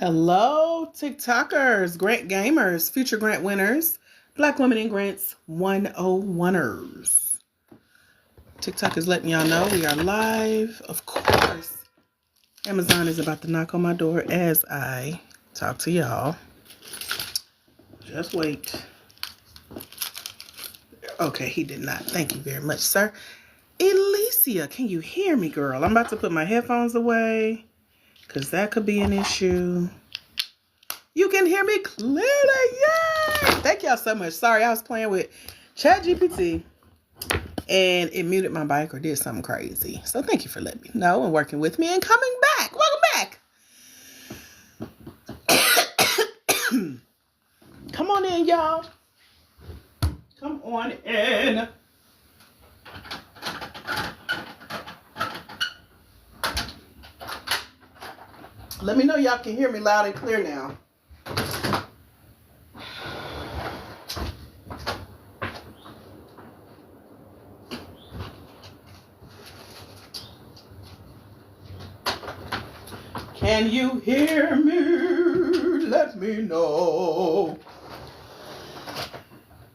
Hello, TikTokers, grant gamers, future grant winners, Black women in grants 101ers. TikTok is letting y'all know we are live. Of course, Amazon is about to knock on my door as I talk to y'all. Just wait. Okay, he did not. Thank you very much, sir. Alicia, can you hear me, girl? I'm about to put my headphones away because that could be an issue. You can hear me clearly. Yay! Thank y'all so much. Sorry, I was playing with ChatGPT and it muted my mic or did something crazy. So thank you for letting me know and working with me and coming back. Welcome back. Come on in, y'all. Come on in. Let me know y'all can hear me loud and clear now. Can you hear me? Let me know.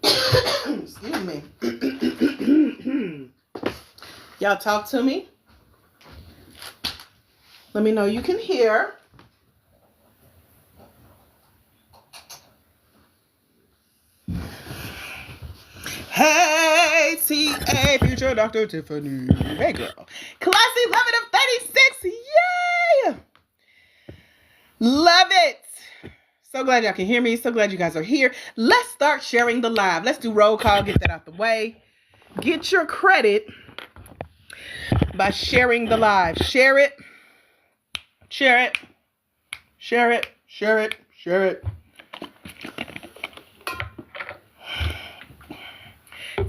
Excuse me. Y'all talk to me. Let me know you can hear. Hey, TA, future Dr. Tiffany. Hey, girl. Class 11 of 36. Yay! Love it. So glad y'all can hear me. So glad you guys are here. Let's start sharing the live. Let's do roll call. Get that out the way. Get your credit by sharing the live. Share it. Share it. Share it. Share it. Share it.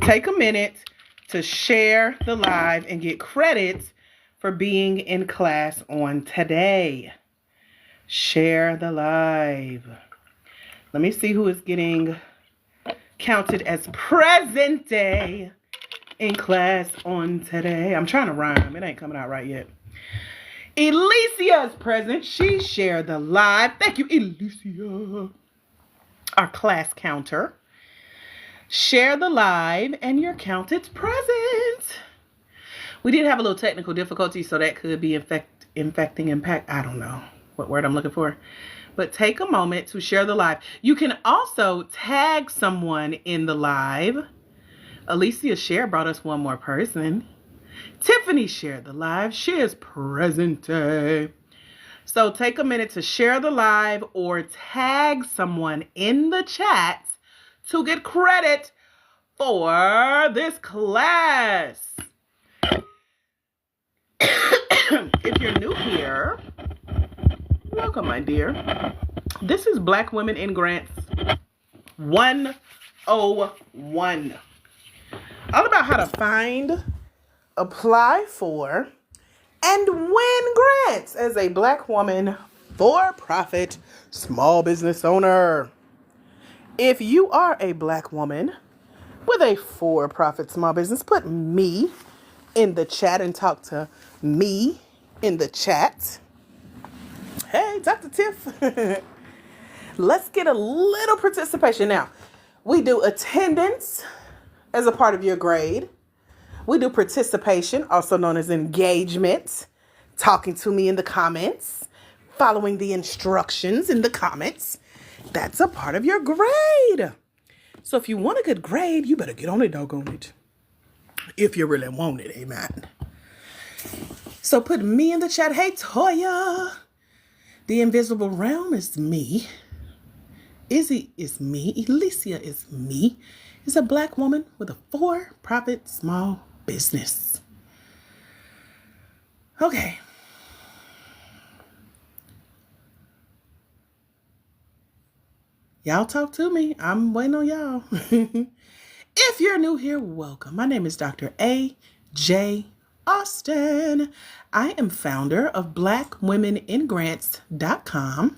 Take a minute to share the live and get credit for being in class on today. Share the live. Let me see who is getting counted as present day in class on today. I'm trying to rhyme. It ain't coming out right yet. Alicia is present. She shared the live. Thank you, Alicia. Our class counter. Share the live and you're counted present. We did have a little technical difficulty, so that could be infecting impact. I don't know what word I'm looking for. But take a moment to share the live. You can also tag someone in the live. Alicia Share brought us one more person. Tiffany shared the live. She is present day. So take a minute to share the live or tag someone in the chat to get credit for this class. If you're new here, welcome, my dear. This is Black Women in Grants 101. All about how to find, apply for, and win grants as a Black woman for-profit small business owner. If you are a Black woman with a for-profit small business, put me in the chat and talk to me in the chat. Hey, Dr. Tiff. Let's get a little participation. Now, we do attendance as a part of your grade. We do participation, also known as engagement, talking to me in the comments, following the instructions in the comments. That's a part of your grade. So if you want a good grade, you better get on it, doggone it. If you really want it, amen. So put me in the chat. Hey, Toya. The invisible realm is me. Izzy is me. Alicia is me. Is a Black woman with a for-profit small business. Okay. Y'all talk to me. I'm waiting on y'all. If you're new here, welcome. My name is Dr. A.J. Austin. I am founder of BlackWomenInGrants.com,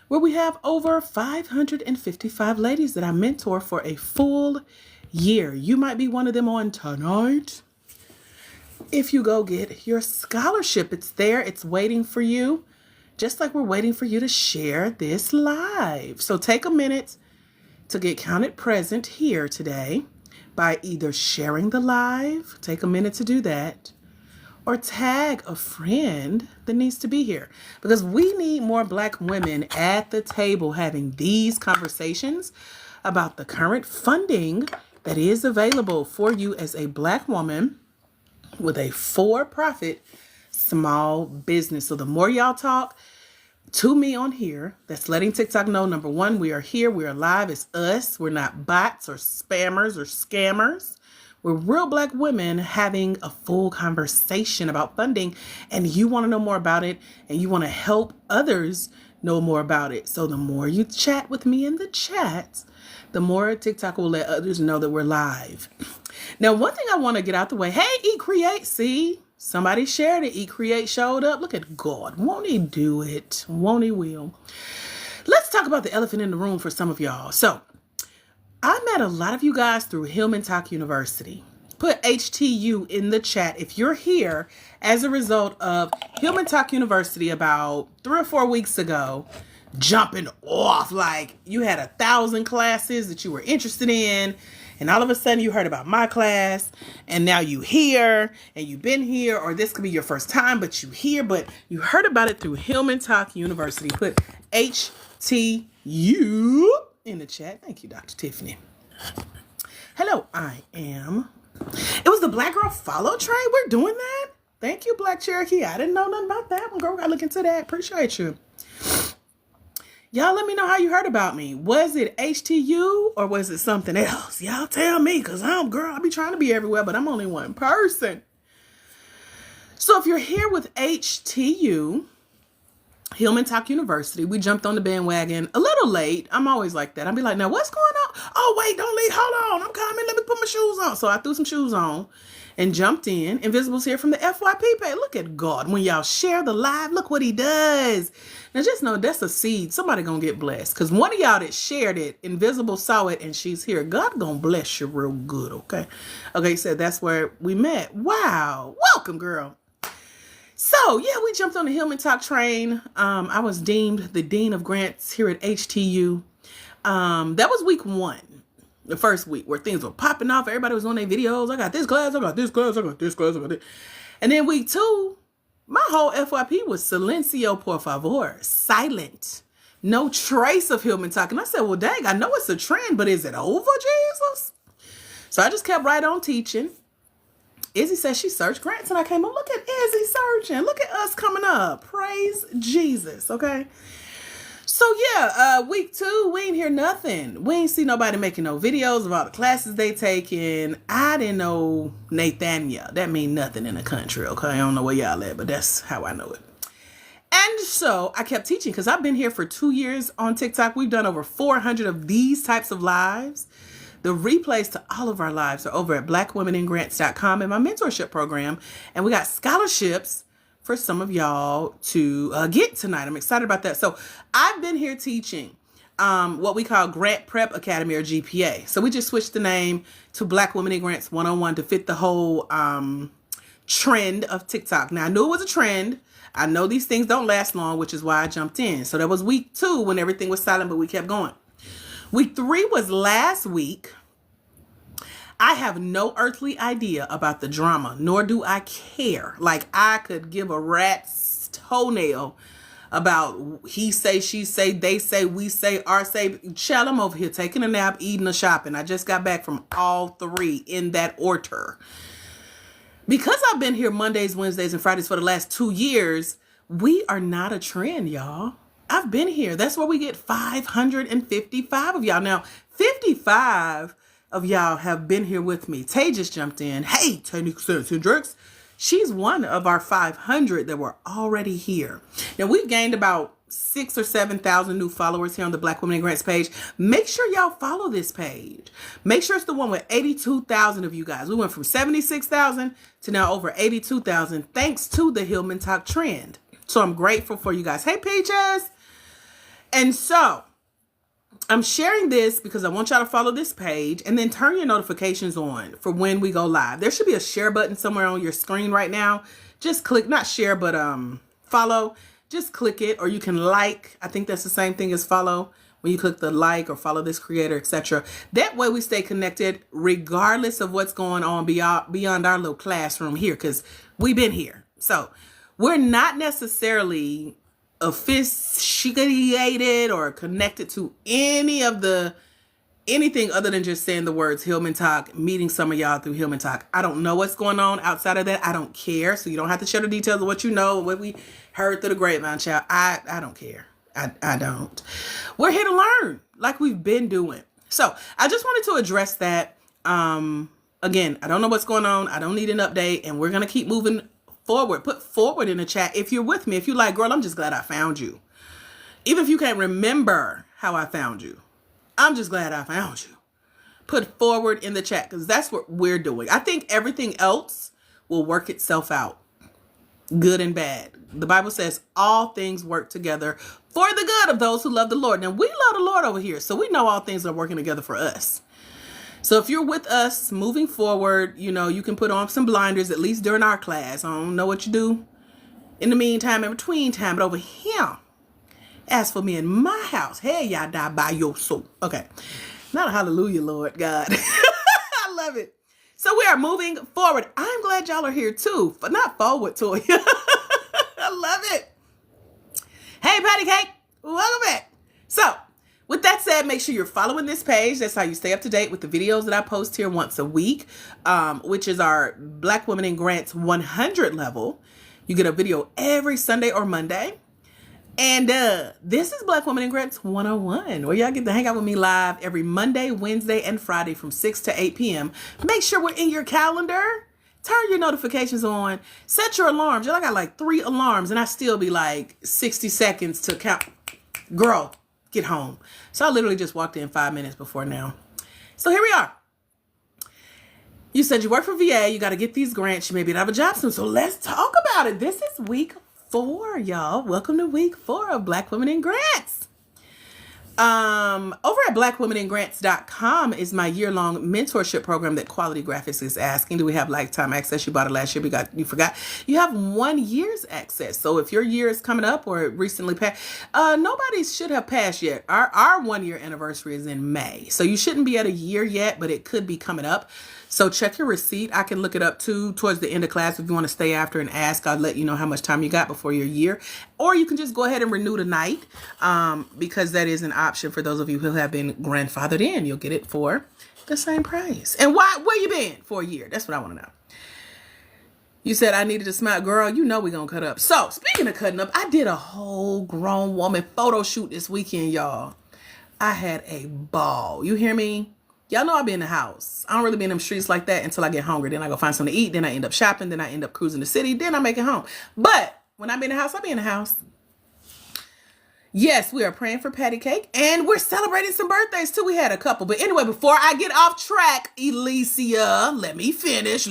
where we have over 555 ladies that I mentor for a full year. You might be one of them on tonight. If you go get your scholarship, it's there. It's waiting for you. just like we're waiting for you to share this live. So take a minute to get counted present here today by either sharing the live, take a minute to do that, or tag a friend that needs to be here, because we need more Black women at the table having these conversations about the current funding that is available for you as a Black woman with a for-profit small business. So the more y'all talk to me on here, that's letting TikTok know, number one, we are here, we are live, it's us, we're not bots or spammers or scammers. We're real Black women having a full conversation about funding, and you want to know more about it, and you want to help others know more about it. So the more you chat with me in the chat, the more TikTok will let others know that we're live. Now, one thing I want to get out the way, hey, eCreate, see, somebody shared it, eCreate showed up. Look at God, won't he do it? Won't he will? Let's talk about the elephant in the room for some of y'all. So, I met a lot of you guys through Hillman Talk University. Put HTU in the chat if you're here as a result of Hillman Talk University about 3 or 4 weeks ago, jumping off like you had 1,000 classes that you were interested in, and all of a sudden you heard about my class, and now you here, and you've been here, or this could be your first time, but you here, but you heard about it through Hillman Talk University. Put HTU in the chat. Thank you, Dr. Tiffany. Hello, I am. It was the Black Girl Follow trade. We're doing that. Thank you, Black Cherokee. I didn't know nothing about that one, girl. Gotta look into that. Appreciate you. Y'all let me know how you heard about me. Was it HTU or was it something else? Y'all tell me, because I be trying to be everywhere, but I'm only one person. So if you're here with HTU, Hillman Talk University, we jumped on the bandwagon a little late. I'm always like that. I'll be like, now what's going on? Oh, wait, don't leave. Hold on. I'm coming. Let me put my shoes on. So I threw some shoes on and jumped in. Invisible's here from the FYP page. Look at God. When y'all share the live, look what he does. Now just know that's a seed. Somebody gonna get blessed. Because one of y'all that shared it, Invisible saw it and she's here. God gonna bless you real good, okay? Okay, so that's where we met. Wow. Welcome, girl. So, yeah, we jumped on the Hillman Talk train. I was deemed the Dean of Grants here at HTU. That was week 1, the first week where things were popping off. Everybody was on their videos. I got this class, I got this class, I got this class, I got this. And then week 2, my whole FYP was silencio, por favor, silent. No trace of Hillman Talk. And I said, well, dang, I know it's a trend, but is it over, Jesus? So I just kept right on teaching. Izzy says she searched grants, and I came up. Look at Izzy searching. Look at us coming up. Praise Jesus. Okay. So yeah, week 2, we ain't hear nothing. We ain't see nobody making no videos of all the classes they taking. I didn't know Nathaniel. That mean nothing in the country. Okay. I don't know where y'all at, but that's how I know it. And so I kept teaching because I've been here for 2 years on TikTok. We've done over 400 of these types of lives. The replays to all of our lives are over at blackwomeningrants.com and my mentorship program. And we got scholarships for some of y'all to get tonight. I'm excited about that. So I've been here teaching what we call Grant Prep Academy, or GPA. So we just switched the name to Black Women in Grants 101 to fit the whole trend of TikTok. Now, I knew it was a trend. I know these things don't last long, which is why I jumped in. So that was week 2 when everything was silent, but we kept going. Week 3 was last week. I have no earthly idea about the drama, nor do I care. Like, I could give a rat's toenail about he say, she say, they say, we say, our say. Child, I'm over here taking a nap, eating, or shopping. I just got back from all 3 in that order. Because I've been here Mondays, Wednesdays, and Fridays for the last 2 years, we are not a trend, y'all. I've been here. That's where we get 555 of y'all. Now, 55 of y'all have been here with me. Tay just jumped in. Hey, Tanika Hendricks. She's one of our 500 that were already here. Now, we've gained about 6,000 or 7,000 new followers here on the Black Women in Grants page. Make sure y'all follow this page. Make sure it's the one with 82,000 of you guys. We went from 76,000 to now over 82,000 thanks to the Hillman Talk trend. So I'm grateful for you guys. Hey, Peaches. And so I'm sharing this because I want y'all to follow this page and then turn your notifications on for when we go live. There should be a share button somewhere on your screen right now. Just click, not share, but follow. just click it, or you can like. I think that's the same thing as follow. When you click the like or follow this creator, etc. That way we stay connected regardless of what's going on beyond our little classroom here, because we've been here. So we're not necessarily officiated or connected to anything other than just saying the words Hillman Talk, meeting some of y'all through Hillman Talk. I don't know what's going on outside of that. I don't care. So you don't have to share the details of what you know, what we heard through the grapevine, child. I don't care. I don't. We're here to learn like we've been doing. So I just wanted to address that. Again, I don't know what's going on. I don't need an update, and we're going to keep moving forward. Put forward in the chat if you're with me. If you're like, girl, I'm just glad I found you. Even if you can't remember how I found you, I'm just glad I found you. Put forward in the chat, because that's what we're doing. I think everything else will work itself out, good and bad. The Bible says all things work together for the good of those who love the Lord. Now, we love the Lord over here, so we know all things are working together for us. So if you're with us moving forward, you know, you can put on some blinders, at least during our class. I don't know what you do in the meantime, in between time, but over here, as for me and my house, hey, y'all die by your soul. Okay. Not a hallelujah, Lord God. I love it. So we are moving forward. I'm glad y'all are here too, but not forward, Toya. I love it. Hey, Patty Cake, welcome back. So with that said, make sure you're following this page. That's how you stay up to date with the videos that I post here once a week, which is our Black Women in Grants 100 level. You get a video every Sunday or Monday. And this is Black Women in Grants 101, where y'all get to hang out with me live every Monday, Wednesday, and Friday from 6 to 8 p.m. Make sure we're in your calendar. Turn your notifications on. Set your alarms. Y'all, I got like 3 alarms, and I still be like 60 seconds to count. Girl, get home. So I literally just walked in 5 minutes before now. So here we are. You said you work for VA. You got to get these grants. You maybe not have a job soon. So let's talk about it. This is week 4, y'all. Welcome to week 4 of Black Women in Grants. Over at blackwomeningrants.com is my year-long mentorship program that Quality Graphics is asking. Do we have lifetime access? You bought it last year. You forgot. You have 1 year's access. So if your year is coming up or recently passed, nobody should have passed yet. Our 1 year anniversary is in May. So you shouldn't be at a year yet, but it could be coming up. So check your receipt. I can look it up too towards the end of class. If you want to stay after and ask, I'll let you know how much time you got before your year. Or you can just go ahead and renew tonight, because that is an option for those of you who have been grandfathered in. You'll get it for the same price. And where you been for a year? That's what I want to know. You said I needed to smile. Girl, you know we're going to cut up. So speaking of cutting up, I did a whole grown woman photo shoot this weekend, y'all. I had a ball. You hear me? Y'all know I be in the house. I don't really be in them streets like that until I get hungry. Then I go find something to eat. Then I end up shopping. Then I end up cruising the city. Then I make it home. But when I be in the house, I be in the house. Yes, we are praying for Patty Cake. And we're celebrating some birthdays too. We had a couple. But anyway, before I get off track, Elysia, let me finish.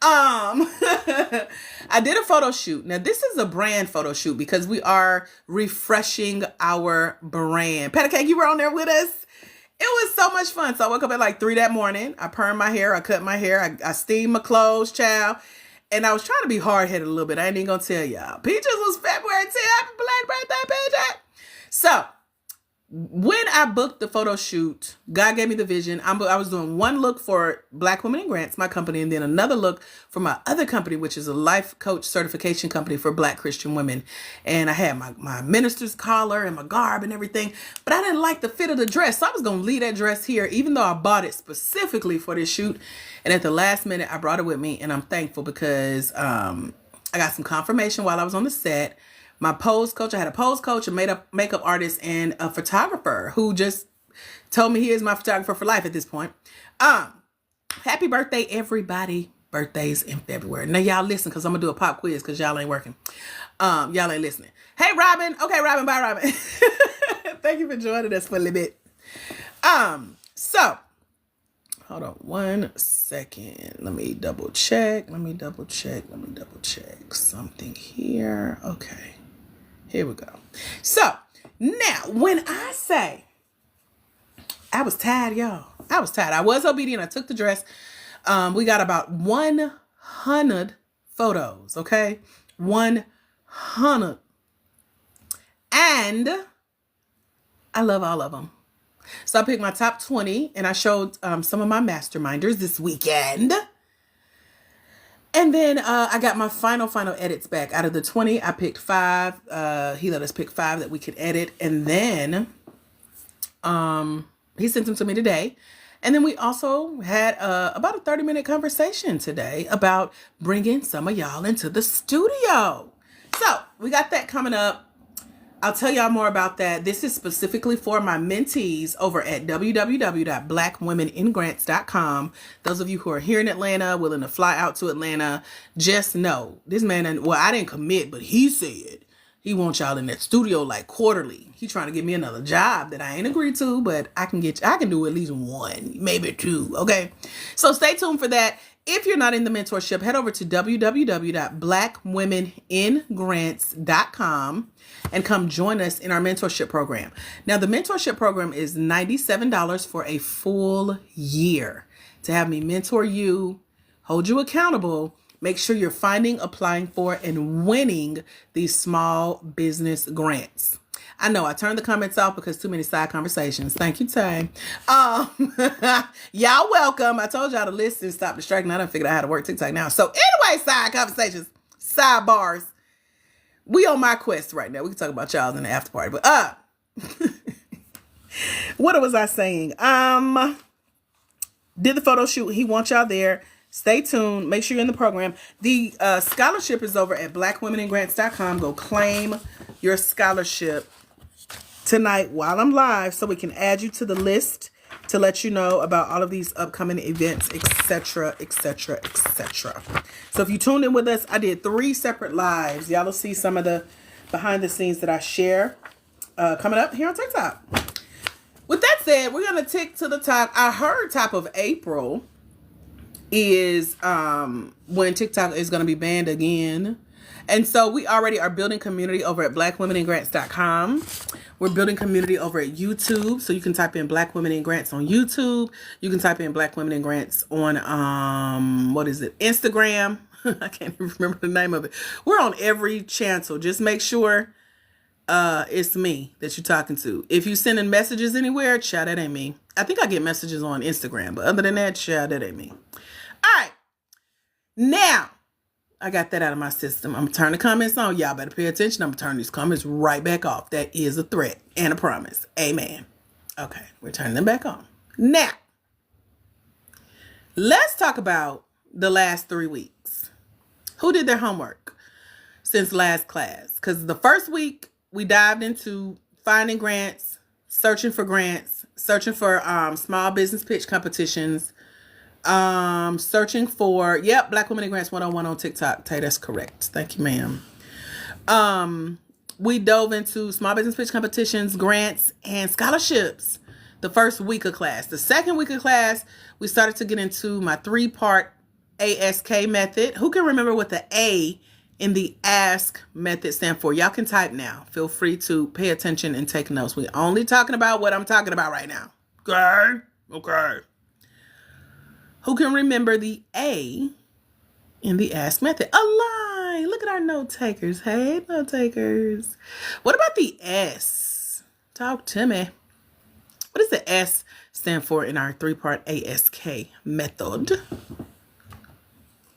I did a photo shoot. Now, this is a brand photo shoot because we are refreshing our brand. Patty Cake, you were on there with us? It was so much fun. So I woke up at like 3 that morning. I permed my hair. I cut my hair. I steamed my clothes, child. And I was trying to be hard-headed a little bit. I ain't even going to tell y'all. Peaches was February 10th. Happy belated birthday, Peaches. So when I booked the photo shoot, God gave me the vision. I was doing one look for Black Women in Grants, my company, and then another look for my other company, which is a life coach certification company for Black Christian women. And I had my minister's collar and my garb and everything, but I didn't like the fit of the dress. So I was going to leave that dress here, even though I bought it specifically for this shoot. And at the last minute, I brought it with me, and I'm thankful because I got some confirmation while I was on the set. My pose coach, I had a pose coach, a makeup artist, and a photographer who just told me he is my photographer for life at this point. Happy birthday, everybody. Birthdays in February. Now, y'all listen, because I'm going to do a pop quiz because y'all ain't working. Y'all ain't listening. Hey, Robin. Okay, Robin. Bye, Robin. Thank you for joining us for a little bit. So, hold on 1 second. Let me double check something here. Okay. Here we go. So now when I say I was tired, y'all, I was tired. I was obedient. I took the dress. We got about 100 photos. Okay. 100 100. And I love all of them. So I picked my top 20 and I showed some of my masterminders this weekend. And then I got my final edits back. Out of the 20, I picked 5. He let us pick 5 that we could edit. And then he sent them to me today. And then we also had about a 30-minute conversation today about bringing some of y'all into the studio. So we got that coming up. I'll tell y'all more about that. This is specifically for my mentees over at www.blackwomeningrants.com. Those of you who are here in Atlanta, willing to fly out to Atlanta, just know this man, well, I didn't commit, but he said he wants y'all in that studio like quarterly. He trying to get me another job that I ain't agreed to, but I can do at least 1, maybe 2. Okay. So stay tuned for that. If you're not in the mentorship, head over to www.blackwomeningrants.com and come join us in our mentorship program. Now, the mentorship program is $97 for a full year to have me mentor you, hold you accountable, make sure you're finding, applying for, and winning these small business grants. I know I turned the comments off because too many side conversations. Thank you, Tay. Y'all welcome. I told y'all to listen, stop distracting. I done figured out how to work TikTok now. So anyway, side conversations, sidebars. We on my quest right now. We can talk about y'all in the after party. But what was I saying? Did the photo shoot. He wants y'all there. Stay tuned. Make sure you're in the program. The scholarship is over at blackwomeningrants.com. Go claim your scholarship tonight while I'm live so we can add you to the list to let you know about all of these upcoming events, etc., etc., etc. So if you tuned in with us, I did 3 separate lives. Y'all will see some of the behind the scenes that I share coming up here on TikTok. With that said, we're going to tick to the top. I heard top of April is when TikTok is going to be banned again. And so we already are building community over at blackwomeningrants.com. We're building community over at YouTube. So you can type in Black Women in Grants on YouTube. You can type in Black Women in Grants on, Instagram. I can't even remember the name of it. We're on every channel. Just make sure it's me that you're talking to. If you sending messages anywhere, child, that ain't me. I think I get messages on Instagram. But other than that, child, that ain't me. All right. Now, I got that out of my system. I'm going to turn the comments on. Y'all better pay attention. I'm going to turn these comments right back off. That is a threat and a promise. Amen. Okay, we're turning them back on. Now, let's talk about the last 3 weeks. Who did their homework since last class? Because the first week, we dived into finding grants, searching for small business pitch competitions, searching for Black Women in Grants 101 on TikTok. Tay, that's correct. Thank you, ma'am. We dove into small business pitch competitions, grants, and scholarships the first week of class. The second week of class, we started to get into my 3-part ASK method. Who can remember what the A in the ask method stand for? Y'all can type now. Feel free to pay attention and take notes. We're only talking about what I'm talking about right now. Okay. Who can remember the A in the ask method? Align. Look at our note takers. Hey, note takers. What about the S? Talk to me. What does the S stand for in our 3-part ASK method?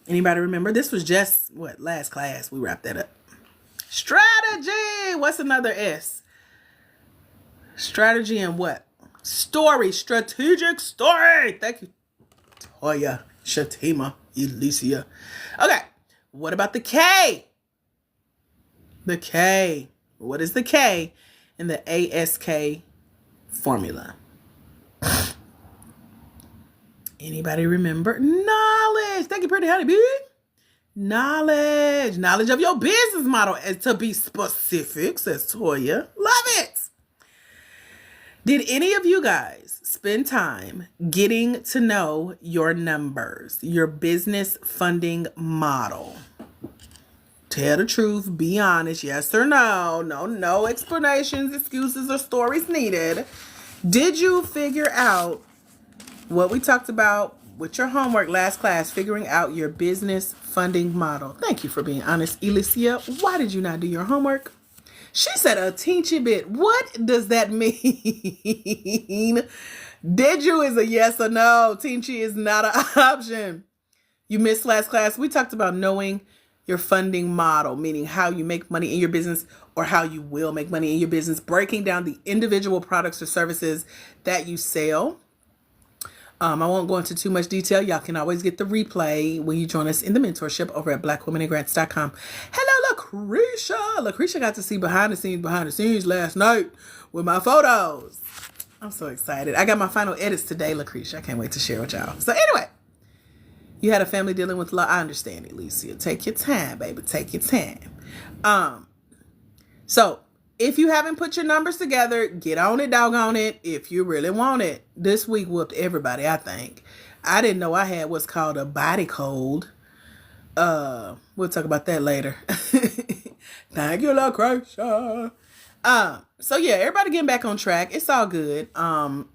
Anybody remember? This was just last class. We wrapped that up. Strategy. What's another S? Strategy and what? Story. Strategic story. Thank you, Toya, Shatima, Elysia. Okay, what about the K? The K. What is the K in the ASK formula? Anybody remember? Knowledge. Thank you, pretty honey bee. Knowledge. Knowledge of your business model, and to be specific, says Toya. Love it. Did any of you guys spend time getting to know your numbers, your business funding model? Tell the truth, be honest, yes or no. No explanations, excuses, or stories needed. Did you figure out what we talked about with your homework last class, figuring out your business funding model. Thank you for being honest, Alicia. Why did you not do your homework? She said a teensy bit. What does that mean? Did you is a yes or no. Teensy is not an option. You missed last class. We talked about knowing your funding model, meaning how you make money in your business or how you will make money in your business, breaking down the individual products or services that you sell. I won't go into too much detail. Y'all can always get the replay when you join us in the mentorship over at blackwomenandgrants.com. Hello, Lucretia. Lucretia got to see behind the scenes last night with my photos. I'm so excited. I got my final edits today, Lucretia. I can't wait to share with y'all. So anyway, you had a family dealing with law. I understand, Alicia. Take your time, baby. Take your time. So if you haven't put your numbers together, get on it, doggone it, if you really want it. This week whooped everybody, I think. I didn't know I had what's called a body cold. We'll talk about that later. Thank you, Lucretia. So yeah, everybody getting back on track. It's all good.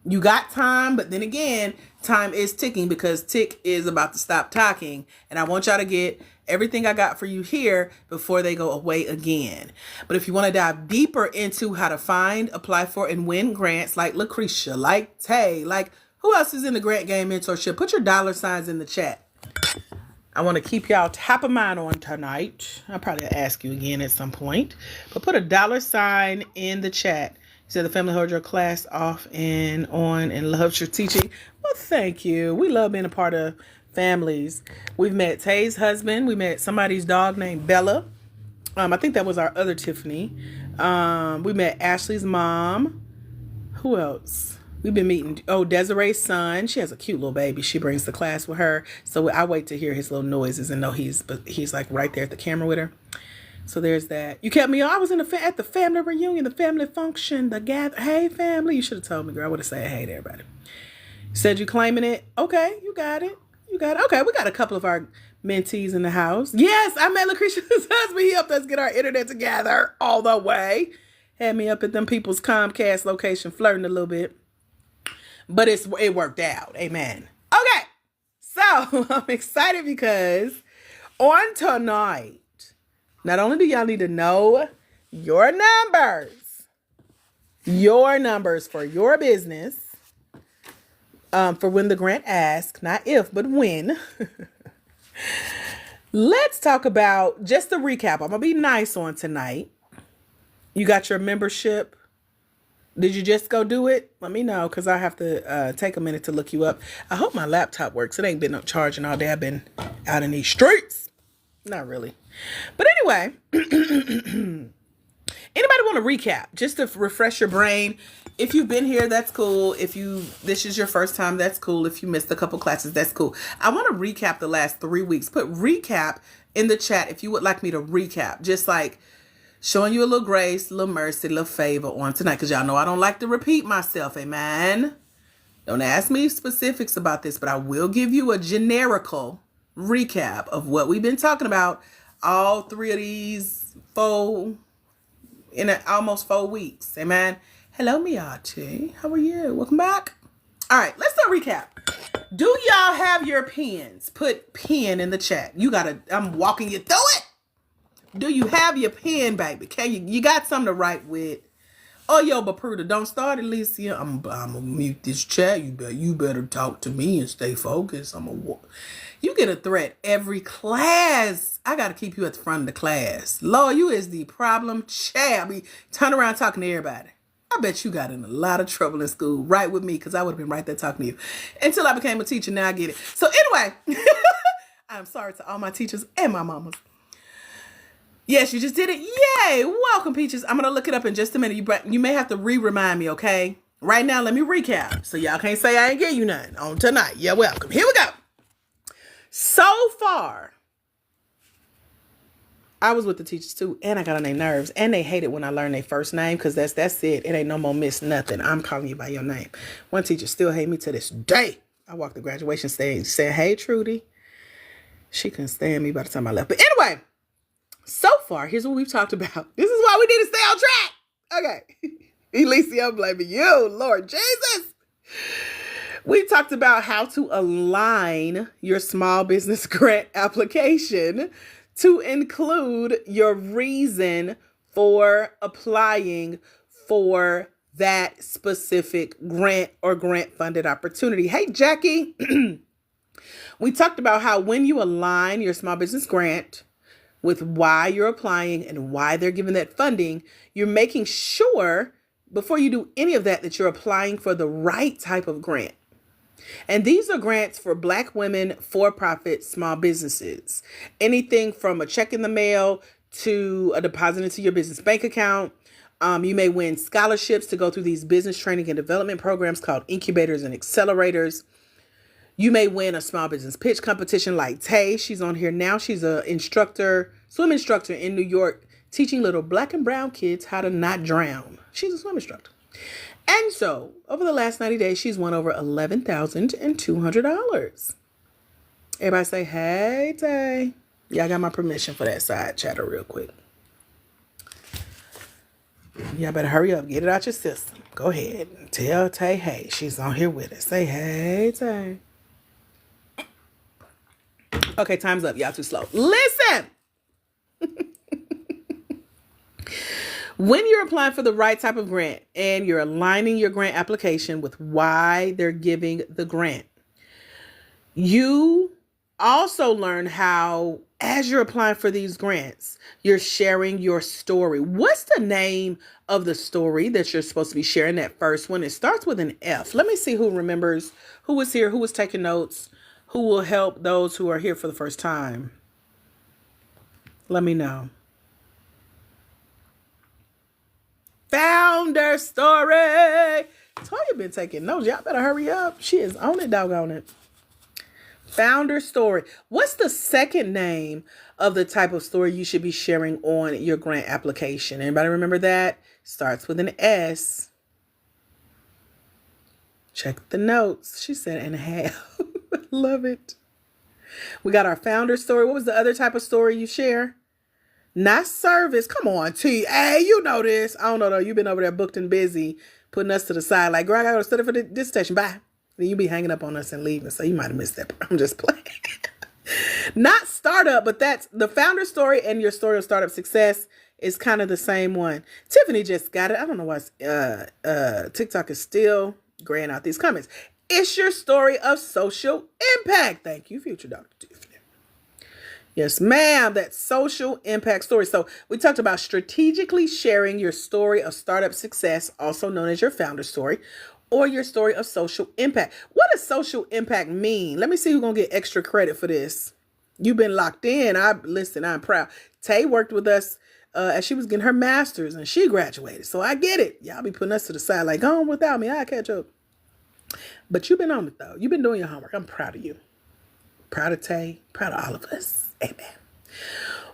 You got time, but then again, time is ticking because Tick is about to stop talking. And I want y'all to get everything I got for you here before they go away again. But if you want to dive deeper into how to find, apply for, and win grants like Lucretia, like Tay, like who else is in the grant game mentorship, put your dollar signs in the chat. I want to keep y'all top of mind on tonight. I'll probably ask you again at some point. But put a dollar sign in the chat. You said the family heard your class off and on and loves your teaching. Well, thank you. We love being a part of families. We've met Tay's husband. We met somebody's dog named Bella. I think that was our other Tiffany. We met Ashley's mom. Who else? We've been meeting, Desiree's son. She has a cute little baby. She brings the class with her. So I wait to hear his little noises and know he's like right there at the camera with her. So there's that. You kept me on. I was at the family reunion, the family function, the gather. Hey, family. You should have told me, girl. I would have said hey to everybody. Said you claiming it. Okay, you got it. Okay, we got a couple of our mentees in the house. Yes, I met Lucretia's husband. He helped us get our internet together all the way. Had me up at them people's Comcast location flirting a little bit. But it worked out. Amen. Okay. So I'm excited because on tonight, not only do y'all need to know your numbers for your business, for when the grant asks, not if, but when. Let's talk about just a recap. I'm going to be nice on tonight. You got your membership. Did you just go do it? Let me know because I have to take a minute to look you up. I hope my laptop works. It ain't been up charging all day. I've been out in these streets. Not really. But anyway, anybody want to recap? Just to refresh your brain. If you've been here, that's cool. If this is your first time, that's cool. If you missed a couple classes, that's cool. I want to recap the last 3 weeks. Put recap in the chat if you would like me to recap. Just like showing you a little grace, a little mercy, a little favor on tonight. Because y'all know I don't like to repeat myself. Amen. Don't ask me specifics about this, but I will give you a generical recap of what we've been talking about all 3 of these almost 4 weeks. Amen. Hello, Miyati. How are you? Welcome back. All right, let's do a recap. Do y'all have your pens? Put pen in the chat. I'm walking you through it. Do you have your pen, baby? You got something to write with? Oh, yo, Bapruda, don't start, Alicia. I'm gonna mute this chat. You better talk to me and stay focused. You get a threat every class. I gotta keep you at the front of the class. Lord, you is the problem child. I mean, turn around talking to everybody. I bet you got in a lot of trouble in school, right with me, because I would have been right there talking to you until I became a teacher. Now I get it. So anyway, I'm sorry to all my teachers and my mamas. Yes, you just did it. Yay. Welcome, Peaches. I'm going to look it up in just a minute. You may have to remind me, okay? Right now, let me recap. So y'all can't say I ain't give you none on tonight. You're welcome. Here we go. So far, I was with the teachers too, and I got on their nerves, and they hate it when I learn their first name because that's it. It ain't no more miss nothing. I'm calling you by your name. One teacher still hate me to this day. I walked the graduation stage saying, hey, Trudy. She couldn't stand me by the time I left. But anyway, so far, here's what we've talked about. This is why we need to stay on track. Okay. Alicia, I'm blaming you, Lord Jesus. We talked about how to align your small business grant application to include your reason for applying for that specific grant or grant funded opportunity. Hey, Jackie, we talked about how when you align your small business grant with why you're applying and why they're giving that funding, you're making sure before you do any of that that you're applying for the right type of grant. And these are grants for Black women, for-profit small businesses. Anything from a check in the mail to a deposit into your business bank account. You may win scholarships to go through these business training and development programs called incubators and accelerators. You may win a small business pitch competition like Tay. She's on here now. She's a swim instructor in New York, teaching little Black and brown kids how to not drown. She's a swim instructor. And so, over the last 90 days, she's won over $11,200. Everybody say, hey, Tay. Yeah, I got my permission for that side chatter real quick. Y'all better hurry up. Get it out your system. Go ahead. Tell Tay, hey, she's on here with us. Say, hey, Tay. Okay, time's up. Y'all too slow. Listen. When you're applying for the right type of grant and you're aligning your grant application with why they're giving the grant, you also learn how, as you're applying for these grants, you're sharing your story. What's the name of the story that you're supposed to be sharing, that first one? It starts with an F. Let me see who remembers, who was here, who was taking notes, who will help those who are here for the first time. Let me know. Founder story. Toya been taking notes. Y'all better hurry up. She is on it, doggone it. Founder story. What's the second name of the type of story you should be sharing on your grant application? Anybody remember that? Starts with an S. Check the notes. She said and a half. Love it. We got our founder story. What was the other type of story you share? Not service. Come on, T. Hey, you know this. I don't know though. You've been over there booked and busy, putting us to the side. Like, girl, I gotta study for the dissertation. Bye. Then you be hanging up on us and leaving. So you might have missed that. I'm just playing. Not startup, but that's the founder story and your story of startup success is kind of the same one. Tiffany just got it. I don't know why TikTok is still graying out these comments. It's your story of social impact. Thank you, future Dr. Tiffany. Yes, ma'am. That social impact story. So we talked about strategically sharing your story of startup success, also known as your founder story, or your story of social impact. What does social impact mean? Let me see who's going to get extra credit for this. You've been locked in. I'm proud. Tay worked with us as she was getting her master's and she graduated. So I get it. Y'all be putting us to the side like, go on without me. I'll catch up. But you've been on it though. You've been doing your homework. I'm proud of you. Proud of Tay. Proud of all of us. Amen.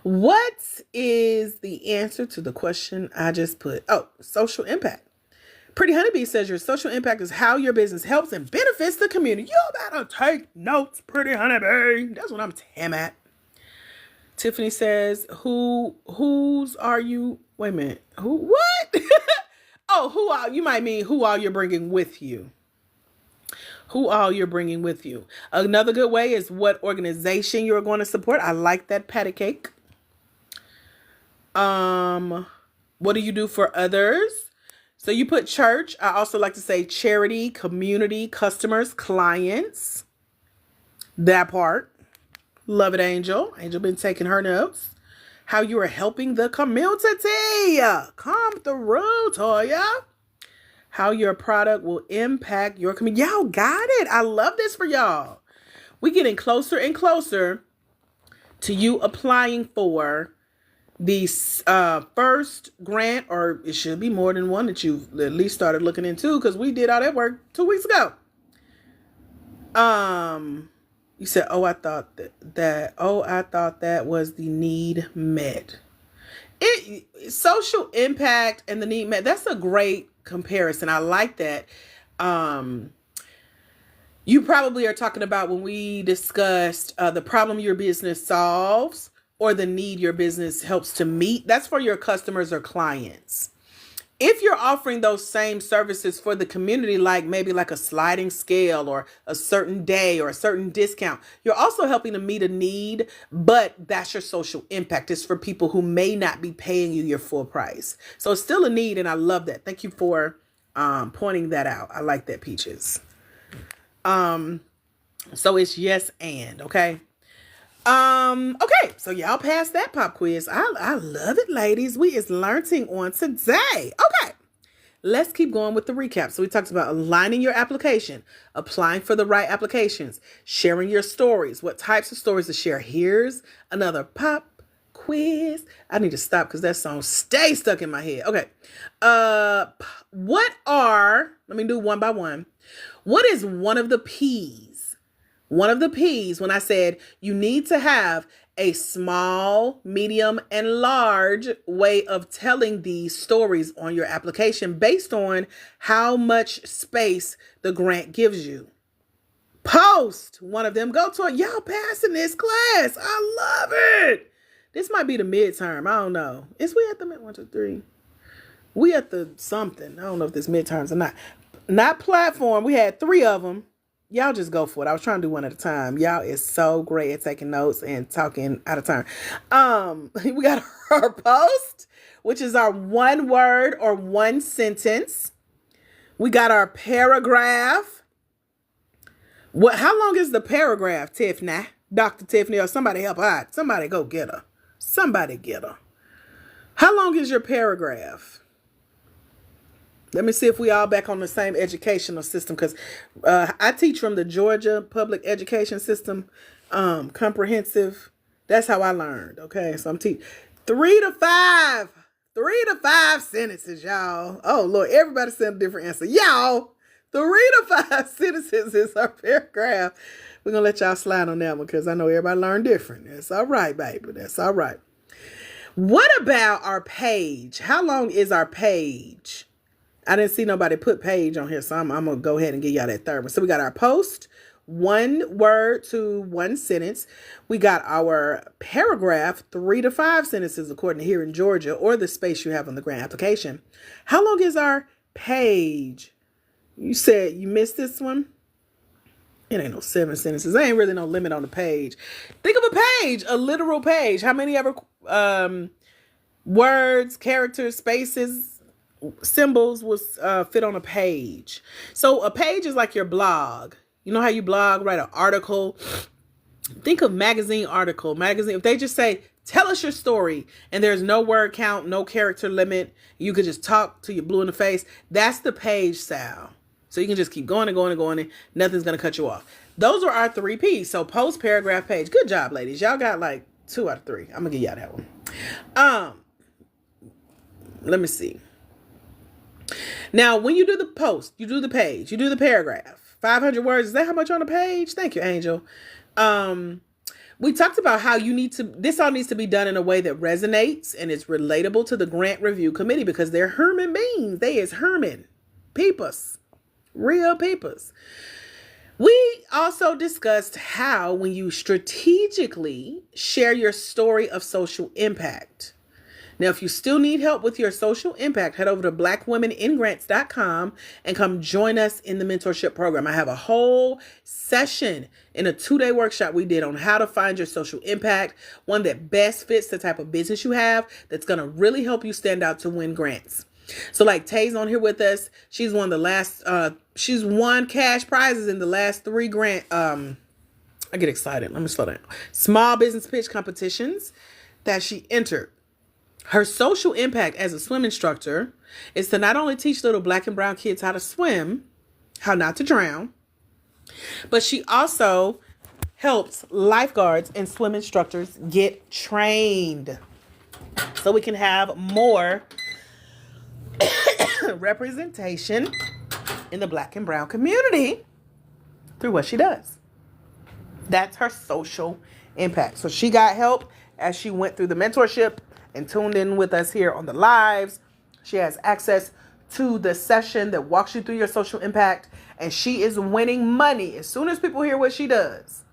What is the answer to the question I just put? Oh, social impact. Pretty Honeybee says your social impact is how your business helps and benefits the community. You better take notes, Pretty Honeybee. That's what I'm at. Tiffany says, whose are you? Wait a minute. What? Oh, you might mean who all you're bringing with you. Who all you're bringing with you. Another good way is what organization you're going to support. I like that, patty cake. What do you do for others? So you put church. I also like to say charity, community, customers, clients. That part. Love it, Angel. Angel been taking her notes. How you are helping the community. Come through, Toya. How your product will impact your community. Y'all got it. I love this for y'all. We're getting closer and closer to you applying for the first grant, or it should be more than one that you've at least started looking into, because we did all that work 2 weeks ago. You said, I thought that was the need met. Social impact and the need met. That's a great comparison. I like that. You probably are talking about when we discussed the problem your business solves or the need your business helps to meet. That's for your customers or clients. If you're offering those same services for the community, like maybe like a sliding scale or a certain day or a certain discount, you're also helping to meet a need, but that's your social impact. It's for people who may not be paying you your full price. So it's still a need, and I love that. Thank you for pointing that out. I like that, Peaches. So it's yes and, okay? Okay, so y'all passed that pop quiz. I love it, ladies. We is learning on today. Okay, let's keep going with the recap. So we talked about aligning your application, applying for the right applications, sharing your stories, what types of stories to share. Here's another pop quiz. I need to stop because that song stays stuck in my head. Okay, let me do one by one. What is one of the P's? One of the P's when I said you need to have a small, medium, and large way of telling these stories on your application based on how much space the grant gives you. Post one of them. Go to it. Y'all passing this class. I love it. This might be the midterm. I don't know. Is we at the mid 1, 2, 3? We at the something. I don't know if this midterms or not. Not platform. We had 3 of them. Y'all just go for it. I was trying to do one at a time. Y'all is so great at taking notes and talking out of turn. We got our post, which is our 1 word or 1 sentence. We got our paragraph. How long is the paragraph, Tiffany? Dr. Tiffany, or somebody help her out. Somebody go get her. Somebody get her. How long is your paragraph? Let me see if we all back on the same educational system, because I teach from the Georgia Public Education System, comprehensive. That's how I learned. Okay, so I'm teaching 3 to 5 sentences, y'all. Oh Lord, everybody sent a different answer, y'all. 3 to 5 sentences is our paragraph. We're gonna let y'all slide on that one because I know everybody learned different. That's all right, baby. That's all right. What about our page? How long is our page? I didn't see nobody put page on here, so I'm going to go ahead and give y'all that third one. So we got our post, 1 word to 1 sentence. We got our paragraph, 3 to 5 sentences, according to here in Georgia, or the space you have on the grant application. How long is our page? You said you missed this one? It ain't no 7 sentences. There ain't really no limit on the page. Think of a page, a literal page. How many ever words, characters, spaces, symbols was fit on a page? So a page is like your blog. You know how you blog, write an article? Think of magazine article. Magazine, if they just say, tell us your story, and there's no word count, no character limit, you could just talk till you're blue in the face. That's the page style. So you can just keep going and going and going, and nothing's going to cut you off. Those are our 3 P's. So post, paragraph, page. Good job, ladies. Y'all got like 2 out of 3. I'm going to give y'all that one. Let me see. Now, when you do the post, you do the page, you do the paragraph, 500 words. Is that how much on the page? Thank you, Angel. We talked about how this all needs to be done in a way that resonates and is relatable to the grant review committee, because they're Herman beans. They is Herman. Peepers. Real peepers. We also discussed how when you strategically share your story of social impact. Now, if you still need help with your social impact, head over to blackwomeningrants.com and come join us in the mentorship program. I have a whole session in a 2-day workshop we did on how to find your social impact, one that best fits the type of business you have, that's going to really help you stand out to win grants. So like Tay's on here with us. She's won the last, she's won cash prizes in the last 3 grant. I get excited. Let me slow down. Small business pitch competitions that she entered. Her social impact as a swim instructor is to not only teach little black and brown kids how to swim, how not to drown, but she also helps lifeguards and swim instructors get trained so we can have more representation in the black and brown community through what she does. That's her social impact. So she got help as she went through the mentorship and tuned in with us here on the lives. She has access to the session that walks you through your social impact, and she is winning money as soon as people hear what she does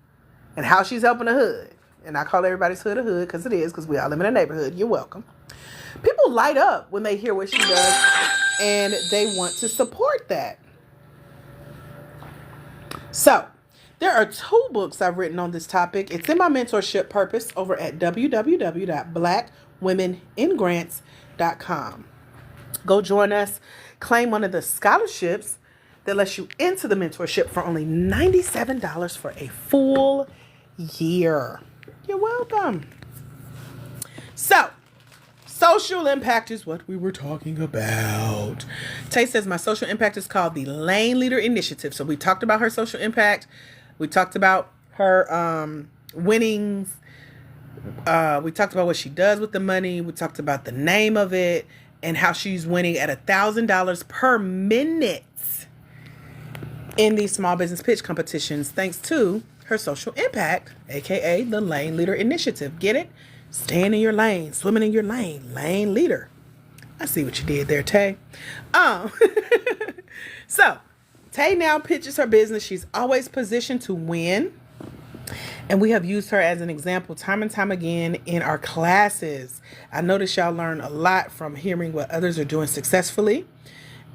and how she's helping the hood. And I call everybody's hood a hood because it is, because we all live in a neighborhood. You're welcome. People light up when they hear what she does and they want to support that. So, there are 2 books I've written on this topic. It's in my mentorship purpose over at www.blackwomeningrants.com. Go join us. Claim one of the scholarships that lets you into the mentorship for only $97 for a full year. You're welcome. So, social impact is what we were talking about. Tay says my social impact is called the Lane Leader Initiative. So we talked about her social impact. We talked about her winnings. We talked about what she does with the money. We talked about the name of it and how she's winning at $1,000 per minute in these small business pitch competitions thanks to her social impact, aka the Lane Leader Initiative. Get it? Staying in your lane, swimming in your lane, lane leader. I see what you did there, Tay. So, Tay now pitches her business. She's always positioned to win. And we have used her as an example time and time again in our classes. I notice y'all learn a lot from hearing what others are doing successfully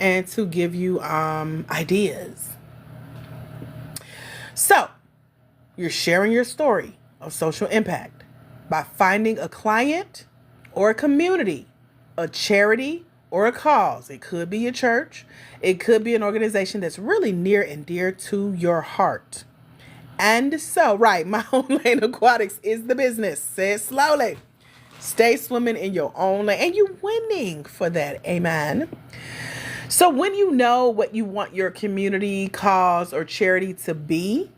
and to give you ideas. So, you're sharing your story of social impact by finding a client or a community, a charity or a cause. It could be a church. It could be an organization that's really near and dear to your heart. And so, right, My Own Lane Aquatics is the business. Say it slowly. Stay swimming in your own lane. And you're winning for that. Amen. So when you know what you want your community, cause, or charity to be,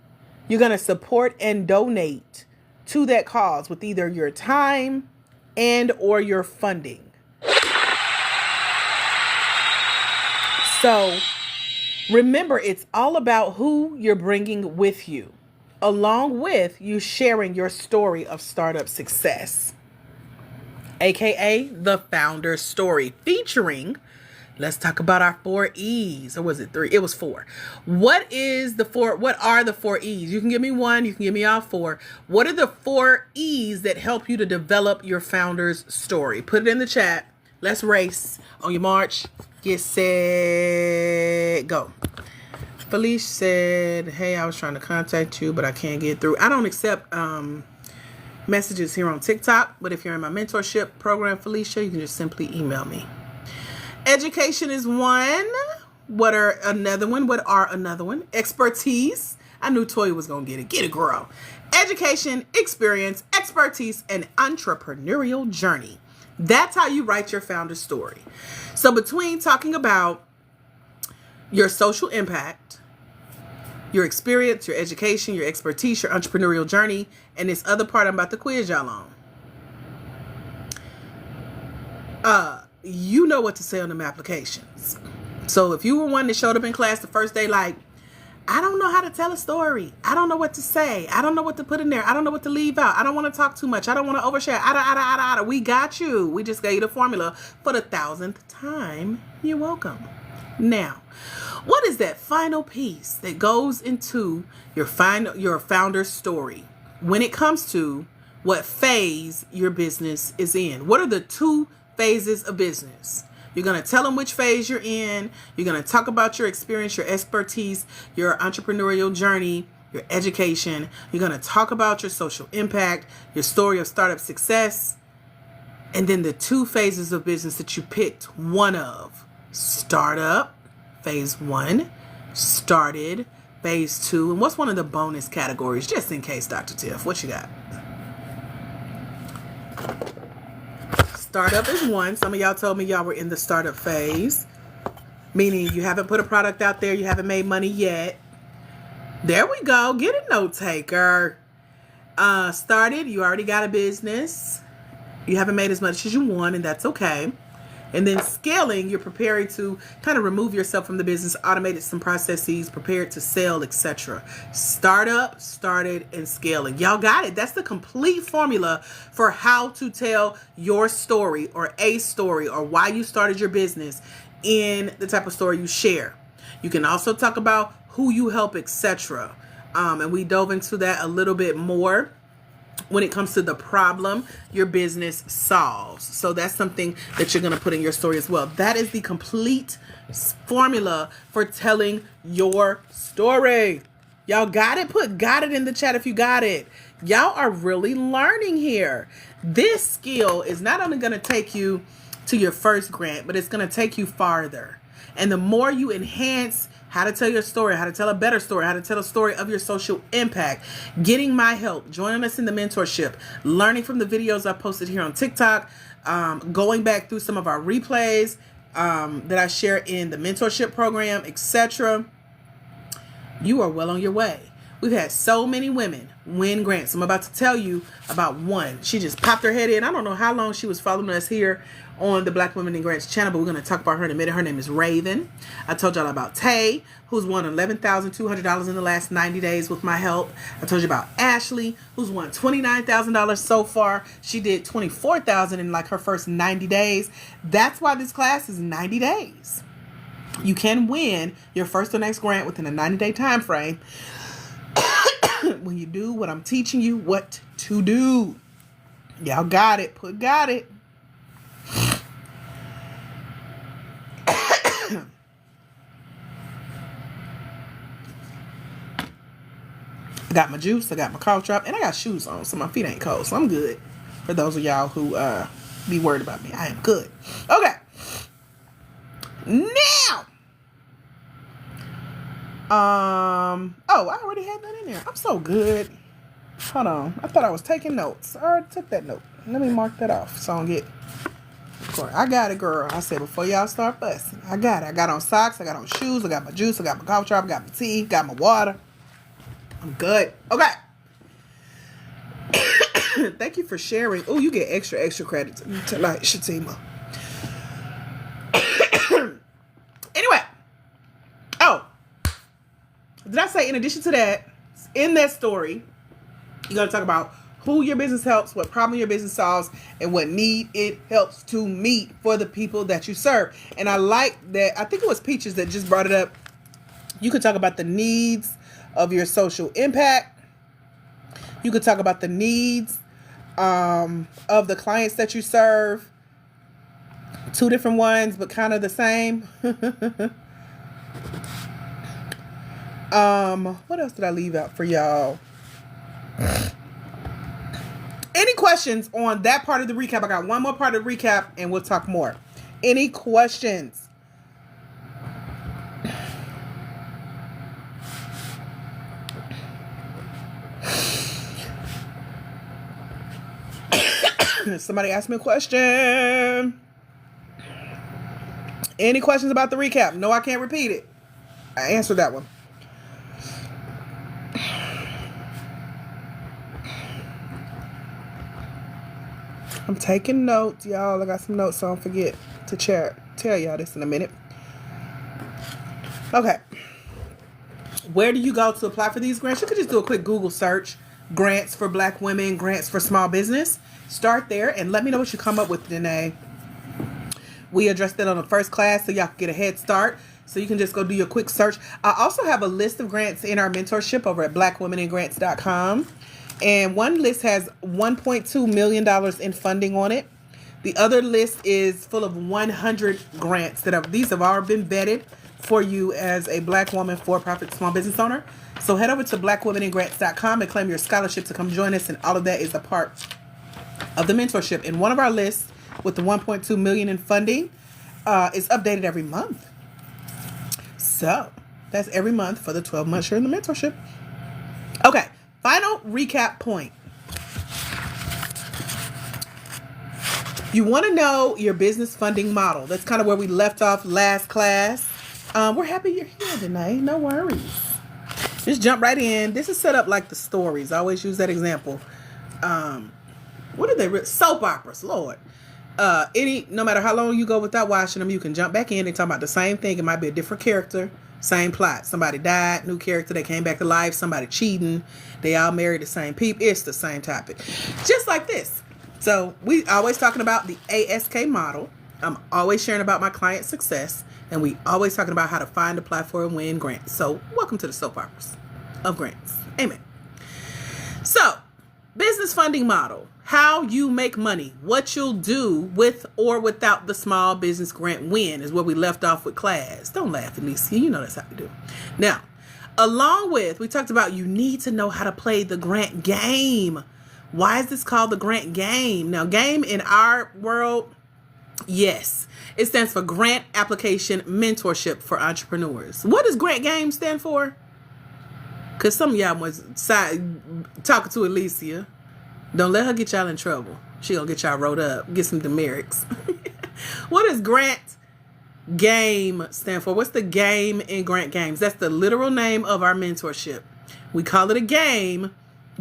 you're going to support and donate to that cause with either your time and or your funding. So remember, it's all about who you're bringing with you, along with you sharing your story of startup success, aka the founder story, featuring, let's talk about our 4 E's. Or was it 3? It was 4. What are the 4 E's? You can give me 1, you can give me all 4. What are the 4 E's that help you to develop your founder's story? Put it in the chat. Let's race. On your march, get set, go. Felicia said, hey, I was trying to contact you, but I can't get through. I don't accept messages here on TikTok, but if you're in my mentorship program, Felicia, you can just simply email me. Education is 1. What are another one? Expertise. I knew Toya was going to get it. Get it, girl. Education, experience, expertise, and entrepreneurial journey. That's how you write your founder story. So between talking about your social impact, your experience, your education, your expertise, your entrepreneurial journey, and this other part I'm about to quiz y'all on, you know what to say on them applications. So if you were one that showed up in class the first day like, I don't know how to tell a story. I don't know what to say. I don't know what to put in there. I don't know what to leave out. I don't want to talk too much. I don't want to overshare. We got you. We just gave you the formula for the 1,000th time. You're welcome. Now, what is that final piece that goes into your founder story when it comes to what phase your business is in? What are the 2 phases of business? You're going to tell them which phase you're in. You're going to talk about your experience, your expertise, your entrepreneurial journey, your education. You're going to talk about your social impact, your story of startup success, and then the 2 phases of business that you picked one of. Startup, phase 1, started, phase 2. And what's one of the bonus categories, just in case, Dr. Tiff? What you got? Startup is 1. Some of y'all told me y'all were in the startup phase, meaning you haven't put a product out there, you haven't made money yet. There we go. Get a note taker. Started, you already got a business. You haven't made as much as you want, and that's okay. And then scaling, you're preparing to kind of remove yourself from the business, automated some processes, prepared to sell, etc. Startup, started, and scaling. Y'all got it. That's the complete formula for how to tell your story or a story or why you started your business in the type of story you share. You can also talk about who you help, etc. And we dove into that a little bit more when it comes to the problem your business solves. So that's something that you're going to put in your story as well. That is the complete formula for telling your story. Y'all got it? Got it in the chat if you got it. Y'all are really learning here. This skill is not only going to take you to your first grant, but it's going to take you farther. And the more you enhance how to tell your story, how to tell a better story, how to tell a story of your social impact, getting my help, joining us in the mentorship, learning from the videos I posted here on TikTok, going back through some of our replays that I share in the mentorship program, etc., you are well on your way. We've had so many women win grants. I'm about to tell you about one. She just popped her head in. I don't know how long she was following us here on the Black Women in Grants channel, but we're going to talk about her in a minute. Her name is Raven. I told y'all about Tay, who's won $11,200 in the last 90 days with my help. I told you about Ashley, who's won $29,000 so far. She did $24,000 in like her first 90 days. That's why this class is 90 days. You can win your first or next grant within a 90-day time frame when you do what I'm teaching you what to do. Y'all got it. Got it. I got my juice, I got my cough drop, and I got shoes on, so my feet ain't cold, so I'm good. For those of y'all who be worried about me, I am good. Okay. Now, oh, I already had that in there. I'm so good. Hold on. I thought I was taking notes. I already took that note. Let me mark that off so I don't get... I got it, girl. I said before y'all start fussing. I got it. I got on socks. I got on shoes. I got my juice. I got my cough drop. I got my tea. Got my water. I'm good. Okay. Thank you for sharing. Oh, you get extra credits tonight, Shatima. Anyway. Oh. Did I say in addition to that, in that story, you're going to talk about who your business helps, what problem your business solves, and what need it helps to meet for the people that you serve. And I like that. I think it was Peaches that just brought it up. You could talk about the needs of your social impact. You could talk about the needs of the clients that you serve. Two different ones, but kind of the same. What else did I leave out for y'all? Any questions on that part of the recap? I got one more part of the recap and we'll talk more. Any questions? Somebody asked me a question. Any questions about the recap? No, I can't repeat it. I answered that one. I'm taking notes, y'all. I got some notes, so I don't forget to tell y'all this in a minute. Okay. Where do you go to apply for these grants? You could just do a quick Google search. Grants for Black women, grants for small business. Start there and let me know what you come up with, Danae. We addressed that on the first class, so y'all can get a head start. So you can just go do your quick search. I also have a list of grants in our mentorship over at blackwomeningrants.com. And one list has $1.2 million in funding on it. The other list is full of 100 grants these have all been vetted for you as a Black woman for-profit small business owner. So head over to blackwomeningrants.com and claim your scholarship to come join us. And all of that is a part of the mentorship. And one of our lists with the 1.2 million in funding is updated every month. So that's every month for the 12 months you're in the mentorship. Okay. Final recap point. You want to know your business funding model. That's kind of where we left off last class. We're happy you're here tonight. No worries. Just jump right in. This is set up like the stories. I always use that example. What are they? Soap operas, Lord. No matter how long you go without watching them, you can jump back in and talk about the same thing. It might be a different character. Same plot. Somebody died, new character, they came back to life. Somebody cheating. They all married the same people. It's the same topic. Just like this. So we always talking about the ASK model. I'm always sharing about my client success. And we always talking about how to find, apply for, and win grants. So welcome to the soap operas of grants. Amen. So business business funding model, how you make money, what you'll do with or without the small business grant win is where we left off with class. Don't laugh at me. See, you know that's how we do. Now, along with, we talked about you need to know how to play the grant game. Why is this called the grant game? Now, game in our world, yes, it stands for Grant Application Mentorship for Entrepreneurs. What does grant game stand for? Because some of y'all was talking to Alicia. Don't let her get y'all in trouble. She gonna get y'all wrote up. Get some demerits. What does grant game stand for? What's the game in grant games? That's the literal name of our mentorship. We call it a game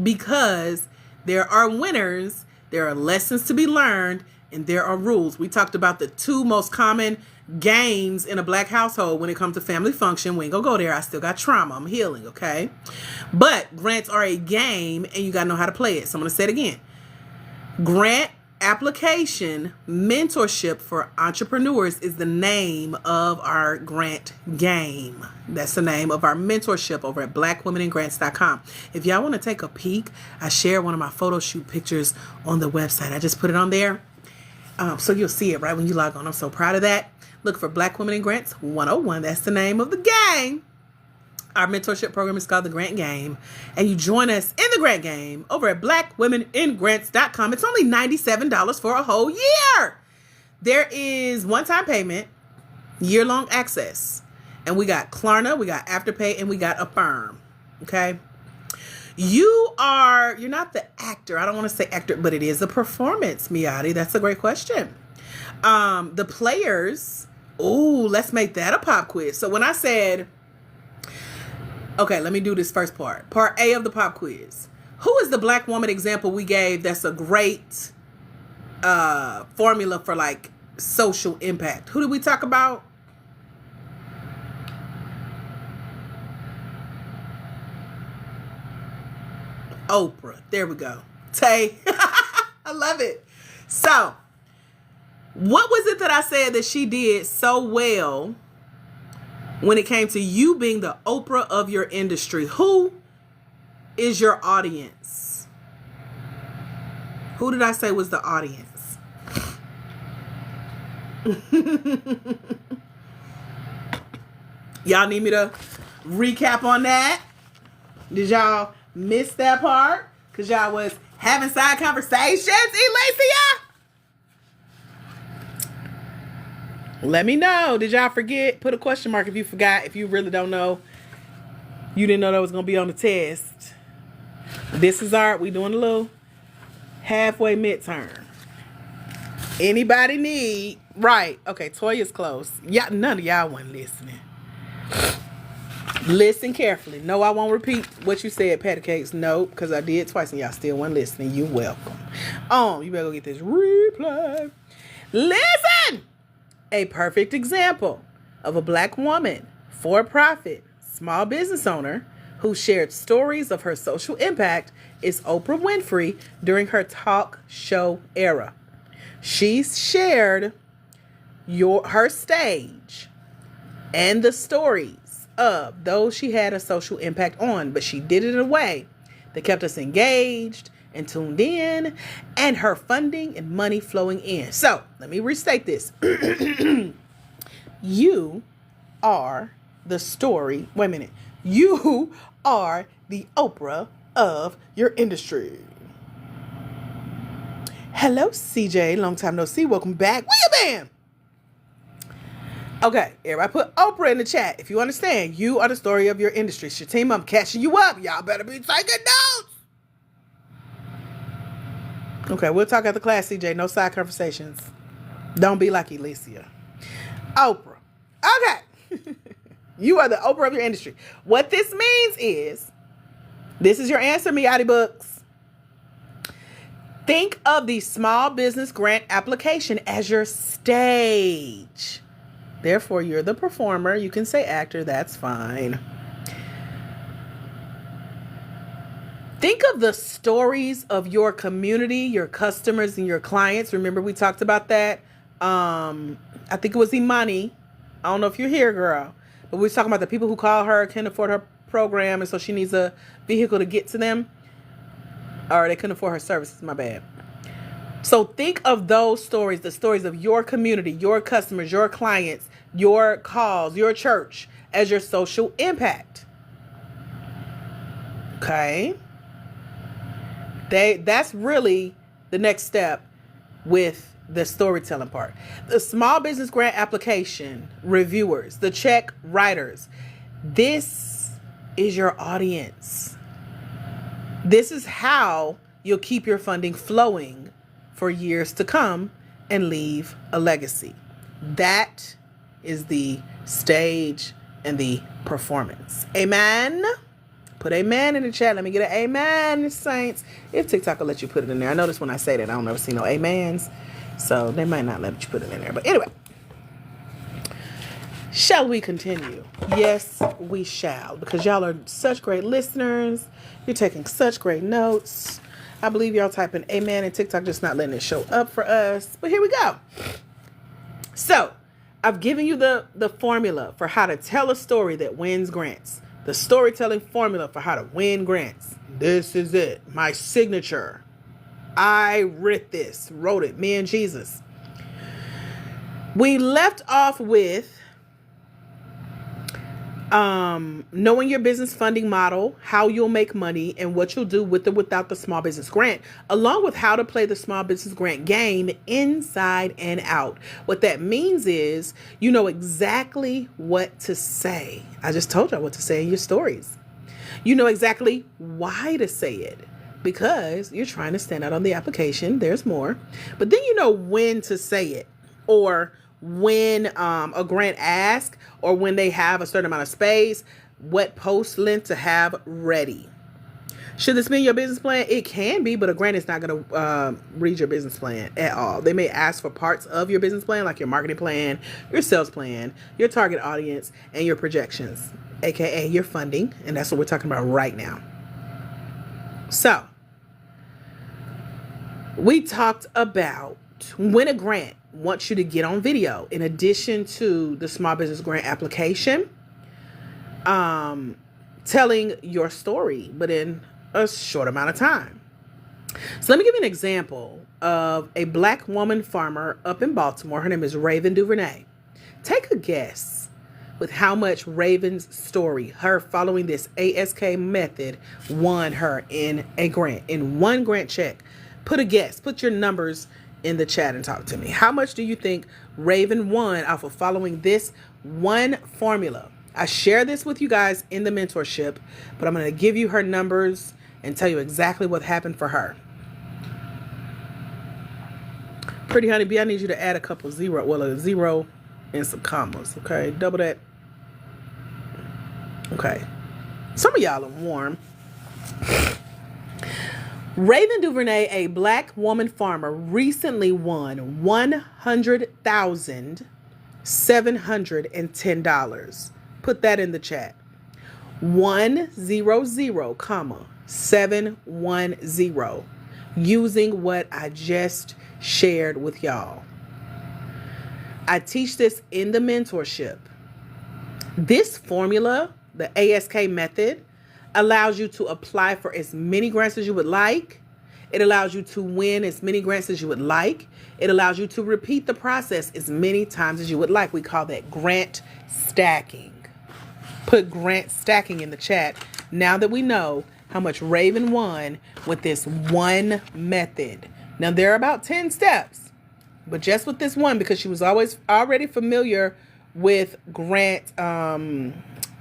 because there are winners, there are lessons to be learned, and there are rules. We talked about the two most common games in a black household when it comes to family function. We ain't gonna go there. I still got trauma. I'm healing, okay? But grants are a game and you gotta know how to play it. So I'm gonna say it again. Grant Application Mentorship for Entrepreneurs is the name of our grant game. That's the name of our mentorship over at blackwomeningrants.com. If y'all want to take a peek, I share one of my photo shoot pictures on the website. I just put it on there. So you'll see it right when you log on. I'm so proud of that. Look for Black Women in Grants 101. That's the name of the game. Our mentorship program is called the Grant Game. And you join us in the Grant Game over at blackwomeningrants.com. It's only $97 for a whole year. There is one-time payment, year-long access. And we got Klarna, we got Afterpay, and we got Affirm. Okay? You're not the actor. I don't want to say actor, but it is a performance, Miati. That's a great question. The players, let's make that a pop quiz. So when I said, okay, let me do this first part. Part A of the pop quiz. Who is the black woman example we gave that's a great formula for like social impact? Who did we talk about? Oprah. There we go. Tay. I love it. So, what was it that I said that she did so well when it came to you being the Oprah of your industry? Who is your audience? Who did I say was the audience? Y'all need me to recap on that? Did y'all miss that part? Because y'all was having side conversations, Elysia? Let me know. Did y'all forget? Put a question mark if you forgot. If you really don't know. You didn't know that was going to be on the test. This is we doing a little halfway midterm. Anybody need? Right. Okay, Toya's close. Yeah, none of y'all wasn't listening. Listen carefully. No, I won't repeat what you said, patty cakes. No, because I did twice and y'all still weren't listening. You're welcome. You better go get this replay. Listen! A perfect example of a black woman, for-profit, small business owner who shared stories of her social impact is Oprah Winfrey during her talk show era. She shared her stage and the stories of those she had a social impact on, but she did it in a way that kept us engaged and tuned in, and her funding and money flowing in. So let me restate this. You are the story. Wait a minute. You are the Oprah of your industry. Hello, CJ. Long time no see. Welcome back. Where you been? Okay, everybody put Oprah in the chat. If you understand, you are the story of your industry. Shatima, I'm catching you up. Y'all better be taking notes. Okay, we'll talk after class, CJ. No side conversations. Don't be like Elysia. Oprah. Okay. You are the Oprah of your industry. What this means is, this is your answer, Miati Books. Think of the small business grant application as your stage. Therefore, you're the performer. You can say actor. That's fine. Think of the stories of your community, your customers, and your clients. Remember, we talked about that. I think it was Imani. I don't know if you're here, girl. But we was talking about the people who call her, can't afford her program, and so she needs a vehicle to get to them. Or they couldn't afford her services, my bad. So think of those stories, the stories of your community, your customers, your clients, your cause, your church as your social impact. Okay? That's really the next step with the storytelling part. The small business grant application reviewers, the check writers. This is your audience. This is how you'll keep your funding flowing for years to come and leave a legacy. That is the stage and the performance. Amen. Put amen in the chat. Let me get an amen, saints. If TikTok will let you put it in there. I notice when I say that, I don't ever see no amens. So they might not let you put it in there. But anyway. Shall we continue? Yes, we shall. Because y'all are such great listeners. You're taking such great notes. I believe y'all typing amen and TikTok just not letting it show up for us. But here we go. So, I've given you the formula for how to tell a story that wins grants. The storytelling formula for how to win grants. This is it. My signature. I wrote it. Me and Jesus. We left off with knowing your business funding model, how you'll make money, and what you'll do with or without the small business grant, along with how to play the small business grant game inside and out. What that means is you know exactly what to say. I just told y'all what to say in your stories. You know exactly why to say it because you're trying to stand out on the application. There's more. But then you know when to say it, or when a grant ask, or when they have a certain amount of space, what post length to have ready. Should this be in your business plan? It can be, but a grant is not going to read your business plan at all. They may ask for parts of your business plan, like your marketing plan, your sales plan, your target audience, and your projections, aka your funding. And that's what we're talking about right now. So, we talked about when a grant wants you to get on video, in addition to the small business grant application, telling your story, but in a short amount of time. So let me give you an example of a Black woman farmer up in Baltimore. Her name is Raven DuVernay. Take a guess with how much Raven's story, her following this ASK method, won her in a grant, in one grant check. Put a guess, put your numbers in the chat and talk to me. How much do you think Raven won off of following this one formula? I share this with you guys in the mentorship, but I'm going to give you her numbers and tell you exactly what happened for her. Pretty Honey B, I need you to add a couple zero, well, a zero and some commas, okay? Double that. Okay. Some of y'all are warm. Raven DuVernay, a Black woman farmer, recently won $100,710. Put that in the chat. 100,710. Using what I just shared with y'all. I teach this in the mentorship. This formula, the ASK method, allows you to apply for as many grants as you would like. It allows you to win as many grants as you would like. It allows you to repeat the process as many times as you would like. We call that grant stacking. Put grant stacking in the chat now that we know how much Raven won with this one method. Now there are about 10 steps, but just with this one, because she was already familiar with grant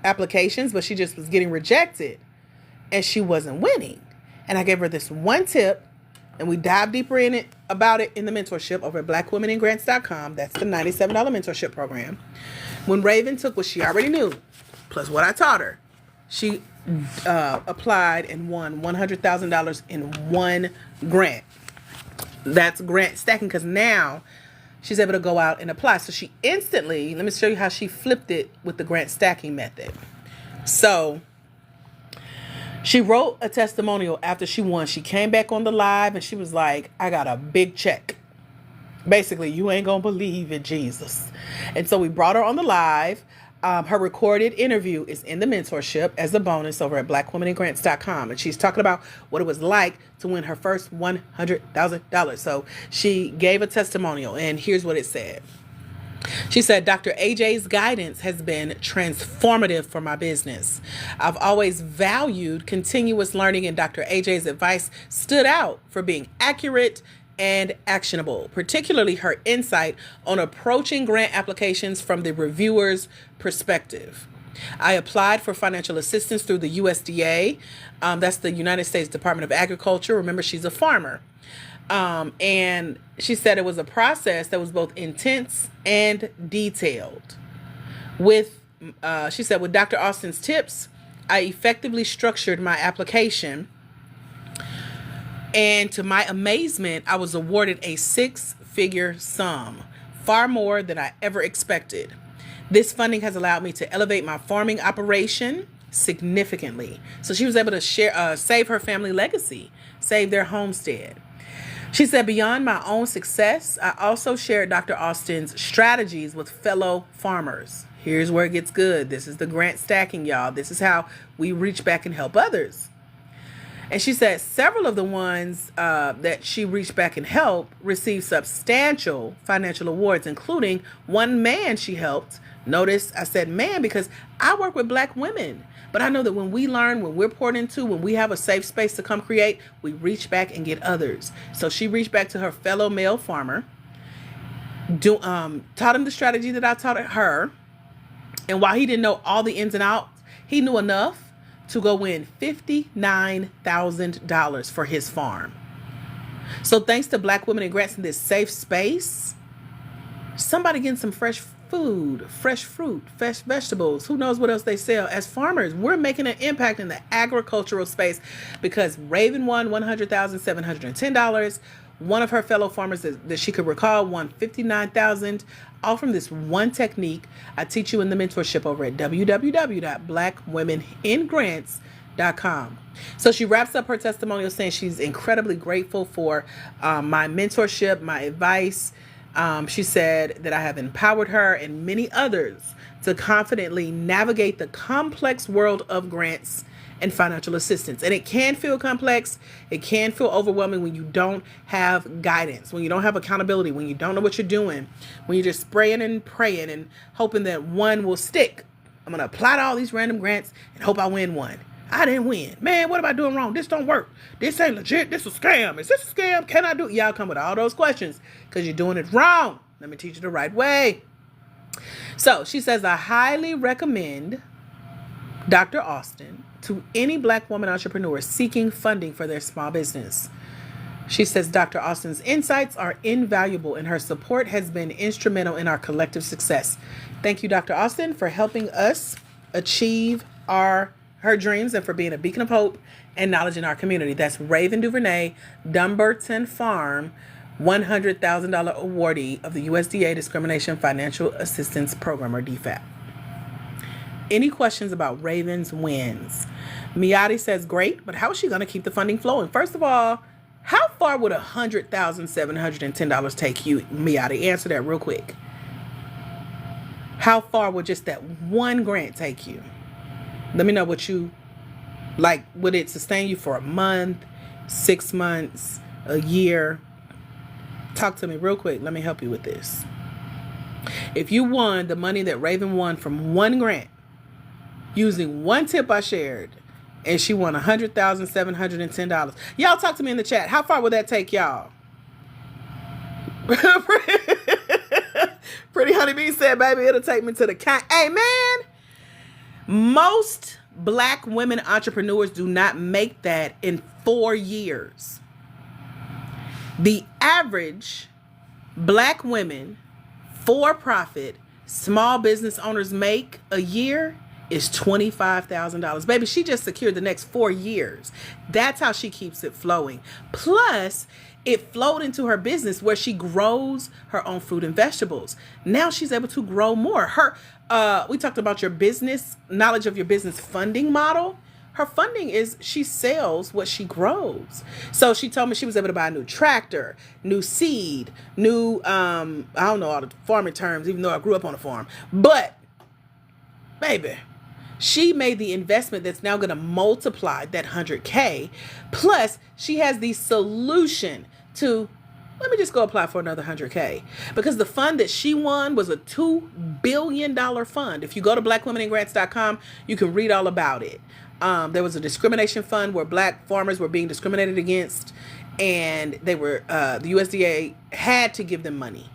applications, but she just was getting rejected and she wasn't winning. And I gave her this one tip, and we dive deeper in it about it in the mentorship over at blackwomeningrants.com. That's the $97 mentorship program. When Raven took what she already knew, plus what I taught her, she applied and won $100,000 in one grant. That's grant stacking, because now she's able to go out and apply. So she instantly, let me show you how she flipped it with the grant stacking method. So she wrote a testimonial after she won. She came back on the live and she was like, I got a big check. Basically, you ain't gonna believe in Jesus. And so we brought her on the live. Her recorded interview is in the mentorship as a bonus over at blackwomeningrants.com. And she's talking about what it was like to win her first $100,000. So she gave a testimonial, and here's what it said. She said, Dr. AJ's guidance has been transformative for my business. I've always valued continuous learning, and Dr. AJ's advice stood out for being accurate and actionable, particularly her insight on approaching grant applications from the reviewer's perspective. I applied for financial assistance through the USDA. That's the United States Department of Agriculture. Remember, she's a farmer. And she said it was a process that was both intense and detailed. She said, with Dr. Austin's tips, I effectively structured my application. And to my amazement, I was awarded a 6-figure sum, far more than I ever expected. This funding has allowed me to elevate my farming operation significantly. So she was able to save her family legacy, save their homestead. She said, beyond my own success, I also shared Dr. Austin's strategies with fellow farmers. Here's where it gets good. This is the grant stacking, y'all. This is how we reach back and help others. And she said several of the ones that she reached back and helped received substantial financial awards, including one man she helped. Notice I said man because I work with Black women. But I know that when we learn, when we're poured into, when we have a safe space to come create, we reach back and get others. So she reached back to her fellow male farmer, taught him the strategy that I taught her. And while he didn't know all the ins and outs, he knew enough to go win $59,000 for his farm. So thanks to Black Women in Grants in this safe space, somebody getting some fresh food, fresh fruit, fresh vegetables, who knows what else they sell. As farmers, we're making an impact in the agricultural space because Raven won $100,710. One of her fellow farmers that she could recall won $59,000, all from this one technique I teach you in the mentorship over at www.blackwomeningrants.com. So she wraps up her testimonial saying she's incredibly grateful for my mentorship, my advice. She said that I have empowered her and many others to confidently navigate the complex world of grants and financial assistance. And it can feel complex. It can feel overwhelming when you don't have guidance, when you don't have accountability, when you don't know what you're doing, when you're just spraying and praying and hoping that one will stick. I'm going to apply to all these random grants and hope I win one. I didn't win. Man, what am I doing wrong? This don't work. This ain't legit. This is a scam. Is this a scam? Can I do it? Y'all come with all those questions because you're doing it wrong. Let me teach you the right way. So she says, I highly recommend Dr. Austin to any Black woman entrepreneur seeking funding for their small business. She says Dr. Austin's insights are invaluable and her support has been instrumental in our collective success. Thank you, Dr. Austin, for helping us achieve her dreams and for being a beacon of hope and knowledge in our community. That's Raven DuVernay, Dumbarton Farm, $100,000 awardee of the USDA Discrimination Financial Assistance Program, or DFAP. Any questions about Raven's wins? Miyati says, great, but how is she going to keep the funding flowing? First of all, how far would $100,710 take you, Miyati? Answer that real quick. How far would just that one grant take you? Let me know what you like. Would it sustain you for a month, 6 months, a year? Talk to me real quick. Let me help you with this. If you won the money that Raven won from one grant, using one tip I shared, and she won $100,710. Y'all talk to me in the chat. How far would that take y'all? Pretty Honeybee said, baby, it'll take me to the count. Hey, man, most Black women entrepreneurs do not make that in 4 years. The average Black women, for-profit, small business owners make a year is $25,000. Baby, she just secured the next 4 years. That's how she keeps it flowing. Plus, it flowed into her business where she grows her own fruit and vegetables. Now she's able to grow more. We talked about your business, knowledge of your business funding model. Her funding is she sells what she grows. So she told me she was able to buy a new tractor, new seed, new, I don't know all the farming terms, even though I grew up on a farm. But baby, she made the investment that's now going to multiply that 100K. Plus, she has the solution to, let me just go apply for another 100K. Because the fund that she won was a $2 billion fund. If you go to blackwomeningrants.com, you can read all about it. There was a discrimination fund where black farmers were being discriminated against, and they were the USDA had to give them money.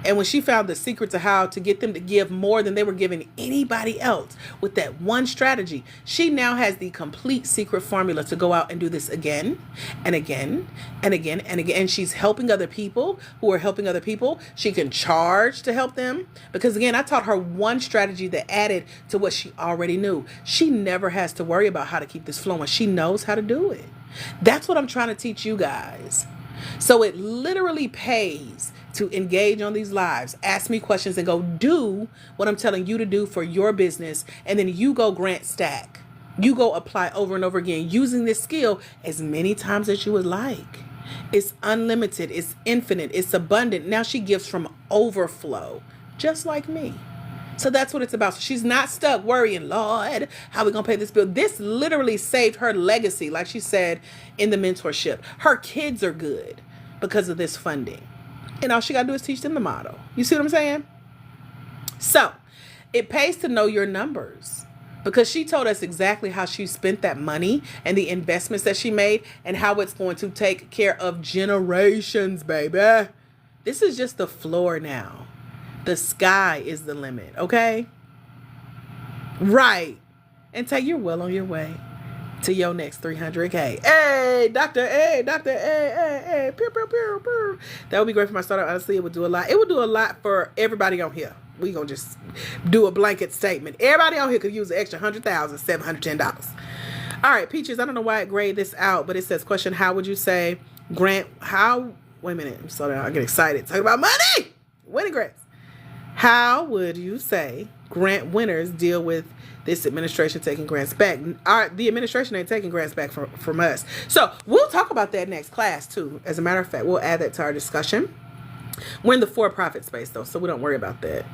And when she found the secret to how to get them to give more than they were giving anybody else with that one strategy, she now has the complete secret formula to go out and do this again and again and again and again. And she's helping other people who are helping other people. She can charge to help them because, again, I taught her one strategy that added to what she already knew. She never has to worry about how to keep this flowing. She knows how to do it. That's what I'm trying to teach you guys. So it literally pays to engage on these lives, ask me questions, and go do what I'm telling you to do for your business. And then you go grant stack. You go apply over and over again using this skill as many times as you would like. It's unlimited. It's infinite. It's abundant. Now she gives from overflow, just like me. So that's what it's about. So she's not stuck worrying, Lord, how are we going to pay this bill? This literally saved her legacy, like she said in the mentorship. Her kids are good because of this funding. And all she got to do is teach them the model. You see what I'm saying? So it pays to know your numbers because she told us exactly how she spent that money and the investments that she made and how it's going to take care of generations, baby. This is just the floor now. The sky is the limit, okay? Right. And Tay, you're well on your way to your next 300K. Hey, doctor, hey, pew, pew, pew, pew. That would be great for my startup. Honestly, it would do a lot. It would do a lot for everybody on here. We gonna just do a blanket statement. Everybody on here could use an extra $100,710. All right, Peaches, I don't know why it grayed this out, but it says, question, how would you say wait a minute, I'm sorry, I get excited talking about money. Winning grants. How would you say grant winners deal with this administration taking grants back? The administration ain't taking grants back from us. So we'll talk about that next class too. As a matter of fact, we'll add that to our discussion. We're in the for-profit space though, so we don't worry about that.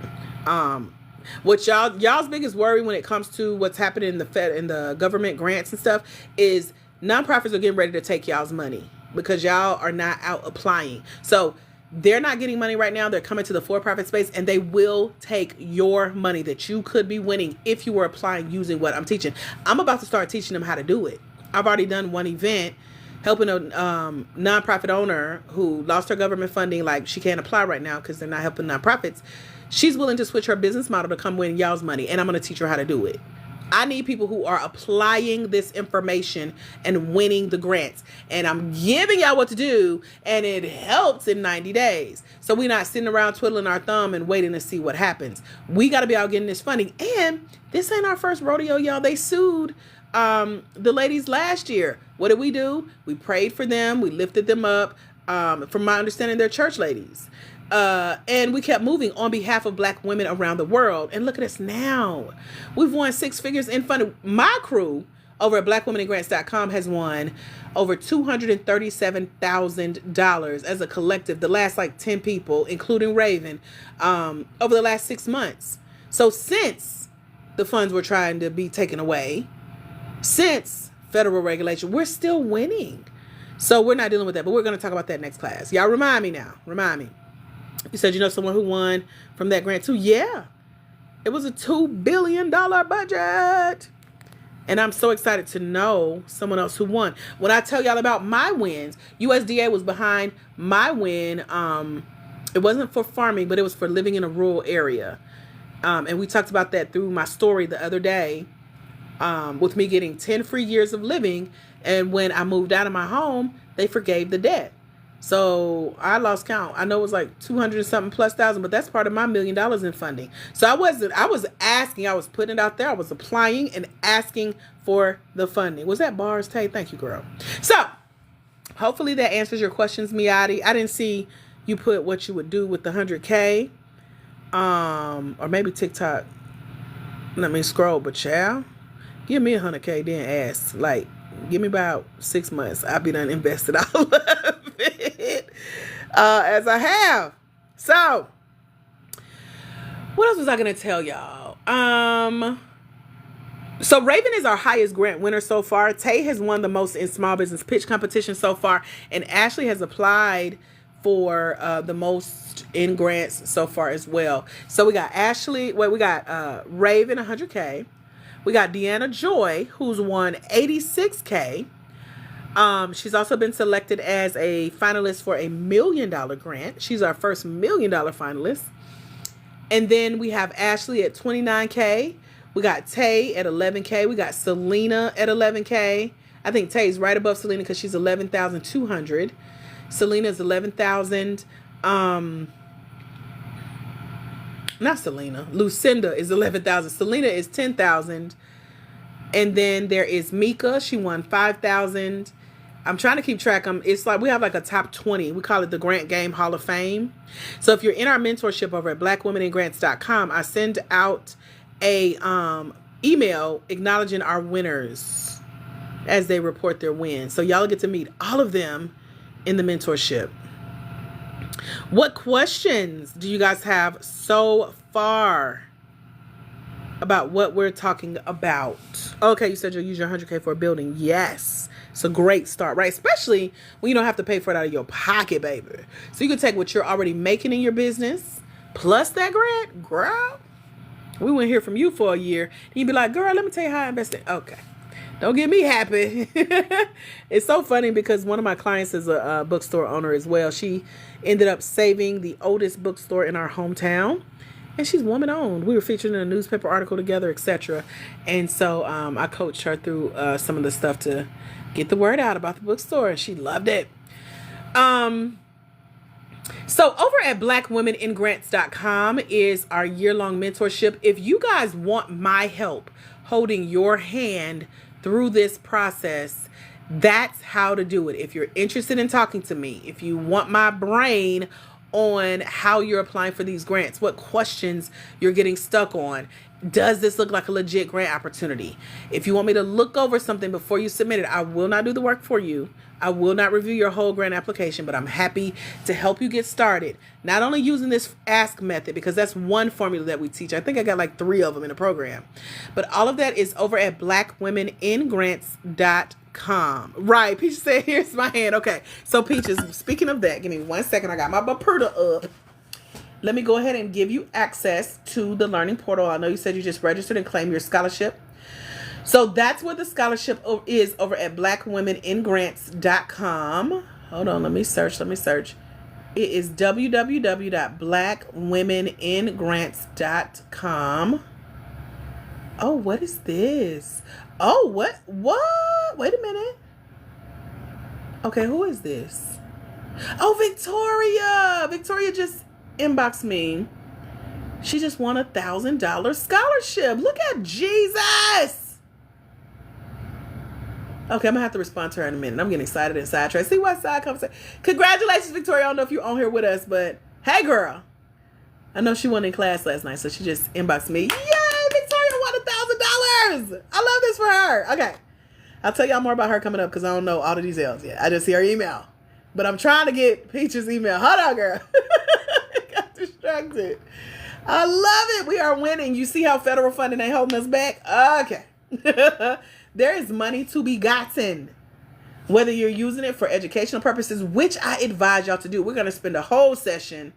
What y'all's biggest worry when it comes to what's happening in the Fed and the government grants and stuff is nonprofits are getting ready to take y'all's money because y'all are not out applying. So they're not getting money right now. They're coming to the for-profit space and they will take your money that you could be winning if you were applying using what I'm teaching. I'm about to start teaching them how to do it. I've already done one event helping a nonprofit owner who lost her government funding. Like, she can't apply right now because they're not helping nonprofits. She's willing to switch her business model to come win y'all's money, and I'm going to teach her how to do it. I need people who are applying this information and winning the grants. And I'm giving y'all what to do, and it helps in 90 days. So we're not sitting around twiddling our thumb and waiting to see what happens. We got to be out getting this funding. And this ain't our first rodeo, y'all. They sued the ladies last year. What did we do? We prayed for them. We lifted them up. From my understanding, they're church ladies. And we kept moving on behalf of black women around the world. And look at us now. We've won 6 figures in funding. My crew over at blackwomeningrants.com has won over $237,000 as a collective, the last 10 people, including Raven, over the last 6 months. So since the funds were trying to be taken away, since federal regulation, we're still winning. So we're not dealing with that, but we're going to talk about that next class. Y'all remind me now. Remind me. You said you know someone who won from that grant too? Yeah. It was a $2 billion budget. And I'm so excited to know someone else who won. When I tell y'all about my wins, USDA was behind my win. It wasn't for farming, but it was for living in a rural area. And we talked about that through my story the other day, with me getting 10 free years of living. And when I moved out of my home, they forgave the debt. So I lost count. I know it was like 200 something plus thousand, but that's part of my $1 million in funding. So I was putting it out there. I was applying and asking for the funding. Was that bars, Tay? Thank you, girl. So hopefully that answers your questions, Miati. I didn't see you put what you would do with the 100K. Or maybe TikTok. Let me scroll, but yeah, give me 100K, then ask. Give me about 6 months. I'll be done invested all of it. As I have. So, what else was I going to tell y'all? So Raven is our highest grant winner so far. Tay has won the most in small business pitch competition so far, and Ashley has applied for the most in grants so far as well. So we got Ashley, we got Raven 100K. We got Deanna Joy, who's won 86K. She's also been selected as a finalist for $1 million grant. She's our first $1 million finalist. And then we have Ashley at 29K. We got Tay at 11K. We got Selena at 11K. I think Tay's right above Selena because she's 11,200. Selena's 11,000. Not Selena. Lucinda is 11,000. Selena is 10,000. And then there is Mika. She won 5,000. I'm trying to keep track. It's like we have like a top 20. We call it the Grant Game Hall of Fame. So if you're in our mentorship over at blackwomeningrants.com, I send out a email acknowledging our winners as they report their wins. So y'all get to meet all of them in the mentorship. What questions do you guys have so far about what we're talking about? Okay, you said you'll use your 100K for a building. Yes. It's a great start, right? Especially when you don't have to pay for it out of your pocket, baby. So you can take what you're already making in your business plus that grant. Girl, we wouldn't hear from you for a year. And you'd be like, girl, let me tell you how I invested. Okay. Don't get me happy. It's so funny because one of my clients is a bookstore owner as well. She ended up saving the oldest bookstore in our hometown. And she's woman owned. We were featured in a newspaper article together, etc. And so I coached her through some of the stuff to get the word out about the bookstore. And she loved it. So over at blackwomeningrants.com is our year-long mentorship. If you guys want my help holding your hand through this process, that's how to do it. If you're interested in talking to me, if you want my brain on how you're applying for these grants, what questions you're getting stuck on, does this look like a legit grant opportunity? If you want me to look over something before you submit it, I will not do the work for you. I will not review your whole grant application, but I'm happy to help you get started. Not only using this ask method, because that's one formula that we teach. I think I got like 3 of them in the program. But all of that is over at blackwomeningrants.com. Right, Peaches said, here's my hand. Okay, so Peaches, speaking of that, give me 1 second. I got my Baperda up. Let me go ahead and give you access to the learning portal. I know you said you just registered and claimed your scholarship. So that's what the scholarship is over at blackwomeningrants.com. Hold on, let me search. It is www.blackwomeningrants.com. Oh, what is this? Oh, what? Wait a minute. Okay, who is this? Oh, Victoria. Victoria just inboxed me. She just won $1,000 scholarship. Look at Jesus. Okay, I'm gonna have to respond to her in a minute. I'm getting excited and sidetracked. See what side comes. Congratulations, Victoria. I don't know if you're on here with us, but hey, girl. I know she won in class last night, so she just inboxed me. Yay, Victoria won $1,000. I love this for her. Okay, I'll tell y'all more about her coming up because I don't know all the details yet. I just see her email, but I'm trying to get Peach's email. Hold on, girl. Got distracted. I love it. We are winning. You see how federal funding ain't holding us back? Okay. There is money to be gotten, whether you're using it for educational purposes, which I advise y'all to do. We're going to spend a whole session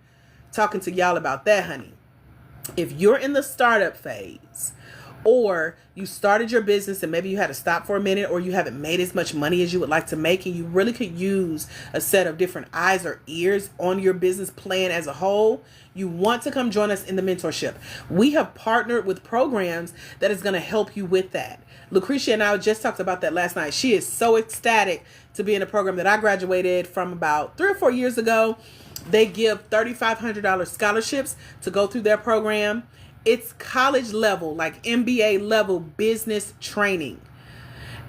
talking to y'all about that, honey. If you're in the startup phase, or you started your business and maybe you had to stop for a minute, or you haven't made as much money as you would like to make, and you really could use a set of different eyes or ears on your business plan as a whole, you want to come join us in the mentorship. We have partnered with programs that is going to help you with that. Lucretia and I just talked about that last night. She is so ecstatic to be in a program that I graduated from about 3 or 4 years ago. They give $3,500 scholarships to go through their program. It's college level, like MBA level business training.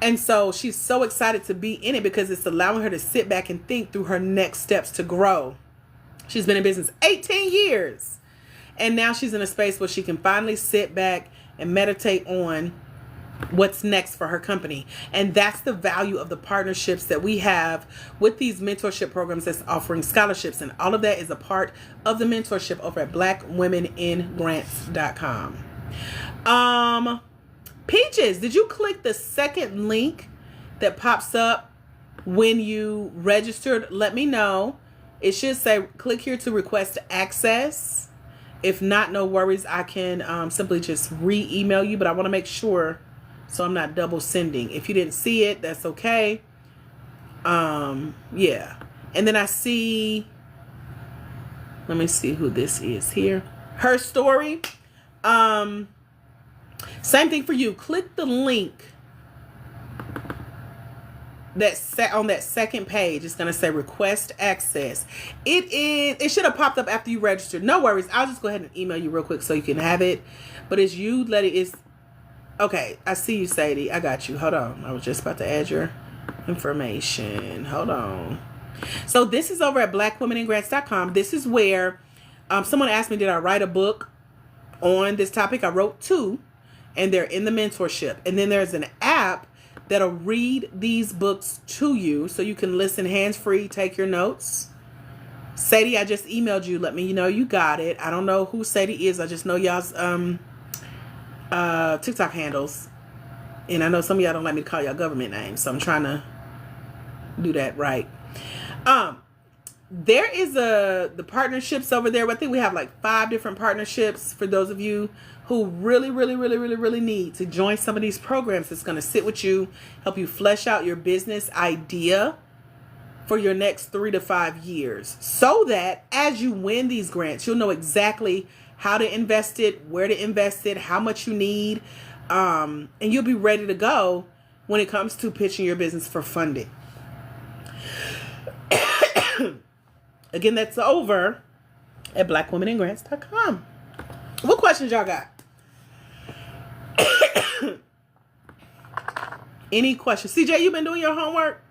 And so she's so excited to be in it because it's allowing her to sit back and think through her next steps to grow. She's been in business 18 years. And now she's in a space where she can finally sit back and meditate on what's next for her company. And that's the value of the partnerships that we have with these mentorship programs that's offering scholarships. And all of that is a part of the mentorship over at blackwomeningrants.com. Peaches, did you click the second link that pops up when you registered? Let me know. It should say click here to request access. If not, no worries. I can simply just re-email you, but I want to make sure so I'm not double sending. If you didn't see it, that's okay. Yeah. And then I see, let me see who this is here. Her story. Same thing for you. Click the link that's on that second page. It's gonna say request access. It should have popped up after you registered. No worries. I'll just go ahead and email you real quick so you can have it. But it's you let it is okay. I see you, Sadie. I got you. Hold on. I was just about to add your information. Hold on. So this is over at blackwomeningrants.com. This is where someone asked me, did I write a book on this topic? I wrote 2, and they're in the mentorship. And then there's an app that'll read these books to you so you can listen hands-free, take your notes. Sadie, I just emailed you. Let me know you got it. I don't know who Sadie is. I just know y'all's TikTok handles. And I know some of y'all don't like me to call y'all government names, so I'm trying to do that right. There is the partnerships over there. I think we have like 5 different partnerships for those of you who really need to join some of these programs. That's going to sit with you, help you flesh out your business idea for your next 3 to 5 years, so that as you win these grants, you'll know exactly how to invest it, where to invest it, how much you need, and you'll be ready to go when it comes to pitching your business for funding. Again, that's over at blackwomeningrants.com. What questions y'all got? Any questions? CJ, you been doing your homework?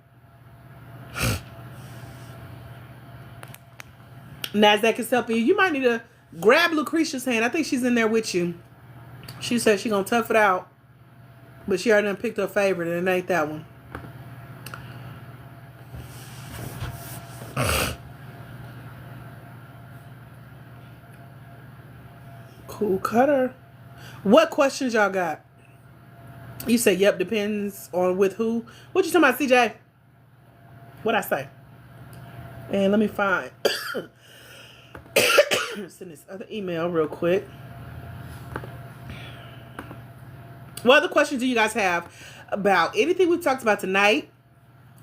NASDAQ is helping you. You might need to grab Lucretia's hand. I think she's in there with you. She said she's going to tough it out. But she already done picked her favorite, and it ain't that one. Cool cutter. What questions y'all got? You say, yep, depends on with who. What you talking about, CJ? What'd I say? And let me find. Send this other email real quick. What other questions do you guys have about anything we've talked about tonight?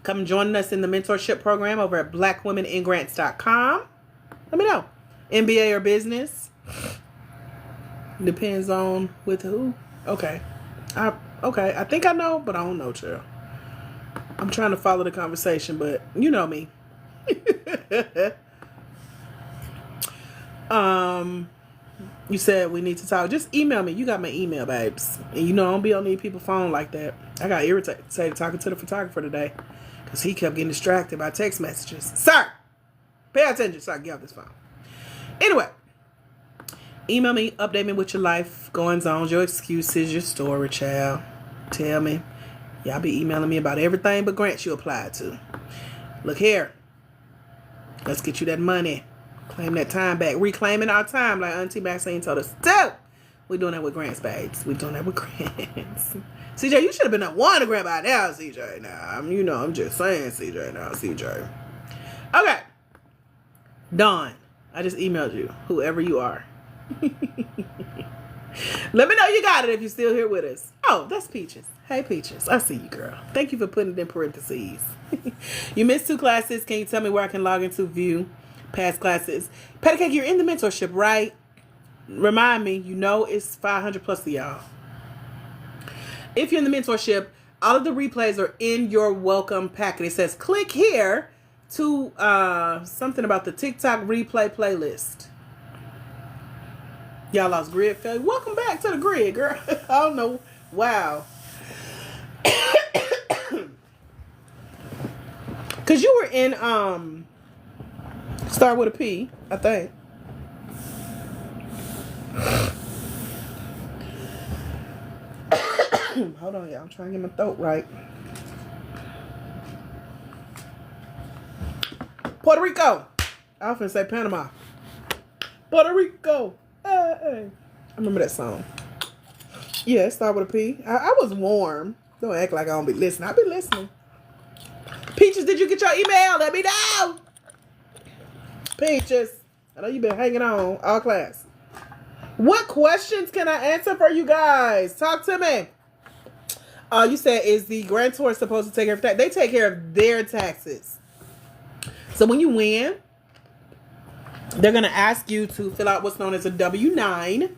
Come join us in the mentorship program over at blackwomeningrants.com. Let me know. MBA or business? Depends on with who. Okay. I think I know, but I don't know, child. I'm trying to follow the conversation, but you know me. You said we need to talk. Just email me. You got my email, babes. And you know I don't be on these people's phone like that. I got irritated talking to the photographer today because he kept getting distracted by text messages. Sir, pay attention so I can get off this phone. Anyway, email me, update me with your life goings on, your excuses, your story, child. Tell me. Y'all be emailing me about everything but grants you applied to. Look here. Let's get you that money. Claim that time back. Reclaiming our time like Auntie Maxine told us to. We're doing that with grants, babes. We're doing that with grants. CJ, you should have been at one grant by now, CJ. Now, I'm just saying, CJ. Now, CJ. Okay. Dawn, I just emailed you, whoever you are. Let me know you got it if you're still here with us. Oh, that's Peaches. Hey, Peaches. I see you, girl. Thank you for putting it in parentheses. You missed 2 classes. Can you tell me where I can log into view past classes? Patty Cake, you're in the mentorship, right? Remind me, it's 500 plus of y'all. If you're in the mentorship, all of the replays are in your welcome packet. It says click here to something about the TikTok replay playlist. Y'all lost grid failure. Welcome back to the grid, girl. I don't know. Wow. Cause you were in start with a P, I think. Hold on, y'all. I'm trying to get my throat right. Puerto Rico. I often say Panama. Puerto Rico. Hey. I remember that song. Yeah, it started with a P. I was warm. Don't act like I don't be listening. I've been listening. Peaches, did you get your email? Let me know. Peaches, I know you've been hanging on all class. What questions can I answer for you guys? Talk to me. You said, is the grantor supposed to take care of tax? They take care of their taxes. So when you win, they're going to ask you to fill out what's known as a W-9.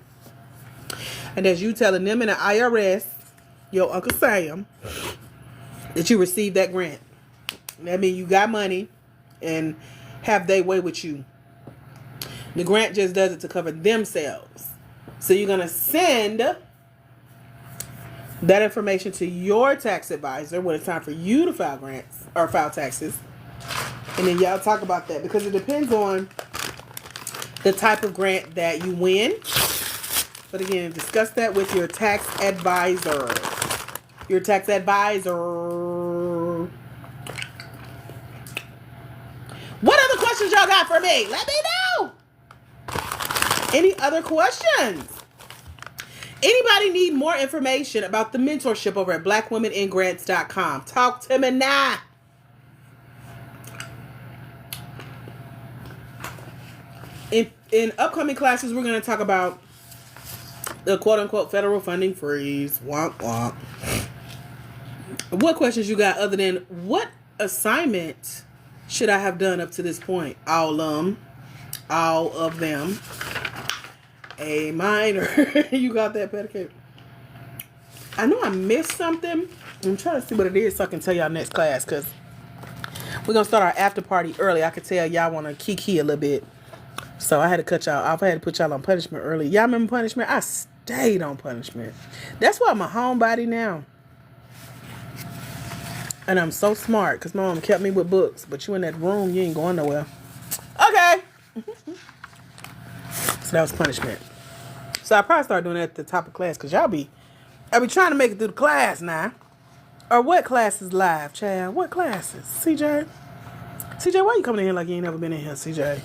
And as you telling them in the IRS, your Uncle Sam, that you received that grant. That means you got money and have they way with you. The grant just does it to cover themselves. So you're going to send that information to your tax advisor when it's time for you to file grants or file taxes. And then y'all talk about that because it depends on the type of grant that you win. But again, discuss that with your tax advisor. Your tax advisor. What other questions y'all got for me? Let me know. Any other questions? Anybody need more information about the mentorship over at blackwomeningrants.com? Talk to me now. In upcoming classes, we're going to talk about the quote-unquote federal funding freeze. Womp womp. What questions you got other than what assignment should I have done up to this point? All of them. A minor. You got that, Petticoat? I know I missed something. I'm trying to see what it is so I can tell y'all next class because we're going to start our after party early. I could tell y'all want to kiki a little bit. So I had to cut y'all off. I had to put y'all on punishment early. Y'all remember punishment? I stayed on punishment. That's why I'm a homebody now. And I'm so smart because my mom kept me with books. But you in that room, you ain't going nowhere. Okay. So that was punishment. So I probably start doing that at the top of class because I be trying to make it through the class now. Or what class is live, Chad? What classes? CJ? CJ, why you coming in here like you ain't never been in here, CJ?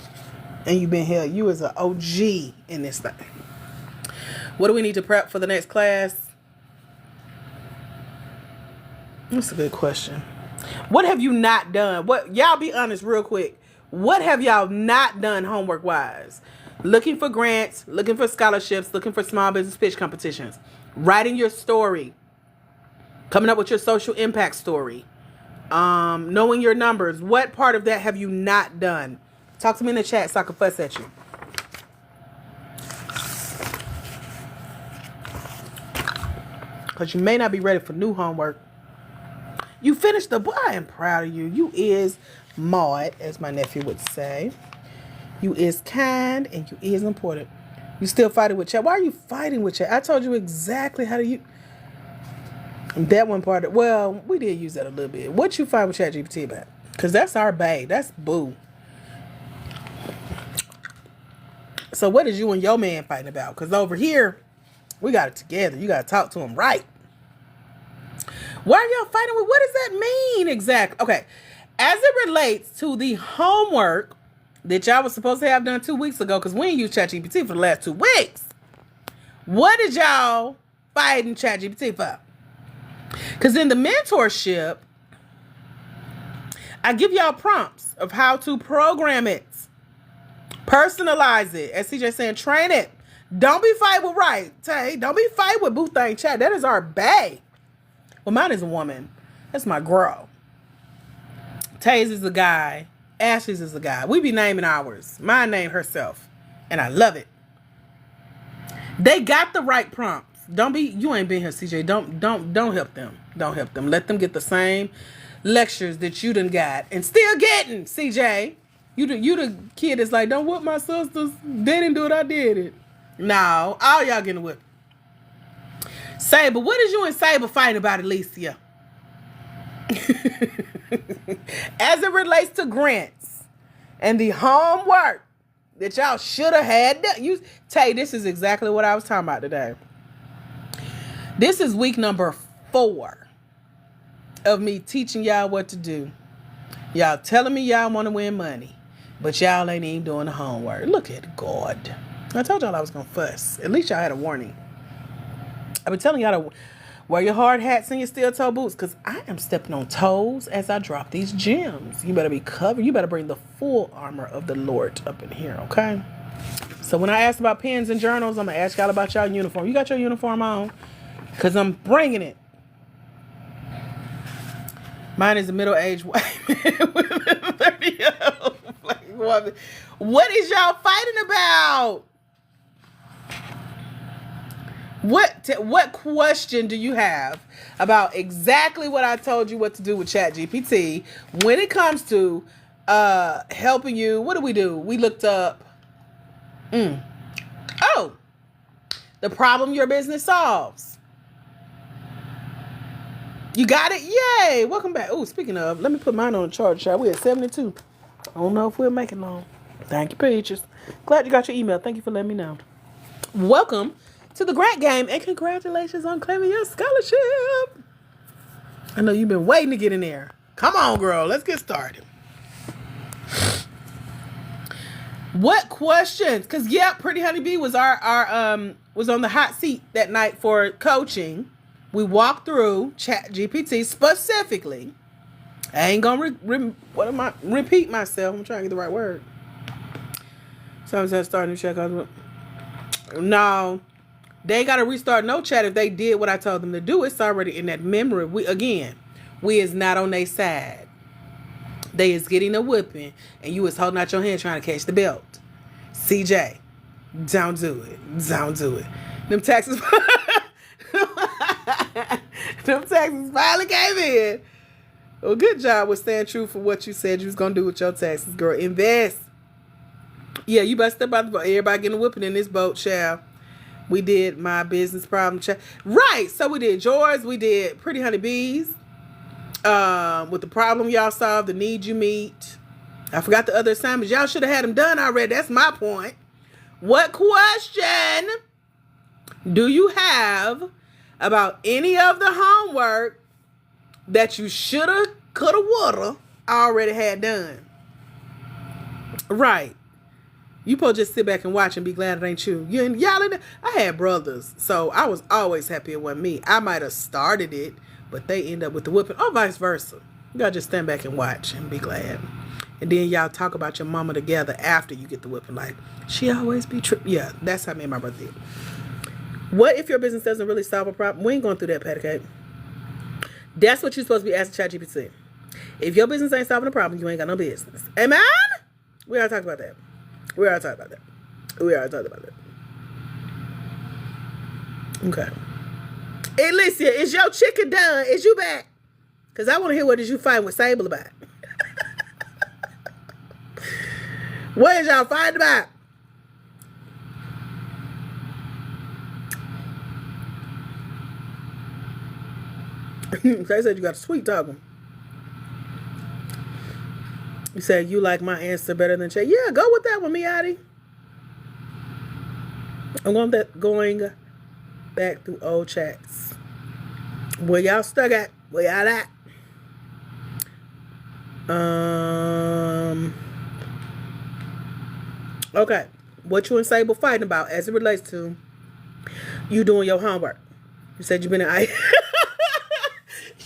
And you been here. You is an OG in this thing. What do we need to prep for the next class? That's a good question. What have you not done? Y'all be honest real quick. What have y'all not done homework-wise? Looking for grants, looking for scholarships, looking for small business pitch competitions. Writing your story. Coming up with your social impact story. Knowing your numbers. What part of that have you not done? Talk to me in the chat so I can fuss at you. Because you may not be ready for new homework. You finished the book. I am proud of you. You is Maud, as my nephew would say. You is kind and you is important. You still fighting with chat. Why are you fighting with chat? I told you exactly how to use that one part. Well, we did use that a little bit. What you fight with ChatGPT about? Because that's our bae. That's boo. So what is you and your man fighting about? Because over here, we got it together. You got to talk to him right. Why are y'all fighting with? What does that mean exactly? Okay. As it relates to the homework that y'all was supposed to have done 2 weeks ago, because we ain't used ChatGPT for the last 2 weeks. What did y'all fighting ChatGPT for? Because in the mentorship, I give y'all prompts of how to program it. Personalize it. As CJ saying, train it. Don't be fighting with Tay. Don't be fighting with Boo Thing Chat. That is our bae. Well, mine is a woman. That's my girl. Tay's is a guy. Ashley's is a guy. We be naming ours. Mine named herself. And I love it. They got the right prompts. You ain't been here, CJ. Don't help them. Don't help them. Let them get the same lectures that you done got and still getting, CJ. You the kid that's like, don't whoop my sisters. They didn't do it, I did it. No, all y'all getting whipped. Saber, what is you and Saber fighting about, Alicia? As it relates to grants and the homework that y'all should have had done. Tay, this is exactly what I was talking about today. This is week number 4 of me teaching y'all what to do. Y'all telling me y'all want to win money, but y'all ain't even doing the homework. Look at God. I told y'all I was going to fuss. At least y'all had a warning. I've been telling y'all to wear your hard hats and your steel toe boots because I am stepping on toes as I drop these gems. You better be covered. You better bring the full armor of the Lord up in here, okay? So when I ask about pens and journals, I'm going to ask y'all about y'all uniform. You got your uniform on? Because I'm bringing it. Mine is a middle-aged white man with a 30-year-old black woman. What is y'all fighting about? What question do you have about exactly what I told you what to do with ChatGPT when it comes to helping you? What do? We looked up the problem your business solves. You got it? Yay! Welcome back. Oh, speaking of, let me put mine on the charge, child. We're at 72. I don't know if we'll make it long. Thank you, Peaches. Glad you got your email. Thank you for letting me know. Welcome to the Grant Game, and congratulations on claiming your scholarship. I know you've been waiting to get in there. Come on, girl. Let's get started. What questions? Because, yeah, Pretty Honeybee was was on the hot seat that night for coaching. We walked through ChatGPT specifically. I ain't going to repeat myself. I'm trying to get the right word. Sometimes I start a new chat. No. They ain't got to restart no chat if they did what I told them to do. It's already in that memory. We is not on their side. They is getting a whipping, and you is holding out your hand trying to catch the belt. CJ, don't do it. Don't do it. Them taxes finally came in. Well, good job with staying true for what you said you was going to do with your taxes, girl. Invest. Yeah, you better step out the boat. Everybody getting a whipping in this boat, child. We did my business problem chat. Right. So we did yours. We did Pretty Honeybees. With the problem y'all solved, the need you meet. I forgot the other assignments. Y'all should have had them done already. That's my point. What question do you have about any of the homework that you shoulda, coulda, woulda already had done? Right. You supposed to just sit back and watch and be glad it ain't you. I had brothers, so I was always happy it wasn't me. I might have started it, but they end up with the whipping, or vice versa. You gotta just stand back and watch and be glad. And then y'all talk about your mama together after you get the whipping. Like, she always be true. Yeah, that's how me and my brother did. What if your business doesn't really solve a problem? We ain't going through that, patty cake. That's what you're supposed to be asking ChatGPT. If your business ain't solving a problem, you ain't got no business. Amen? We already talked about that. Okay. Alicia, is your chicken done? Is you back? Because I want to hear what did you fight with Sable about. What is y'all fighting about? They said you got a sweet talking. You said you like my answer better than Chat. Yeah, go with that one, Miati. I'm going back through old chats. Where y'all stuck at? Where y'all at? Okay. What you and Sable fighting about as it relates to you doing your homework? You said you've been in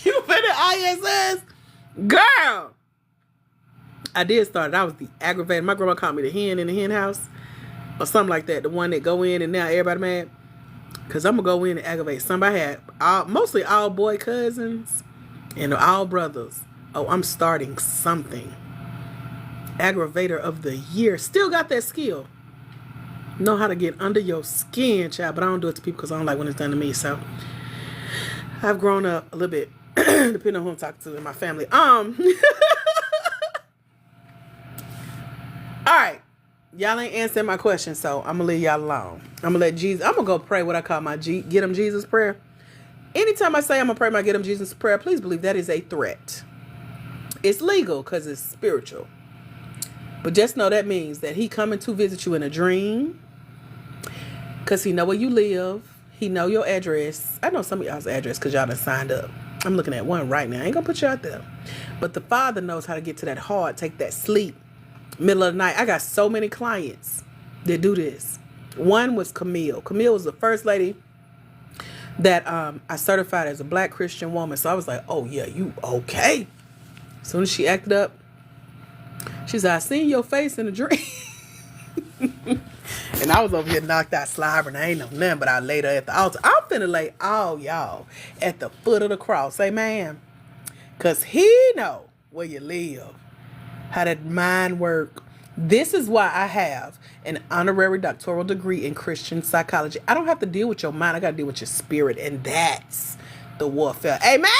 You've been in ISS? Girl! I did start it. I was the aggravated. My grandma called me the hen in the hen house. Or something like that. The one that go in and now everybody mad. Because I'm going to go in and aggravate somebody. I had mostly all boy cousins and all brothers. Oh, I'm starting something. Aggravator of the year. Still got that skill. Know how to get under your skin, child. But I don't do it to people because I don't like when it's done to me. So I've grown up a little bit. Depending on who I'm talking to in my family. All right. Y'all ain't answering my question, so I'm going to leave y'all alone. I'm going to let Jesus, I'm going to go pray what I call my Get Him Jesus prayer. Anytime I say I'm going to pray my Get Him Jesus prayer, please believe that is a threat. It's legal because it's spiritual. But just know that means that he coming to visit you in a dream because he know where you live. He know your address. I know some of y'all's address because y'all done signed up. I'm looking at one right now. I ain't going to put you out there. But the Father knows how to get to that heart, take that sleep. Middle of the night. I got so many clients that do this. One was Camille. Camille was the first lady that I certified as a Black Christian woman. So I was like, oh yeah, you okay. As soon as she acted up, she said, I seen your face in a dream. And I was over here knocked out slobbering. I ain't know nothing, but I laid her at the altar. I'm finna lay all y'all at the foot of the cross. Amen. Because he know where you live, how that mind work. This is why I have an honorary doctoral degree in Christian psychology. I don't have to deal with your mind. I got to deal with your spirit. And that's the warfare. Amen.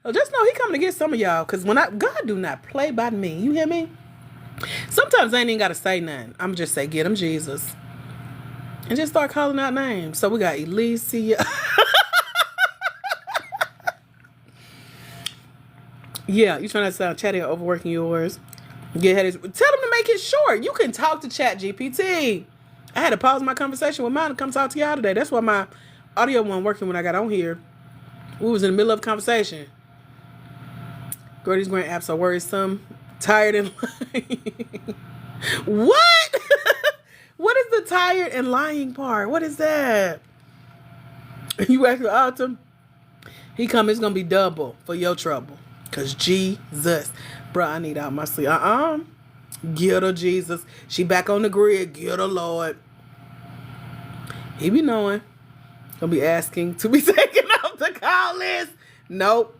So just know he coming to get some of y'all. Because God do not play by me. You hear me? Sometimes I ain't even got to say nothing. I'm just say, get him Jesus. And just start calling out names. So we got Elysia. Yeah, you trying to sound chatty or overworking yours. Get headed. Tell them to make it short. You can talk to ChatGPT. I had to pause my conversation with mine to come talk to y'all today. That's why my audio wasn't working when I got on here. We was in the middle of a conversation. Girl, these grand apps are worrisome. Tired and lying. What? What is the tired and lying part? What is that? You ask the autumn. He come, it's going to be double for your trouble. Because Jesus. Bruh, I need out my sleep. Get her, Jesus. She back on the grid. Get her, Lord. He be knowing. Gonna be asking to be taken off the call list. Nope.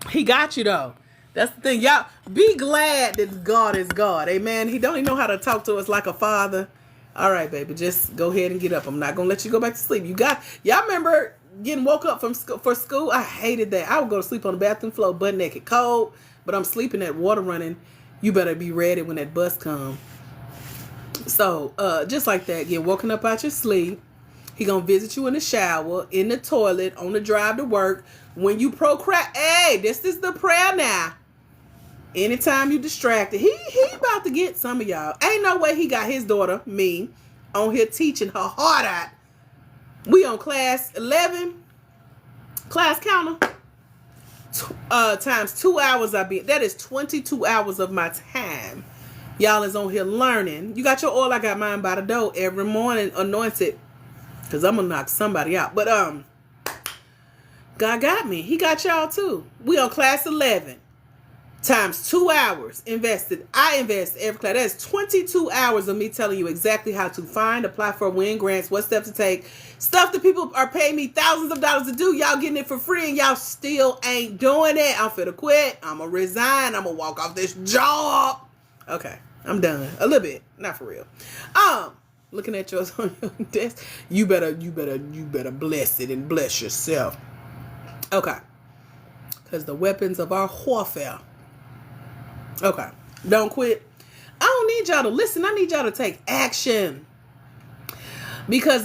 He got you, though. That's the thing. Y'all, be glad that God is God. Amen. He don't even know how to talk to us like a father. All right, baby. Just go ahead and get up. I'm not going to let you go back to sleep. Y'all remember getting woke up for school? I hated that. I would go to sleep on the bathroom floor, butt naked, cold, but I'm sleeping at water running. You better be ready when that bus comes. So, just like that, get woken up out your sleep. He gonna visit you in the shower, in the toilet, on the drive to work. When you hey, this is the prayer now. Anytime you distracted, he about to get some of y'all. Ain't no way he got his daughter, me, on here teaching her heart out. We on class 11, class counter, times 2 hours that is 22 hours of my time. Y'all is on here learning. You got your oil, I got mine by the door every morning, anointed. Because I'm going to knock somebody out. But God got me. He got y'all too. We on class 11. Times 2 hours invested. I invest every class. That's 22 hours of me telling you exactly how to find, apply for, win grants, what steps to take. Stuff that people are paying me thousands of dollars to do. Y'all getting it for free and y'all still ain't doing it. I'm finna quit. I'm gonna resign. I'm gonna walk off this job. Okay, I'm done. A little bit. Not for real. Looking at yours on your desk. You better bless it and bless yourself. Okay. Because the weapons of our warfare. Okay. Don't quit. I don't need y'all to listen. I need y'all to take action. Because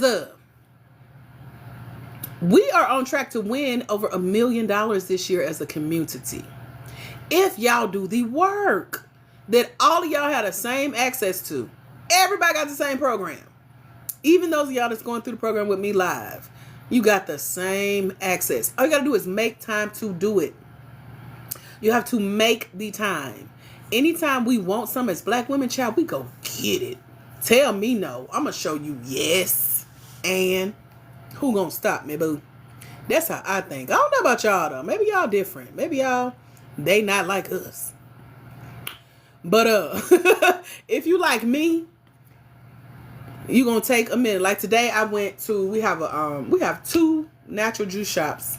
we are on track to win over $1 million this year as a community. If y'all do the work that all of y'all have the same access to. Everybody got the same program. Even those of y'all that's going through the program with me live. You got the same access. All you got to do is make time to do it. You have to make the time. Anytime we want something as black women, child, we go get it. Tell me no. I'm going to show you yes. And who going to stop me, boo? That's how I think. I don't know about y'all, though. Maybe y'all different. Maybe y'all, they not like us. But if you like me, you gonna take a minute. Like today, I went to we have 2 natural juice shops,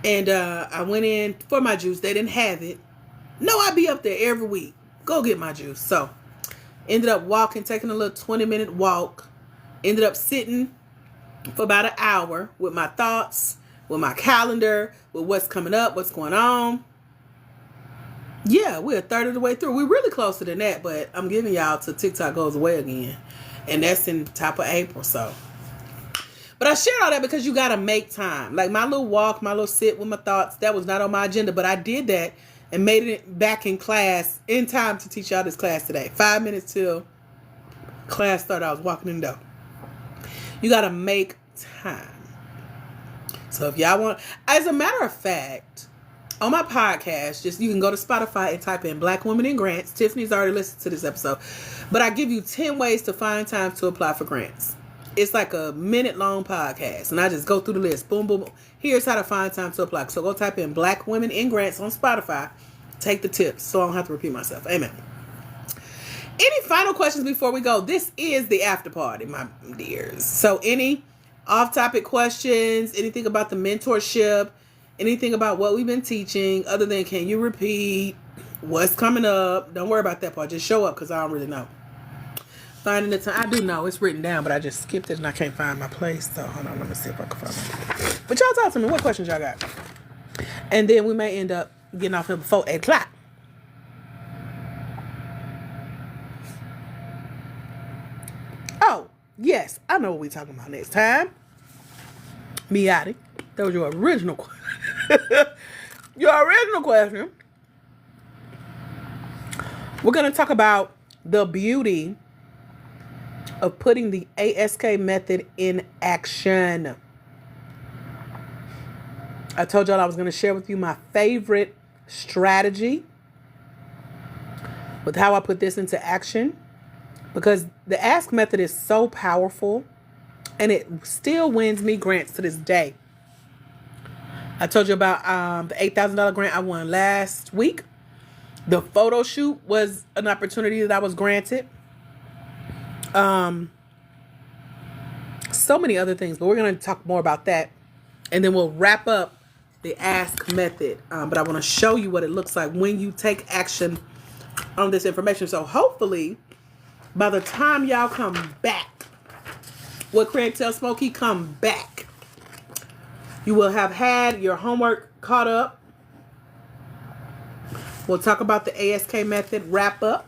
and I went in for my juice. They didn't have it. No, I be up there every week. Go get my juice. So ended up taking a little 20-minute walk. Ended up sitting for about an hour with my thoughts, with my calendar, with what's coming up, what's going on. Yeah, we're a third of the way through. We're really closer than that, but I'm giving y'all till TikTok goes away again. And that's in top of April, so. But I shared all that because you got to make time. Like my little walk, my little sit with my thoughts, that was not on my agenda, but I did that and made it back in class in time to teach y'all this class today. 5 minutes till class started, I was walking in the door. You got to make time. So if y'all want, as a matter of fact, on my podcast, you can go to Spotify and type in Black Women in Grants. Tiffany's already listened to this episode. But I give you 10 ways to find time to apply for grants. It's like a minute long podcast, and I just go through the list. Boom, boom, boom. Here's how to find time to apply. So go type in Black Women in Grants on Spotify. Take the tips so I don't have to repeat myself. Amen. Any final questions before we go? This is the after party, my dears. So any off-topic questions, anything about the mentorship, anything about what we've been teaching, other than can you repeat what's coming up? Don't worry about that part. Just show up because I don't really know. Finding the time. I do know it's written down, but I just skipped it and I can't find my place. So hold on, let me see if I can find it. But y'all talk to me. What questions y'all got? And then we may end up getting off here before 8 o'clock. Oh, yes. I know what we're talking about next time. Miati. That was your original question. Your original question. We're going to talk about the beauty of putting the ASK method in action. I told y'all I was going to share with you my favorite strategy with how I put this into action, because the ask method is so powerful and it still wins me grants to this day. I told you about the $8,000 grant I won last week. The photo shoot was an opportunity that I was granted. So many other things, but we're going to talk more about that. And then we'll wrap up the ask method. But I want to show you what it looks like when you take action on this information. So hopefully by the time y'all come back, what Craig tells Smokey, come back, you will have had your homework caught up. We'll talk about the ASK method, wrap up.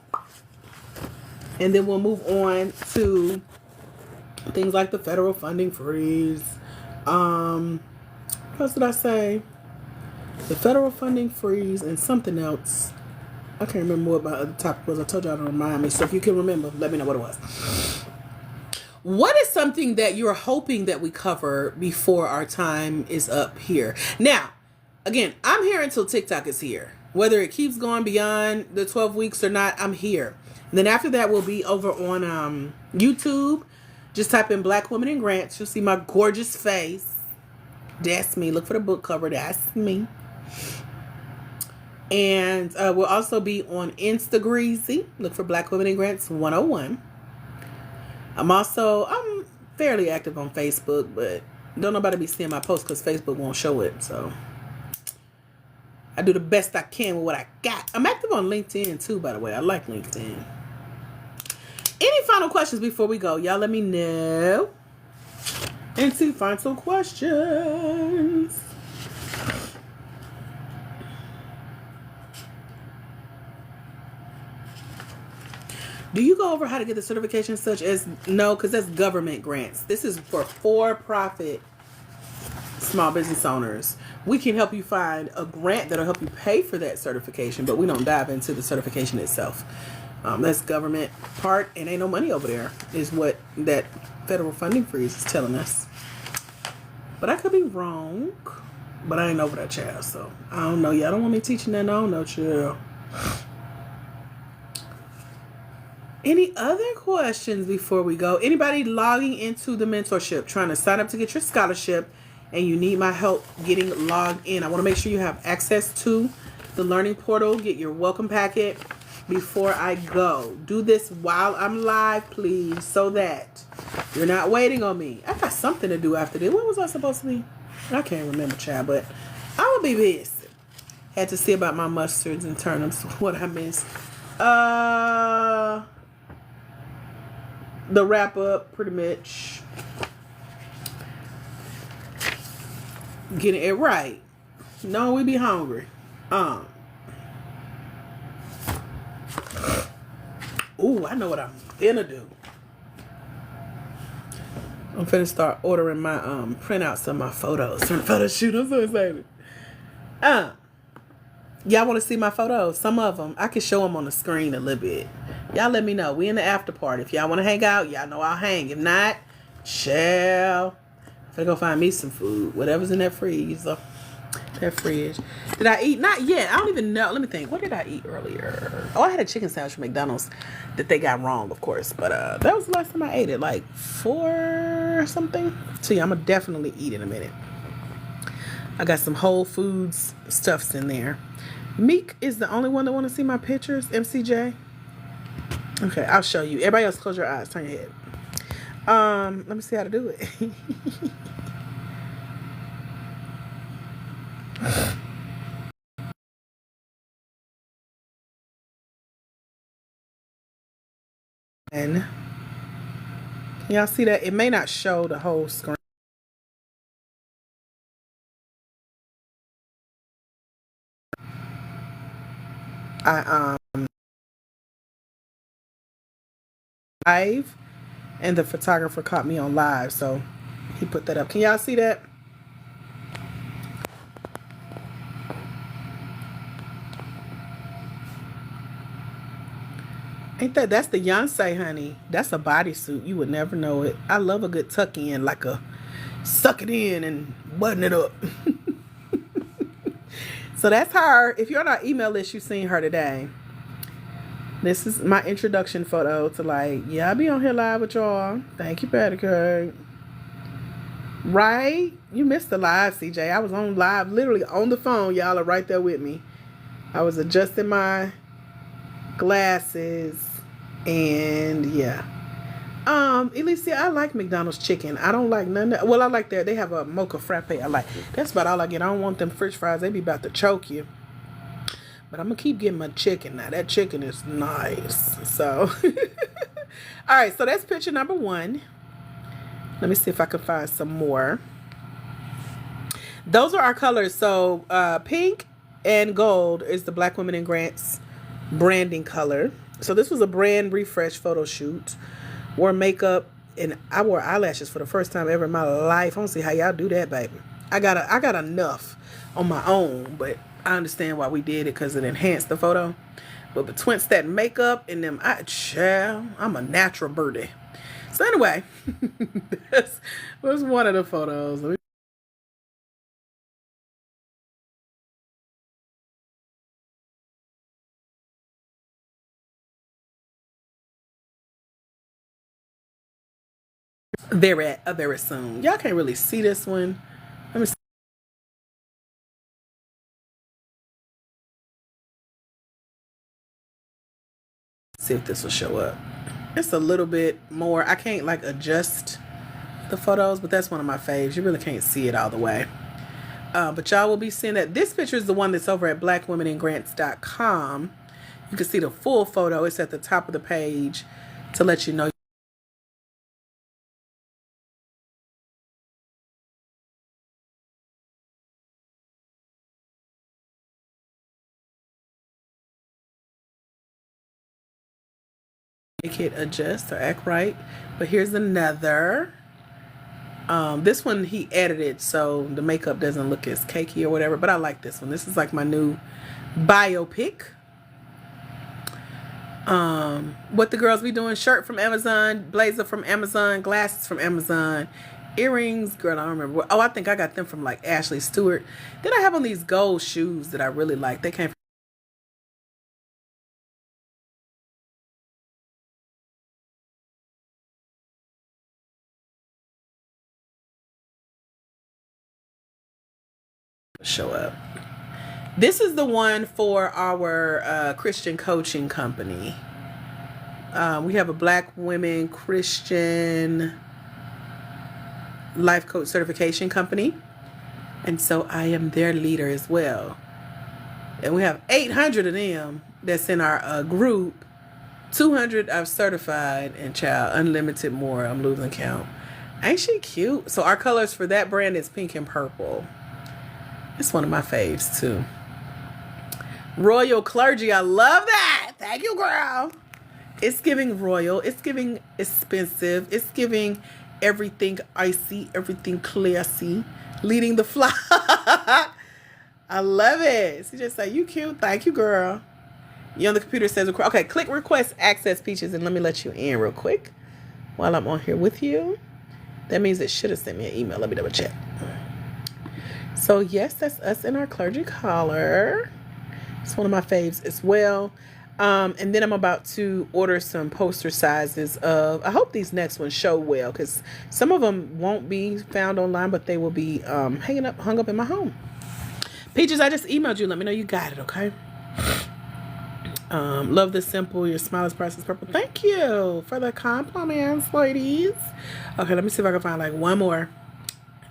And then we'll move on to things like the federal funding freeze. What else did I say? The federal funding freeze and something else. I can't remember what my other topic was. I told y'all to remind me. So if you can remember, let me know what it was. What is something that you're hoping that we cover before our time is up here? Now, again, I'm here until TikTok is here. Whether it keeps going beyond the 12 weeks or not, I'm here. And then after that, we'll be over on YouTube. Just type in Black Women in Grants. You'll see my gorgeous face. That's me. Look for the book cover. That's me. And we'll also be on Instagreasy. Look for Black Women in Grants 101. I'm fairly active on Facebook, but don't nobody be seeing my posts because Facebook won't show it. So I do the best I can with what I got. I'm active on LinkedIn too, by the way. I like LinkedIn. Any final questions before we go? Y'all let me know. And see, find some questions. Do you go over how to get the certification such as, no, because that's government grants. This is for for-profit small business owners. We can help you find a grant that'll help you pay for that certification, but we don't dive into the certification itself. That's government part, and ain't no money over there, is what that federal funding freeze is telling us. But I could be wrong, but I ain't over that, child, so I don't know. Y'all don't want me teaching that, no, child. Any other questions before we go? Anybody logging into the mentorship, trying to sign up to get your scholarship, and you need my help getting logged in? I want to make sure you have access to the learning portal. Get your welcome packet before I go. Do this while I'm live, please, so that you're not waiting on me. I got something to do after this. What was I supposed to be? I can't remember, child, but I'm going to be busy. Had to see about my mustards and turnips, what I missed. The wrap up, pretty much. Getting it right. No, we be hungry. Ooh, I know what I'm finna do. I'm finna start ordering my printouts of my photos from the photo shoot. I'm so excited. Y'all want to see my photos? Some of them. I can show them on the screen a little bit. Y'all let me know. We in the after party. If y'all want to hang out, y'all know I'll hang. If not, chill. I'm finna go find me some food. Whatever's in that freezer. That fridge. Did I eat? Not yet. I don't even know. Let me think. What did I eat earlier? Oh, I had a chicken sandwich from McDonald's that they got wrong, of course. But that was the last time I ate it, like 4 or something. So yeah, I'm gonna definitely eat in a minute. I got some Whole Foods stuffs in there. Meek is the only one that want to see my pictures. MCJ. Okay, I'll show you. Everybody else, close your eyes. Turn your head. Let me see how to do it. And can y'all see that? It may not show the whole screen. I live, and the photographer caught me on live, so he put that up. Can y'all see that? Ain't that's the Beyonce, honey. That's a bodysuit. You would never know it. I love a good tuck in, like a suck it in and button it up. So that's her. If you're on our email list, you've seen her today. This is my introduction photo to like, yeah, I'll be on here live with y'all. Thank you, Petticoat. Right? You missed the live, CJ. I was on live, literally on the phone. Y'all are right there with me. I was adjusting my glasses and yeah. Alicia, I like McDonald's chicken. I don't like none. Well, I like that. They have a mocha frappe. I like. That's about all I get. I don't want them French fries. They be about to choke you. But I'm gonna keep getting my chicken now. That chicken is nice. So, all right. So that's picture number 1. Let me see if I can find some more. Those are our colors. So pink and gold is the Black Women in Grants branding color. So this was a brand refresh photo shoot. Wore makeup and I wore eyelashes for the first time ever in my life. I don't see how y'all do that, baby. I got enough on my own, but I understand why we did it because it enhanced the photo. But between that makeup and them, I'm a natural birdie. So anyway, this was one of the photos. Very soon. Y'all can't really see this one. Let me see if this will show up. It's a little bit more. I can't like adjust the photos, but that's one of my faves. You really can't see it all the way. But y'all will be seeing that. This picture is the one that's over at blackwomeningrants.com. You can see the full photo. It's at the top of the page to let you know. Make it adjust or act right. But here's another. This one he edited so the makeup doesn't look as cakey or whatever, but I like this one. This is like my new biopic. What the girls be doing: shirt from Amazon, blazer from Amazon, glasses from Amazon, earrings, girl, I don't remember. Oh, I think I got them from like Ashley Stewart. Then I have on these gold shoes that I really like. They came from show up. This is the one for our Christian coaching company. We have a Black Women Christian Life Coach Certification Company. And so I am their leader as well. And we have 800 of them that's in our group. 200 I've certified, and child, unlimited more. I'm losing count. Ain't she cute? So our colors for that brand is pink and purple. It's one of my faves too. Royal Clergy. I love that. Thank you, girl. It's giving royal. It's giving expensive. It's giving everything icy, everything classy. Leading the flock. I love it. She just say, you cute. Thank you, girl. You on the computer says, okay, click request access features and let me let you in real quick while I'm on here with you. That means it should have sent me an email. Let me double check. So yes, that's us in our clergy collar. It's one of my faves as well. And then I'm about to order some poster sizes of. I hope these next ones show well because some of them won't be found online, but they will be hung up in my home. Peaches, I just emailed you. Let me know you got it, okay? Love this simple. Your smile is priceless purple. Thank you for the compliments, ladies. Okay, let me see if I can find like one more.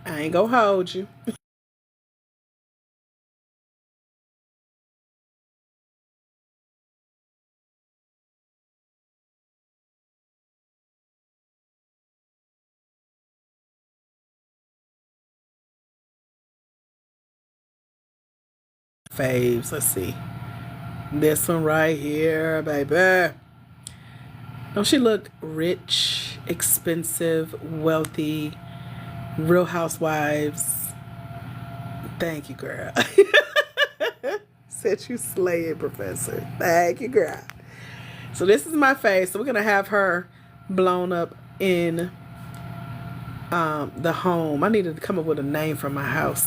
I ain't gonna hold you. Faves. Let's see. This one right here, baby. Don't she look rich, expensive, wealthy, Real Housewives? Thank you, girl. Said you slay it, Professor. Thank you, girl. So this is my face. So we're gonna have her blown up in the home. I needed to come up with a name for my house.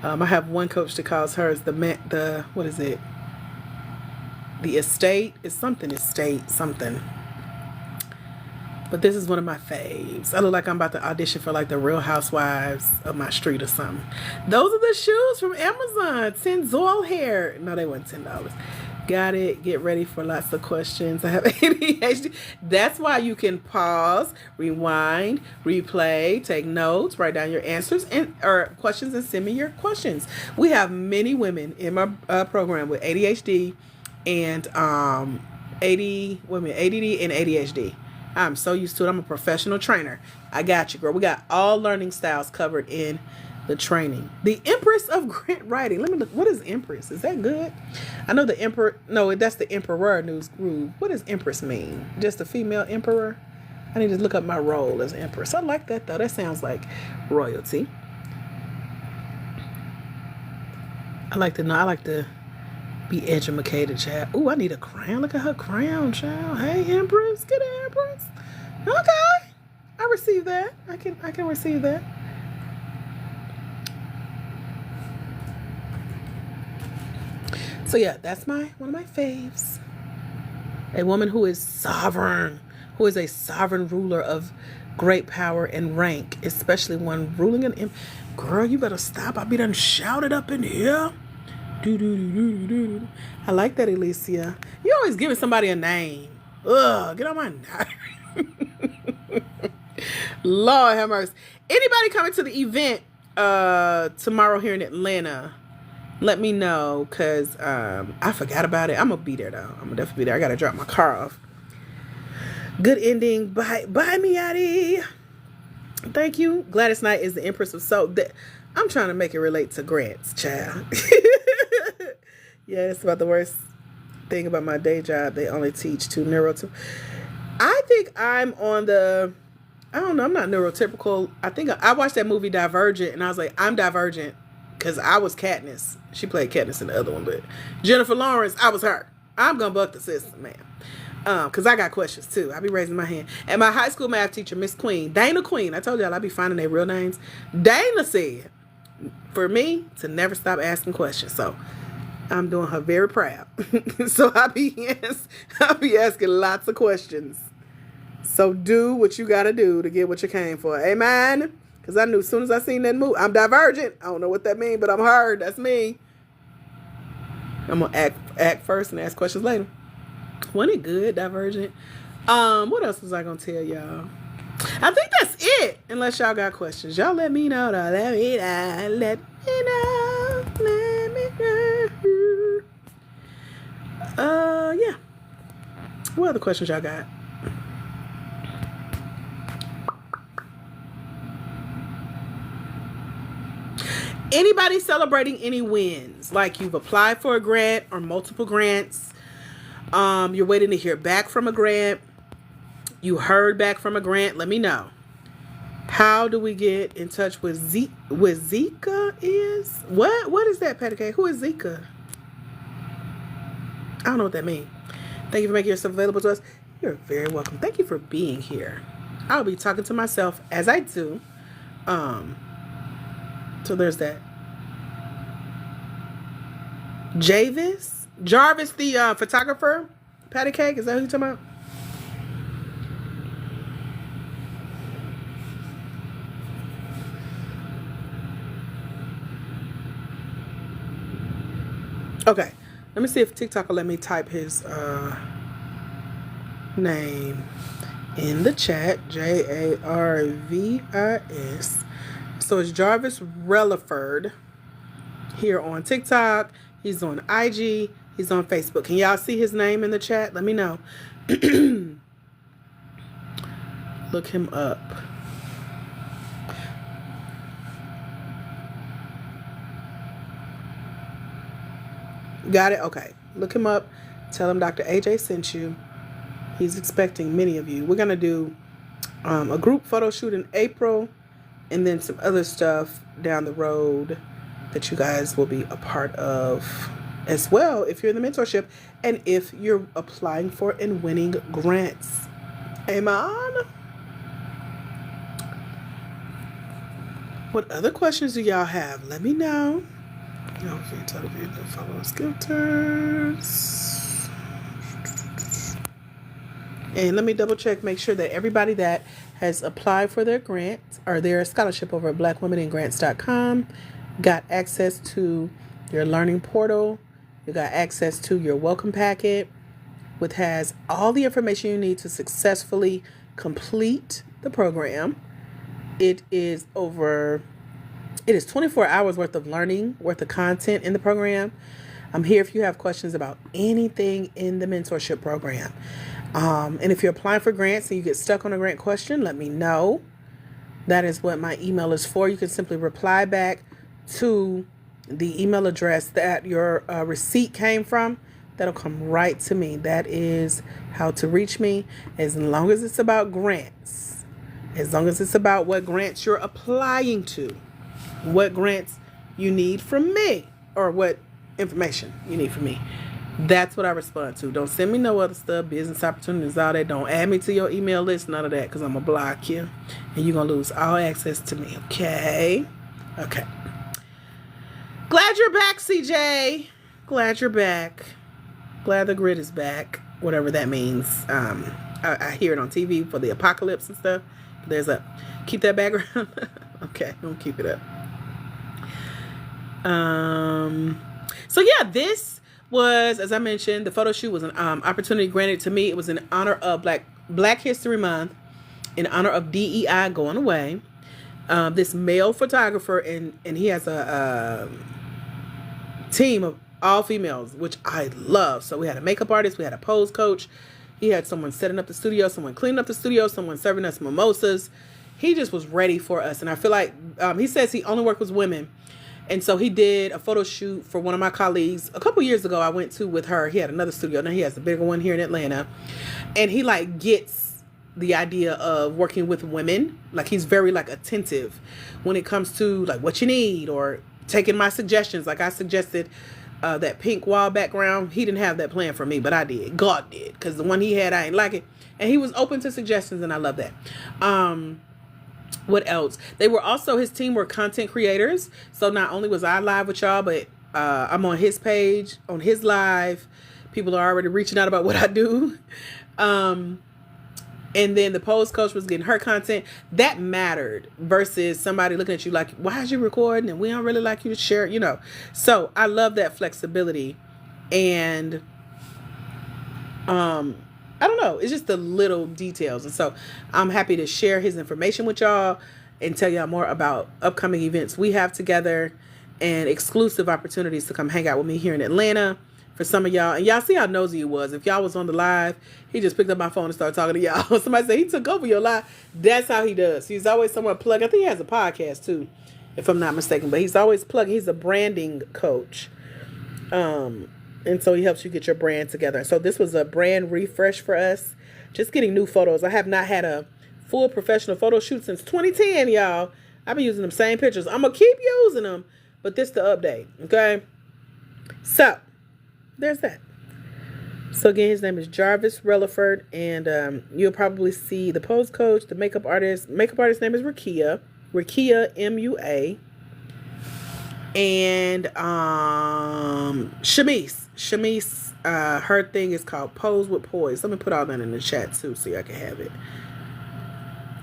I have one coach that calls hers the what is it? The estate. It's something estate something. But this is one of my faves. I look like I'm about to audition for like the Real Housewives of my street or something. Those are the shoes from Amazon. Tinzoil hair. No, they weren't $10. Got it. Get ready for lots of questions. I have ADHD. That's why you can pause, rewind, replay, take notes, write down your answers or questions, and send me your questions. We have many women in my program with ADHD and ADD and ADHD. I'm so used to it. I'm a professional trainer. I got you, girl. We got all learning styles covered in the training. The Empress of Grant Writing. Let me look. What is Empress? Is that good? I know the Emperor. No, that's the Emperor News Groove. What does Empress mean? Just a female emperor? I need to look up my role as Empress. I like that, though. That sounds like royalty. I like to be educated, child. Ooh, I need a crown. Look at her crown, child. Hey, Empress. Get it, Empress. Okay. I receive that. I can receive that. So yeah, that's one of my faves. A woman who is sovereign, who is a sovereign ruler of great power and rank, especially one ruling an girl, you better stop. I be done shouted up in here. I like that, Alicia. You always giving somebody a name. Ugh, get on my nerves. Lord have mercy. Anybody coming to the event tomorrow here in Atlanta, let me know, because I forgot about it. I'm going to be there, though. I'm going to definitely be there. I got to drop my car off. Good ending. Bye, Miati. Thank you. Gladys Knight is the Empress of Soul. I'm trying to make it relate to Grant's child. Yeah, it's about the worst thing about my day job. They only teach 2 neurotypical. I think I'm on the... I don't know. I'm not neurotypical. I think I watched that movie Divergent, and I was like, I'm Divergent. Because I was Katniss. She played Katniss in the other one, but Jennifer Lawrence, I was her. I'm going to buck the system, man. Because I got questions, too. I be raising my hand. And my high school math teacher, Miss Queen, Dana Queen, I told y'all I be finding their real names. Dana said, for me, to never stop asking questions. So, I'm doing her very proud. So, I be asking lots of questions. So, do what you got to do to get what you came for. Amen? Because I knew as soon as I seen that movie, I'm Divergent. I don't know what that means, but I'm her. That's me. I'm going to act first and ask questions later. Wasn't it good, Divergent? What else was I going to tell y'all? I think that's it. Unless y'all got questions. Y'all let me know, though. Let me know. Yeah. What other questions y'all got? Anybody celebrating any wins? Like you've applied for a grant or multiple grants. You're waiting to hear back from a grant. You heard back from a grant. Let me know. How do we get in touch with Zika is? What is that, Patty Cake? Who is Zika? I don't know what that means. Thank you for making yourself available to us. You're very welcome. Thank you for being here. I'll be talking to myself as I do. So there's that. Jarvis, the photographer, Patty Cake. Is that who you're talking about? Okay, let me see if TikTok will let me type his name in the chat. Jarvis. So it's Jarvis Relaford here on TikTok. He's on IG. He's on Facebook. Can y'all see his name in the chat? Let me know. Look him up. Got it? Okay. Look him up. Tell him Dr. AJ sent you. He's expecting many of you. We're going to do a group photo shoot in April and then some other stuff down the road that you guys will be a part of as well if you're in the mentorship and if you're applying for and winning grants. Amen. What other questions do y'all have? Let me know. Okay, television, follow scripters. And let me double check, make sure that everybody that has applied for their grant or their scholarship over at blackwomeningrants.com got access to your learning portal. You got access to your welcome packet, which has all the information you need to successfully complete the program. It is 24 hours worth of learning, worth of content in the program. I'm here if you have questions about anything in the mentorship program. And if you're applying for grants and you get stuck on a grant question, let me know. That is what my email is for. You can simply reply back to the email address that your receipt came from. That'll come right to me. That is how to reach me. As long as it's about grants, as long as it's about what grants you're applying to, what grants you need from me, or what information you need from me. That's what I respond to. Don't send me no other stuff, business opportunities, all that. Don't add me to your email list, none of that, because I'm going to block you. And you're going to lose all access to me, okay? Okay. Glad you're back, CJ. Glad you're back. Glad the grid is back, whatever that means. I hear it on TV for the apocalypse and stuff. Keep that background. Okay, don't keep it up. So yeah, this was, as I mentioned, the photo shoot was an opportunity granted to me. It was in honor of Black History Month, in honor of DEI going away. This male photographer, and he has a team of all females, which I love. So we had a makeup artist, we had a pose coach, he had someone setting up the studio, someone cleaning up the studio, someone serving us mimosas. He just was ready for us. And I feel like he says he only worked with women. And so he did a photo shoot for one of my colleagues a couple years ago. I went to with her. He had another studio. Now he has a bigger one here in Atlanta. And he gets the idea of working with women. He's very attentive when it comes to what you need, or taking my suggestions. I suggested that pink wall background. He didn't have that plan for me, but I did. God did. Because the one he had, I ain't like it. And he was open to suggestions, and I love that. What else? His team were content creators. So not only was I live with y'all, but I'm on his page, on his live. People are already reaching out about what I do. And then the pose coach was getting her content. That mattered versus somebody looking at you like, why is you recording? And we don't really like you to share, So I love that flexibility. And I don't know. It's just the little details. And so I'm happy to share his information with y'all and tell y'all more about upcoming events we have together and exclusive opportunities to come hang out with me here in Atlanta for some of y'all. And y'all see how nosy he was. If y'all was on the live, he just picked up my phone and started talking to y'all. Somebody said he took over your live. That's how he does. He's always somewhere plugging. I think he has a podcast too, if I'm not mistaken. But he's always plugging. He's a branding coach. And so he helps you get your brand together. So this was a brand refresh for us. Just getting new photos. I have not had a full professional photo shoot since 2010, y'all. I've been using them same pictures. I'm going to keep using them, but this the update, okay? So, there's that. So again, his name is Jarvis Relaford, and you'll probably see the pose coach, the makeup artist. Makeup artist name is Rakia. Rakia, MUA. And Shamice, her thing is called Pose with Poise. Let me put all that in the chat too so y'all can have it.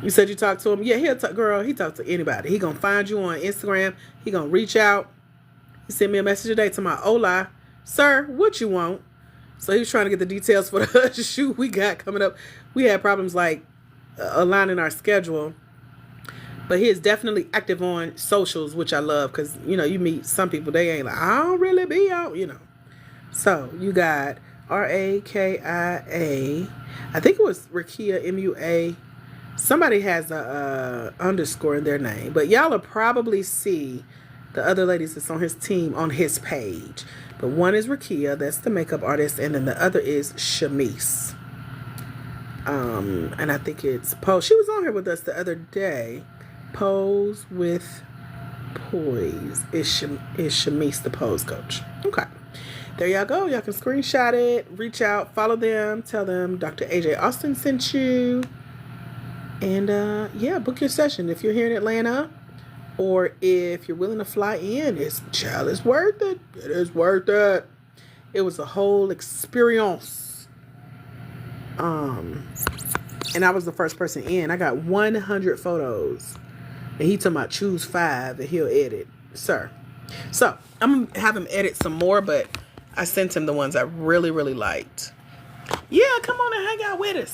You said you talked to him? Yeah, he'll talk, girl, he talks to anybody. He gonna find you on Instagram. He gonna reach out. He sent me a message today to my Hola, sir, what you want? So he was trying to get the details for the shoot we got coming up. We had problems like aligning our schedule. But he is definitely active on socials, which I love because, you know, you meet some people, they ain't like, I don't really be out, you know. So you got Rakia. I think it was Rakia, MUA. Somebody has a underscore in their name. But y'all will probably see the other ladies that's on his team on his page. But one is Rakia, that's the makeup artist. And then the other is Shamice. And I think it's Pose. She was on here with us the other day. Pose with Poise is Shamice, the pose coach. Okay. There y'all go. Y'all can screenshot it, reach out, follow them, tell them Dr. AJ Austin sent you. And yeah, book your session if you're here in Atlanta, or if you're willing to fly in. It's worth it. It is worth it. It was a whole experience. And I was the first person in. I got 100 photos. And he talking about choose 5 and he'll edit. Sir. So, I'm going to have him edit some more, but I sent him the ones I really, really liked. Yeah, come on and hang out with us.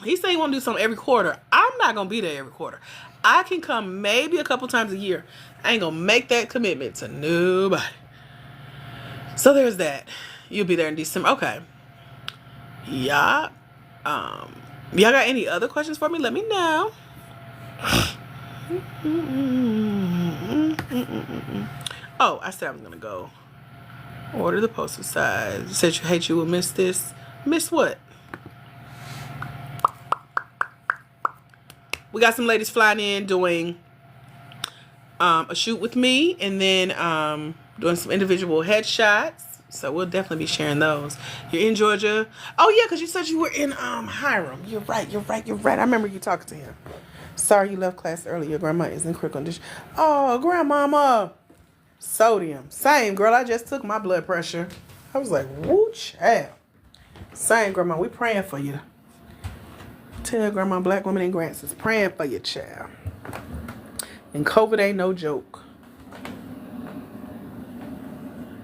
He said he want to do something every quarter. I'm not going to be there every quarter. I can come maybe a couple times a year. I ain't going to make that commitment to nobody. So, there's that. You'll be there in December. Okay. Yeah. Y'all got any other questions for me? Let me know. Oh, I said I'm gonna go order the postal size. You said you hate you will miss this. Miss what? We got some ladies flying in doing a shoot with me, and then doing some individual headshots. So we'll definitely be sharing those. You're in Georgia. Oh yeah, because you said you were in Hiram. You're right. I remember you talking to him. Sorry you left class early. Your grandma is in critical condition. Oh, grandmama. Sodium. Same, girl. I just took my blood pressure. I was like, woo, child. Same, grandma. We praying for you. Tell grandma Black Women in Grants is praying for you, child. And COVID ain't no joke.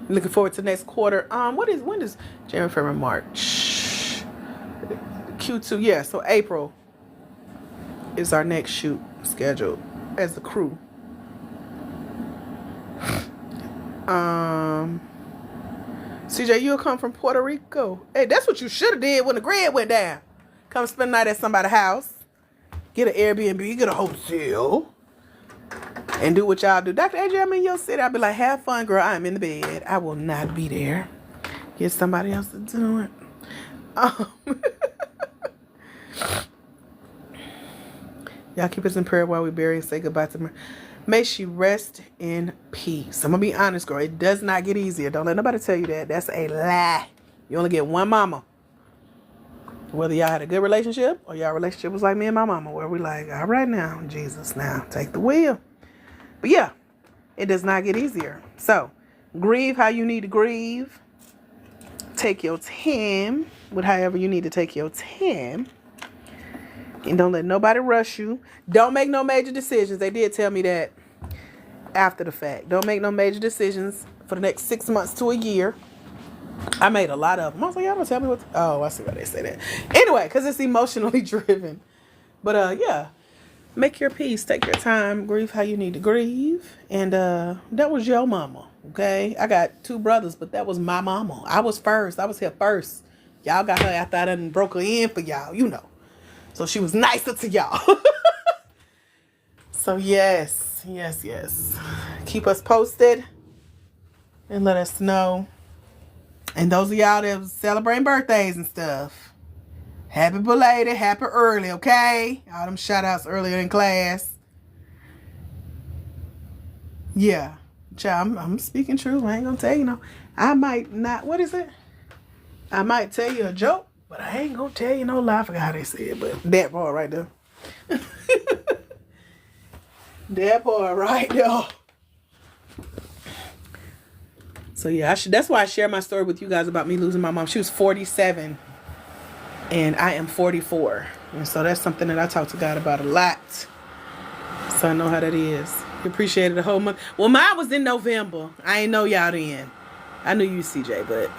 Looking forward to next quarter. When is January, February, March? Q2, yeah. So April is our next shoot scheduled as the crew. CJ, you'll come from Puerto Rico. Hey, that's what you should have did when the grid went down. Come spend the night at somebody's house. Get an Airbnb, get a hotel. And do what y'all do. Dr. AJ, I'm in your city. I'll be like, have fun, girl. I'm in the bed. I will not be there. Get somebody else to do it. Y'all keep us in prayer while we bury and say goodbye to her. May she rest in peace. I'm going to be honest, girl. It does not get easier. Don't let nobody tell you that. That's a lie. You only get one mama. Whether y'all had a good relationship or y'all relationship was like me and my mama, where we like, all right now, Jesus, now take the wheel. But yeah, it does not get easier. So, grieve how you need to grieve. Take your time with however you need to take your time. And don't let nobody rush you. Don't make no major decisions. They did tell me that after the fact. Don't make no major decisions for the next 6 months to a year. I made a lot of them. I was like, y'all don't tell me what. Oh, I see why they say that. Anyway, because it's emotionally driven. But yeah, make your peace. Take your time. Grieve how you need to grieve. And that was your mama. Okay? I got 2 brothers, but that was my mama. I was first. I was here first. Y'all got her after I done broke her in for y'all. You know. So she was nicer to y'all. So yes. Keep us posted. And let us know. And those of y'all that was celebrating birthdays and stuff, happy belated, happy early, okay? All them shout outs earlier in class. Yeah. Child, I'm speaking truth. I ain't gonna tell you no. I might not, what is it? I might tell you a joke, but I ain't gonna tell you no lie. I forgot how they say it, but that part right there. That part right there. So yeah, that's why I share my story with you guys about me losing my mom. She was 47 and I am 44. And so that's something that I talk to God about a lot. So I know how that is. He appreciated the whole month. Well, mine was in November. I ain't know y'all then. I knew you, CJ, but...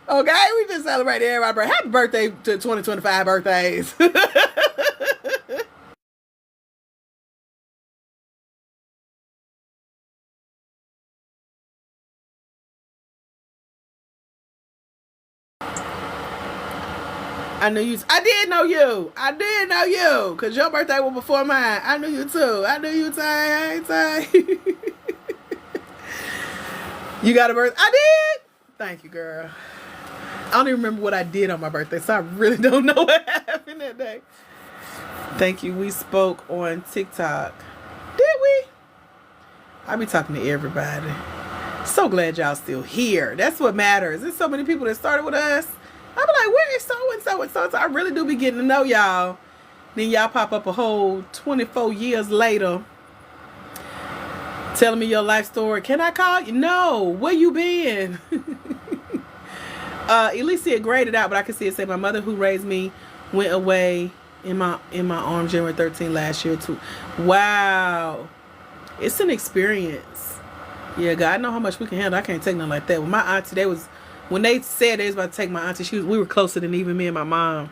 Okay, we just celebrated everybody's birthday. Happy birthday to 2025 birthdays. I knew you. I did know you. I did know you. Because your birthday was before mine. I knew you too. I knew you, Tay. Hey, Tay. You got a birthday? I did. Thank you, girl. I don't even remember what I did on my birthday, so I really don't know what happened that day. Thank you. We spoke on TikTok. Did we? I be talking to everybody. So glad y'all still here. That's what matters. There's so many people that started with us. I be like, where is so and so and so? So I really do be getting to know y'all. Then y'all pop up a whole 24 years later telling me your life story. Can I call you? No. Where you been? Elise had graded out, but I can see it say my mother who raised me went away in my arms January 13 last year too. Wow. It's an experience. Yeah, God know how much we can handle. I can't take nothing like that. When my auntie, when they said they was about to take my auntie, we were closer than even me and my mom.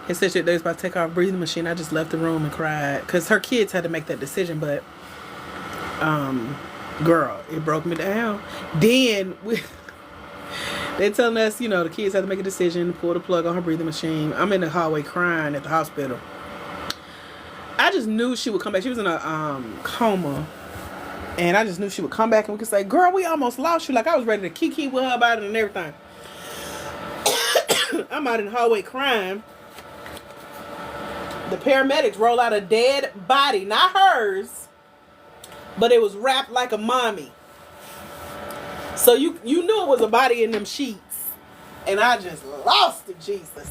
And said they was about to take our breathing machine. I just left the room and cried. Because her kids had to make that decision, but girl, it broke me down. Then they're telling us, the kids had to make a decision, pull the plug on her breathing machine. I'm in the hallway crying at the hospital. I just knew she would come back. She was in a coma. And I just knew she would come back and we could say, girl, we almost lost you. Like, I was ready to kiki with her about it and everything. I'm out in the hallway crying. The paramedics roll out a dead body. Not hers. But it was wrapped like a mommy. So you knew it was a body in them sheets. And I just lost it, Jesus.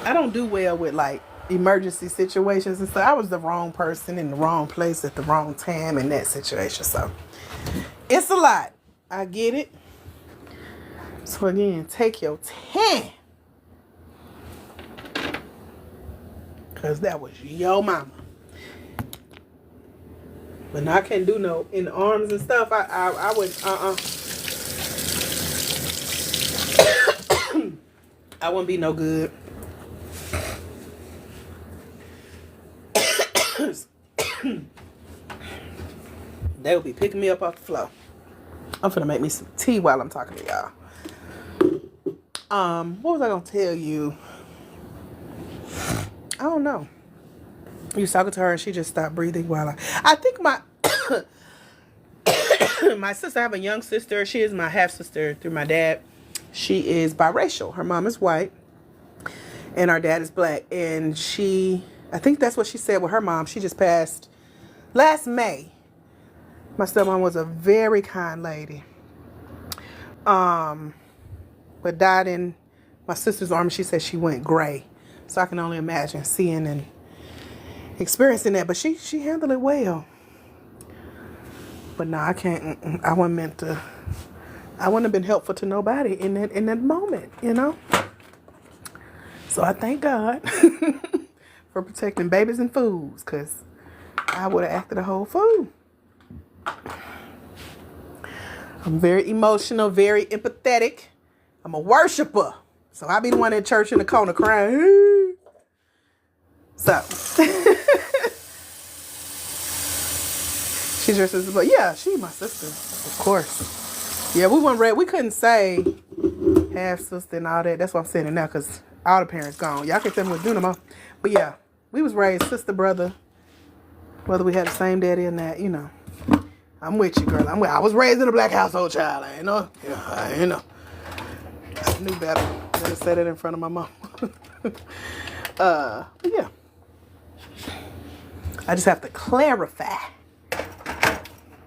I don't do well with, emergency situations and stuff. I was the wrong person in the wrong place at the wrong time in that situation. So it's a lot. I get it. So again, take your time. Because that was your mama. But now I can't do no in the arms and stuff. I would, I wouldn't be no good. They will be picking me up off the floor. I'm finna make me some tea while I'm talking to y'all. What was I gonna tell you? I don't know. You was talking to her and she just stopped breathing while I think my my sister, I have a young sister. She is my half sister through my dad. She is biracial. Her mom is white and our dad is black. And I think that's what she said with her mom. She just passed last May. My stepmom was a very kind lady. But died in my sister's arms. She said she went gray. So I can only imagine seeing and experiencing that. But she handled it well. But no, I can't. I wasn't meant to. I wouldn't have been helpful to nobody in that moment, So I thank God for protecting babies and fools, because I would have acted a whole fool. I'm very emotional, very empathetic. I'm a worshiper. So I be the one at church in the corner crying. So. She's your sister, but yeah, she's my sister, of course. Yeah, we couldn't say half sister and all that. That's why I'm saying it now, because all the parents gone. Y'all can tell me what to do no more. But yeah, we was raised sister, brother. Whether we had the same daddy or not, I'm with you, girl. I was raised in a black household, child. I know. Yeah, I know. I knew better than to say that in front of my mom. But yeah. I just have to clarify.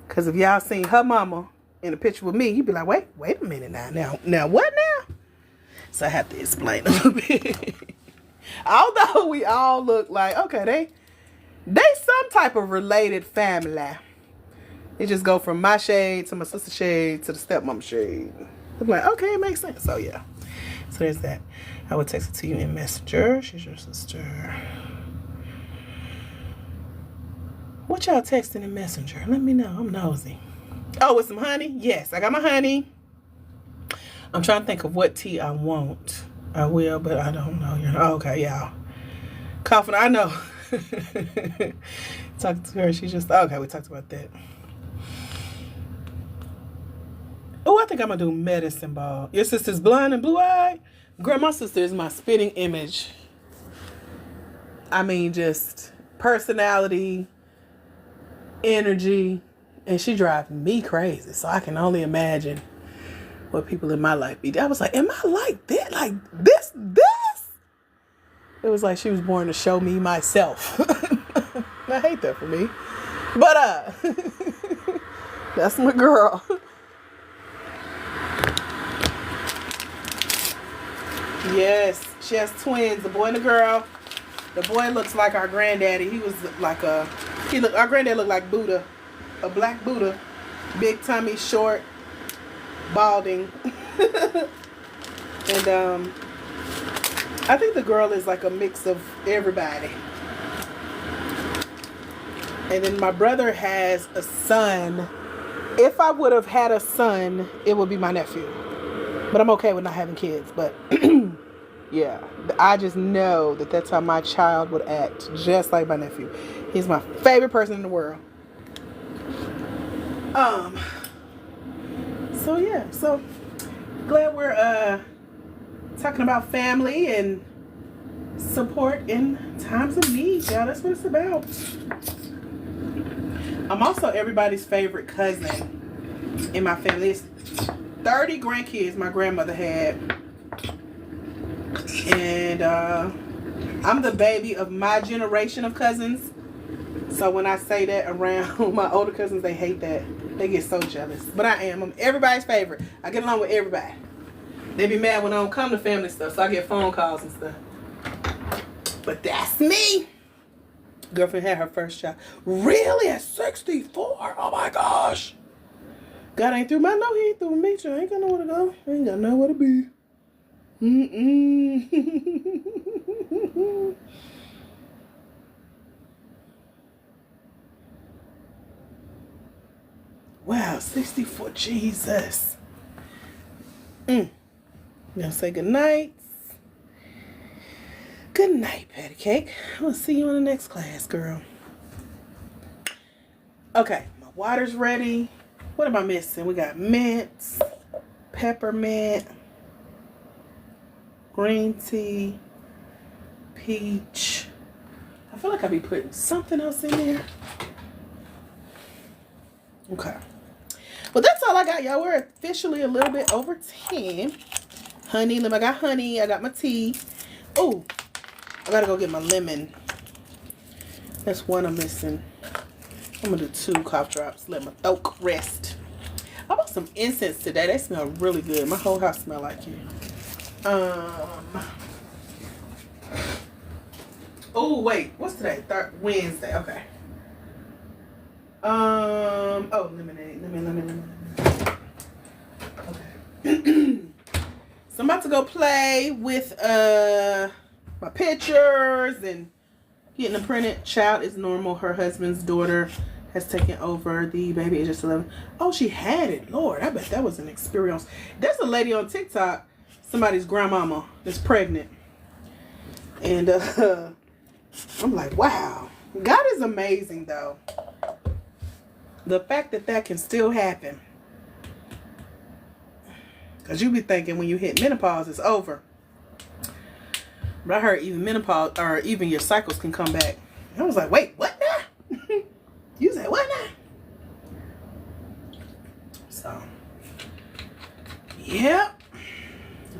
Because if y'all seen her mama in a picture with me, you'd be like, wait a minute now what now? So I have to explain a little bit. Although we all look like, okay, they some type of related family. It just go from my shade to my sister shade to the stepmom shade. I'm like, okay, it makes sense. So yeah. So there's that. I would text it to you in Messenger. She's your sister. What y'all texting in Messenger? Let me know. I'm nosy. Oh, with some honey? Yes, I got my honey. I'm trying to think of what tea I want. I will, but I don't know. Okay, y'all. Coughing, I know. Talking to her, she just, okay, we talked about that. Oh, I think I'm going to do medicine ball. Your sister's blind and blue-eyed? Girl, my sister is my spitting image. I mean, just personality, energy, and she drives me crazy. So I can only imagine what people in my life be. I was like, am I like that? Like this? It was like she was born to show me myself. I hate that for me. But that's my girl. Yes, she has twins, a boy and a girl. The boy looks like our granddaddy. He was like our granddad looked like Buddha, a black Buddha, big tummy, short, balding. And I think the girl is like a mix of everybody. And then my brother has a son. If I would have had a son, it would be my nephew. But I'm okay with not having kids. But yeah, I just know that that's how my child would act, just like my nephew. He's my favorite person in the world. So yeah, so glad we're talking about family and support in times of need, y'all. That's what it's about. I'm also everybody's favorite cousin in my family. It's 30 grandkids my grandmother had. And I'm the baby of my generation of cousins. So when I say that around my older cousins, they hate that. They get so jealous. But I am. I'm everybody's favorite. I get along with everybody. They be mad when I don't come to family stuff, so I get phone calls and stuff. But that's me. Girlfriend had her first child. Really? At 64? Oh my gosh. God ain't through my, no, he ain't through me. I ain't got nowhere to go. I ain't got nowhere to be. Wow, 64. Jesus. Now say good night. Good night, Patty Cake. I'll see you in the next class, girl. Okay, my water's ready. What am I missing? We got mint, peppermint, green tea, peach. I feel like I be putting something else in there. Okay. Well, that's all I got, y'all. We're officially a little bit over 10. Honey, I got honey. I got my tea. Oh, I gotta go get my lemon. That's one I'm missing. I'm gonna do 2 cough drops. Let my throat rest. I bought some incense today. They smell really good. My whole house smell like it. Oh wait, what's today? Wednesday. Okay. Oh, lemonade. Lemon. Okay. So I'm about to go play with my pictures and getting them printed. Child is normal. Her husband's daughter has taken over the baby at just 11. Oh, she had it. Lord, I bet that was an experience. There's a lady on TikTok, somebody's grandmama that's pregnant. And I'm like, wow. God is amazing, though. The fact that that can still happen. Because you be thinking when you hit menopause, it's over. But I heard even menopause, or even your cycles can come back. I was like, wait, what now? You said, what now? So, yep.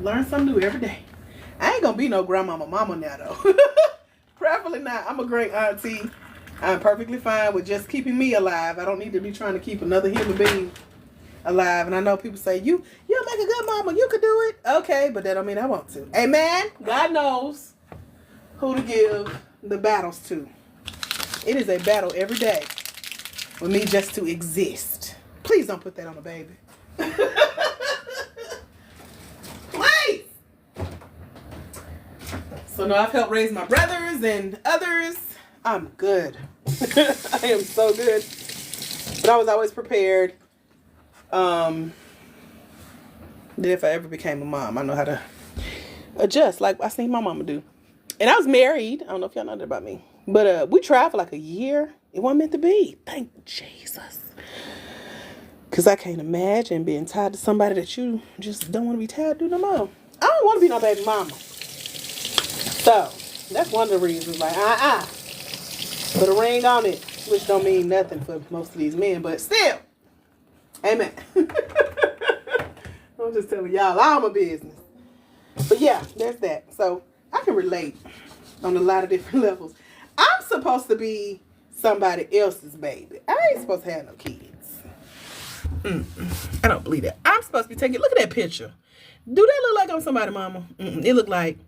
Learn something new every day. I ain't gonna be no grandmama mama now, though. Preferably not. I'm a great auntie. I'm perfectly fine with just keeping me alive. I don't need to be trying to keep another human being alive. And I know people say, you'll make a good mama. You could do it. Okay, but that don't mean I want to. Amen. God knows who to give the battles to. It is a battle every day. with me just to exist. Please don't put that on a baby. Please. So no, I've helped raise my brothers and others. I'm good. I am so good. But I was always prepared. That if I ever became a mom, I know how to adjust like I seen my mama do. And I was married. I don't know if y'all know that about me. But we tried for like a year. It wasn't meant to be. Thank Jesus. Because I can't imagine being tied to somebody that you just don't want to be tied to no more. I don't want to be no baby mama. So, that's one of the reasons. Like, put a ring on it. Which don't mean nothing for most of these men. But still. Amen. I'm just telling y'all all my business. But yeah, there's that. So, I can relate on a lot of different levels. I'm supposed to be somebody else's baby. I ain't supposed to have no kids. I don't believe that. I'm supposed to be taking... Look at that picture. Do that look like I'm somebody's mama? It look like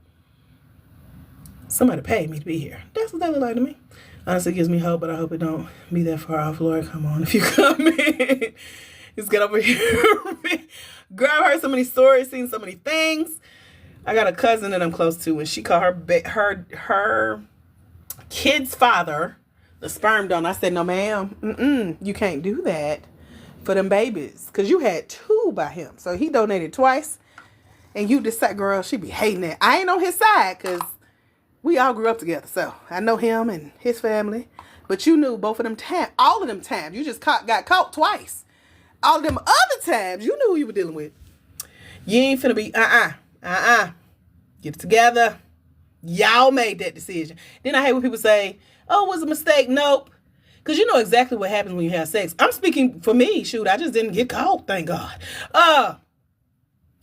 somebody paid me to be here. That's what that look like to me. Honestly, it gives me hope, but I hope it don't be that far off. Lord, come on. If you come in, just get over here. Girl, I've heard so many stories, seen so many things. I got a cousin that I'm close to, and she called her kid's father the sperm donor. I said, no, ma'am. You can't do that for them babies. Because you had 2 by him. So he donated twice. And you decide, girl, she be hating that. I ain't on his side because we all grew up together. So I know him and his family. But you knew both of them times, all of them times. You just got caught twice. All of them other times, you knew who you were dealing with. You ain't finna be, get it together. Y'all made that decision. Then I hate when people say, oh, it was a mistake. Nope. Because you know exactly what happens when you have sex. I'm speaking for me. Shoot, I just didn't get caught. Thank God.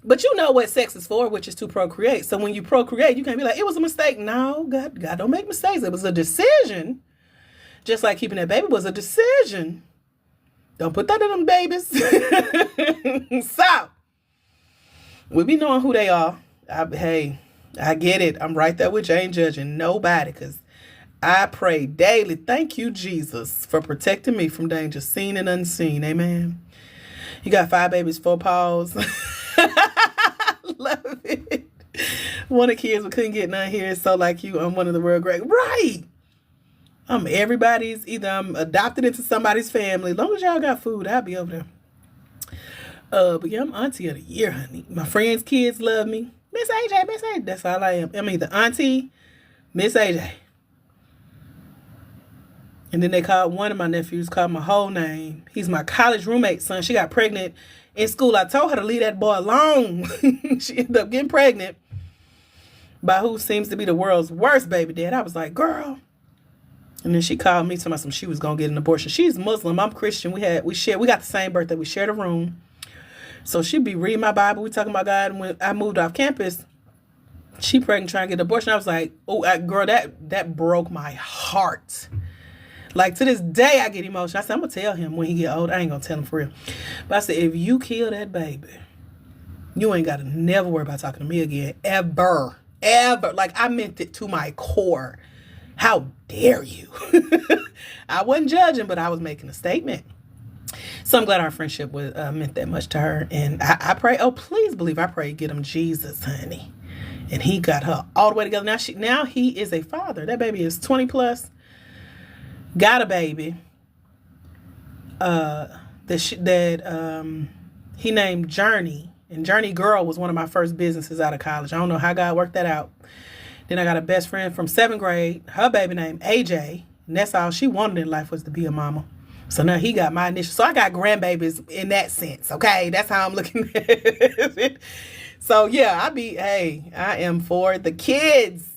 But you know what sex is for, which is to procreate. So when you procreate, you can't be like, it was a mistake. No, God don't make mistakes. It was a decision. Just like keeping that baby was a decision. Don't put that in them babies. So, we be knowing who they are. I get it. I'm right there with you. I ain't judging nobody because I pray daily. Thank you, Jesus, for protecting me from danger seen and unseen. Amen. You got 5 babies, 4 paws. Love it. One of the kids we couldn't get none here. It's so like you. I'm one of the real great. Right. I'm everybody's. Either I'm adopted into somebody's family. As long as y'all got food, I'll be over there. But yeah, I'm auntie of the year, honey. My friends' kids love me. Miss AJ, Miss AJ. That's all I am. I'm either auntie, Miss AJ. And then they called one of my nephews, called my whole name. He's my college roommate's son. She got pregnant in school. I told her to leave that boy alone. She ended up getting pregnant by who seems to be the world's worst baby dad. I was like, girl. And then she called me, telling me she was gonna get an abortion. She's Muslim. I'm Christian. We got the same birthday. We shared a room. So she'd be reading my Bible. We talking about God. And when I moved off campus, she pregnant trying to get an abortion. I was like, oh, girl, that broke my heart. Like, to this day, I get emotional. I said, I'm going to tell him when he get old. I ain't going to tell him for real. But I said, if you kill that baby, you ain't got to never worry about talking to me again. Ever. Ever. Like, I meant it to my core. How dare you? I wasn't judging, but I was making a statement. So I'm glad our friendship meant that much to her. And I pray, oh, please believe I pray get him Jesus, honey. And he got her all the way together. Now he is a father. That baby is 20 plus. Got a baby he named Journey. And Journey Girl was one of my first businesses out of college. I don't know how God worked that out. Then I got a best friend from 7th grade. Her baby named AJ. And that's all she wanted in life was to be a mama. So now he got my initial. So I got grandbabies in that sense. Okay. That's how I'm looking at it. So yeah, I am for the kids.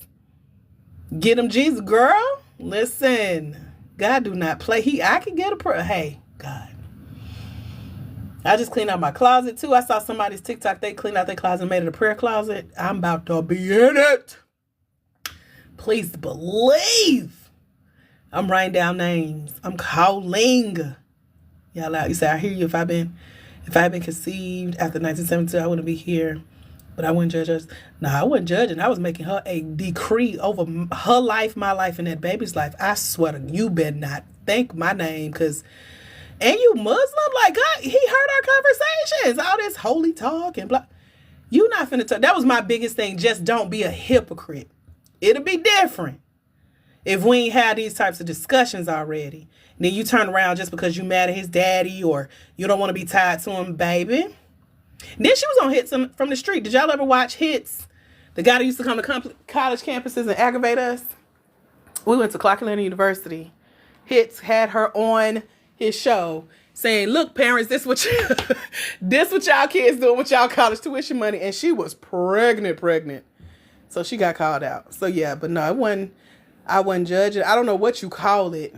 Get them Jesus, girl. Listen. God do not play. I can get a prayer. Hey, God. I just cleaned out my closet too. I saw somebody's TikTok. They cleaned out their closet and made it a prayer closet. I'm about to be in it. Please believe. I'm writing down names. I'm calling. Y'all out. You say, I hear you. If I had been conceived after 1972, I wouldn't be here. But I wouldn't judge her. No, I wasn't judging. I was making her a decree over her life, my life, and that baby's life. I swear to you, better not thank my name because And you Muslim? Like, God, he heard our conversations. All this holy talk and blah. You not finna talk. That was my biggest thing. Just don't be a hypocrite. It'll be different if we ain't had these types of discussions already. Then you turn around just because you mad at his daddy or you don't want to be tied to him, baby. Then she was on Hits from the Street. Did y'all ever watch Hits? The guy that used to come to college campuses and aggravate us. We went to Clark Atlanta University. Hits had her on his show saying, look, parents, this what y'all kids doing with y'all college tuition money. And she was pregnant. So she got called out. So yeah, but no, I wasn't judging. I don't know what you call it.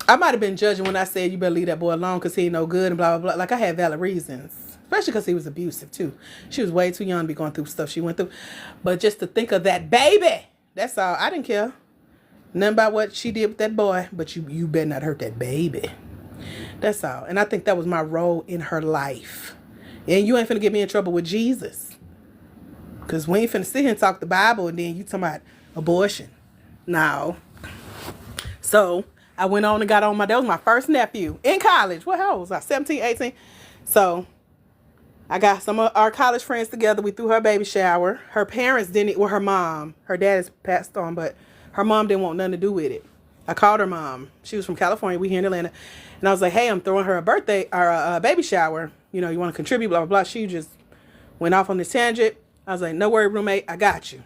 I might have been judging when I said you better leave that boy alone because he ain't no good and blah, blah, blah. Like, I had valid reasons. Especially because he was abusive, too. She was way too young to be going through stuff she went through. But just to think of that baby, that's all. I didn't care. Nothing about what she did with that boy. But you better not hurt that baby. That's all. And I think that was my role in her life. And you ain't finna get me in trouble with Jesus. Because we ain't finna sit here and talk the Bible and then you talking about abortion. No. So I went on and got on that was my first nephew in college. What hell was I? 17, 18. So I got some of our college friends together. We threw her baby shower. Her parents didn't, her mom, her dad has passed on, but her mom didn't want nothing to do with it. I called her mom. She was from California. We here in Atlanta. And I was like, hey, I'm throwing her a baby shower. You know, you want to contribute, blah, blah, blah. She just went off on this tangent. I was like, no worry, roommate. I got you.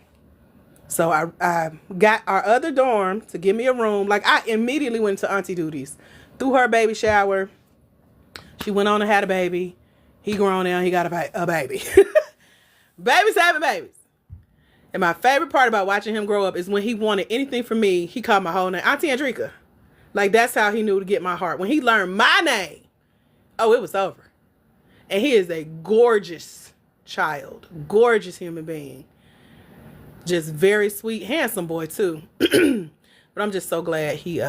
So I got our other dorm to give me a room. Like, I immediately went to auntie duties. Threw her baby shower. She went on and had a baby. He grown now. He got a baby. Babies having babies. And my favorite part about watching him grow up is when he wanted anything from me, he called my whole name. Auntie Andrika. Like, that's how he knew to get my heart. When he learned my name, oh, it was over. And he is a gorgeous child. Gorgeous human being. Just very sweet, handsome boy too. But I'm just so glad he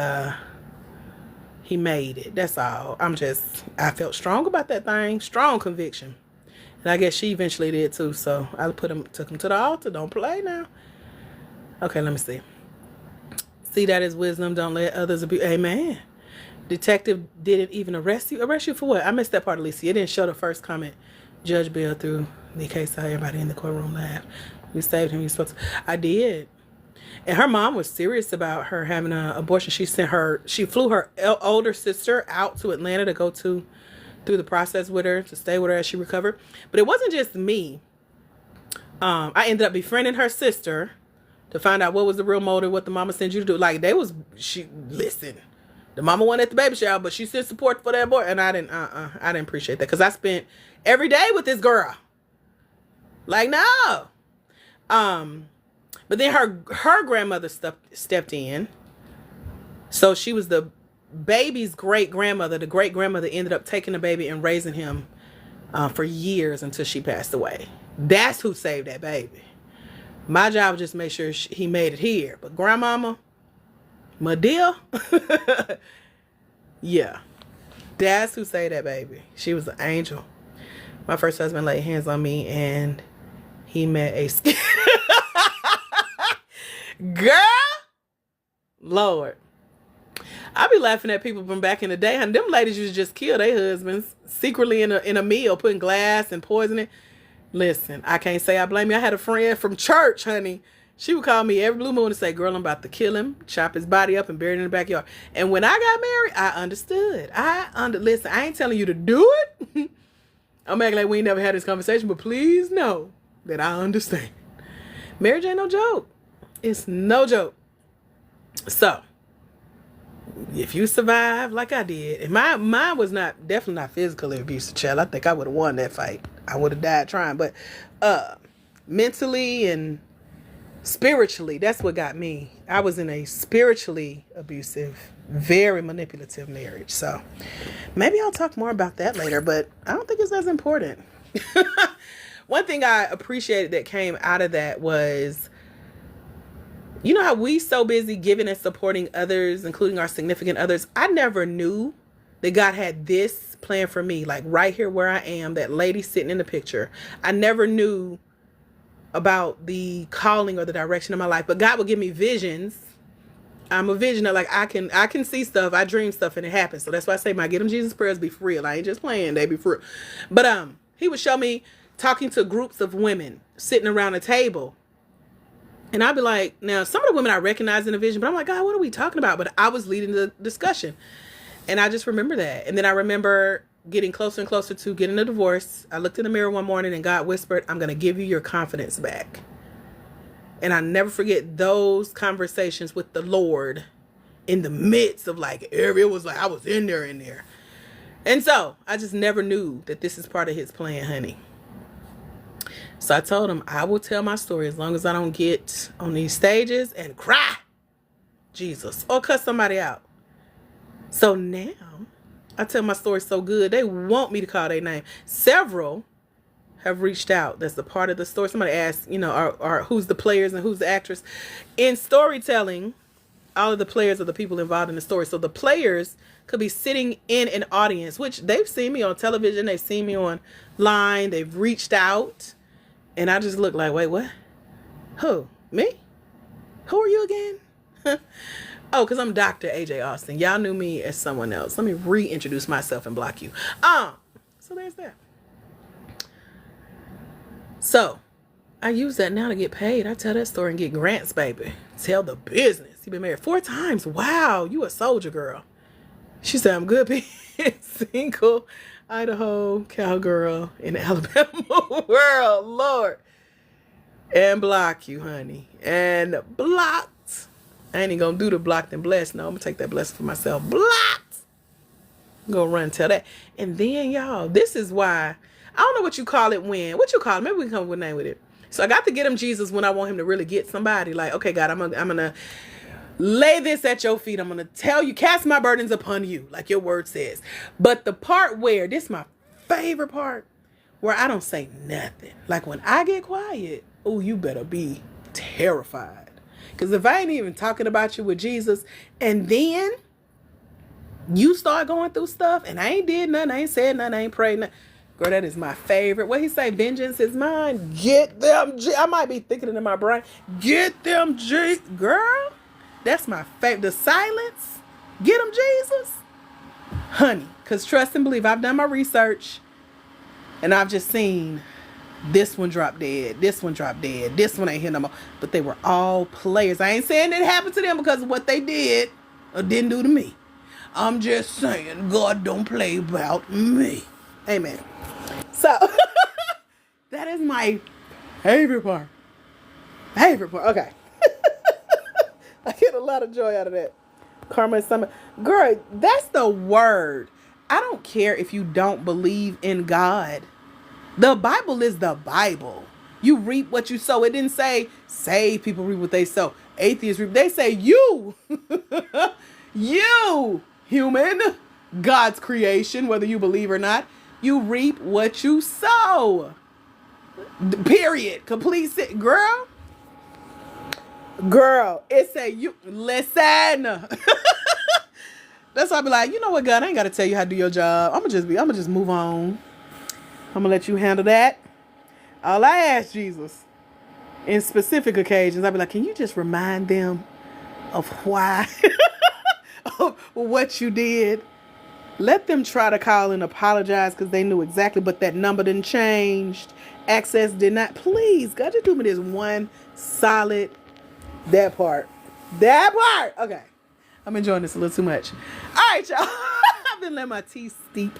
made it. That's all. I felt strong about that thing. Strong conviction. And I guess she eventually did too. So I took him to the altar. Don't play now. Okay, let me see. See, that is wisdom. Don't let others abuse. Amen. Detective didn't even arrest you. Arrest you for what? I missed that part, Alicia. It didn't show the first comment. Judge Bill through the case. How everybody in the courtroom laughed. We saved him. He was supposed to. I did. And her mom was serious about her having an abortion. She flew her older sister out to Atlanta to go through the process with her, to stay with her as she recovered. But it wasn't just me. I ended up befriending her sister to find out what was the real motive, what the mama sent you to do. Like, listen, the mama wanted the baby shower, but she sent support for that boy. And I didn't appreciate that because I spent every day with this girl. Like, no. But then her grandmother stepped in. So she was the baby's great grandmother. The great grandmother ended up taking the baby and raising him for years until she passed away. That's who saved that baby. My job was just to make sure he made it here. But grandmama, my dear, yeah, that's who saved that baby. She was an angel. My first husband laid hands on me and he met a girl, Lord. I be laughing at people from back in the day. And them ladies used to just kill their husbands secretly in a meal, putting glass and poison it. Listen, I can't say I blame you. I had a friend from church, honey. She would call me every blue moon and say, girl, I'm about to kill him, chop his body up and bury it in the backyard. And when I got married, I understood. Listen, I ain't telling you to do it. I'm acting like we ain't never had this conversation, but please know that I understand. Marriage ain't no joke. It's no joke. So, if you survive like I did, and mine was definitely not physically abusive, child. I think I would have won that fight. I would have died trying, but mentally and spiritually, that's what got me. I was in a spiritually abusive, very manipulative marriage. So maybe I'll talk more about that later, but I don't think it's as important. One thing I appreciated that came out of that was, you know how we so busy giving and supporting others, including our significant others. I never knew that God had this plan for me, like right here where I am, that lady sitting in the picture. I never knew about the calling or the direction of my life, but God would give me visions I'm a visionary. Like I can see stuff. I dream stuff and it happens. So that's why I say my Get 'em Jesus prayers be for real. I ain't just playing. They be for real. But he would show me talking to groups of women sitting around a table. And I'd be like, now some of the women I recognize in the vision, but I'm like, God, what are we talking about? But I was leading the discussion. And I just remember that. And then I remember getting closer and closer to getting a divorce. I looked in the mirror one morning and God whispered, I'm going to give you your confidence back. And I never forget those conversations with the Lord in the midst of like, it was like I was in there. And so I just never knew that this is part of his plan, honey. So I told him, I will tell my story as long as I don't get on these stages and cry, Jesus, or cuss somebody out. So now I tell my story so good, they want me to call their name. Several have reached out. That's the part of the story. Somebody asked, who's the players and who's the actress. In storytelling, all of the players are the people involved in the story. So the players could be sitting in an audience, which they've seen me on television. They've seen me online. They've reached out. And I just look like, wait, what? Who? Me? Who are you again? Oh, because I'm Dr. AJ Austin. Y'all knew me as someone else. Let me reintroduce myself and block you. So there's that. So I use that now to get paid. I tell that story and get grants, baby. Tell the business. You've been married 4 times. Wow, you a soldier, girl. She said, I'm good being single. Idaho, cowgirl in the Alabama world, Lord. And block you, honey. And blocked. I ain't even gonna do the blocked and blessed. No, I'm gonna take that blessing for myself. Blocked. I'm gonna run and tell that. And then, y'all, this is why, I don't know what you call it when. What you call it? Maybe we can come up with a name with it. So I got to get him Jesus when I want him to really get somebody. Like, okay, God, I'm gonna lay this at your feet. I'm going to tell you, cast my burdens upon you, like your word says. But the part where, this is my favorite part, where I don't say nothing. Like when I get quiet, oh, you better be terrified. Because if I ain't even talking about you with Jesus, and then you start going through stuff, and I ain't did nothing, I ain't said nothing, I ain't prayed nothing. Girl, that is my favorite. What he say? Vengeance is mine. Get them. I might be thinking it in my brain. Get them, girl. That's my favorite. The silence. Get them, Jesus. Honey, because trust and believe. I've done my research. And I've just seen this one drop dead. This one drop dead. This one ain't here no more. But they were all players. I ain't saying it happened to them because of what they did or didn't do to me. I'm just saying God don't play about me. Amen. So, that is my favorite part. Okay. I get a lot of joy out of that. Karma is something. Girl, that's the word. I don't care if you don't believe in God. The Bible is the Bible. You reap what you sow. It didn't say saved people reap what they sow. Atheists reap. They say you. You, human, God's creation, whether you believe or not. You reap what you sow. Period. Complete sit. Girl, it say you listen. That's why I be like, you know what, God, I ain't gotta tell you how to do your job. I'ma just move on. I'm gonna let you handle that. All I ask, Jesus, in specific occasions, I be like, can you just remind them of why, of what you did? Let them try to call and apologize because they knew exactly, but that number didn't change. Access did not. Please, God, just do me this one solid. That part. Okay. I'm enjoying this a little too much. All right, y'all. I've been letting my tea steep.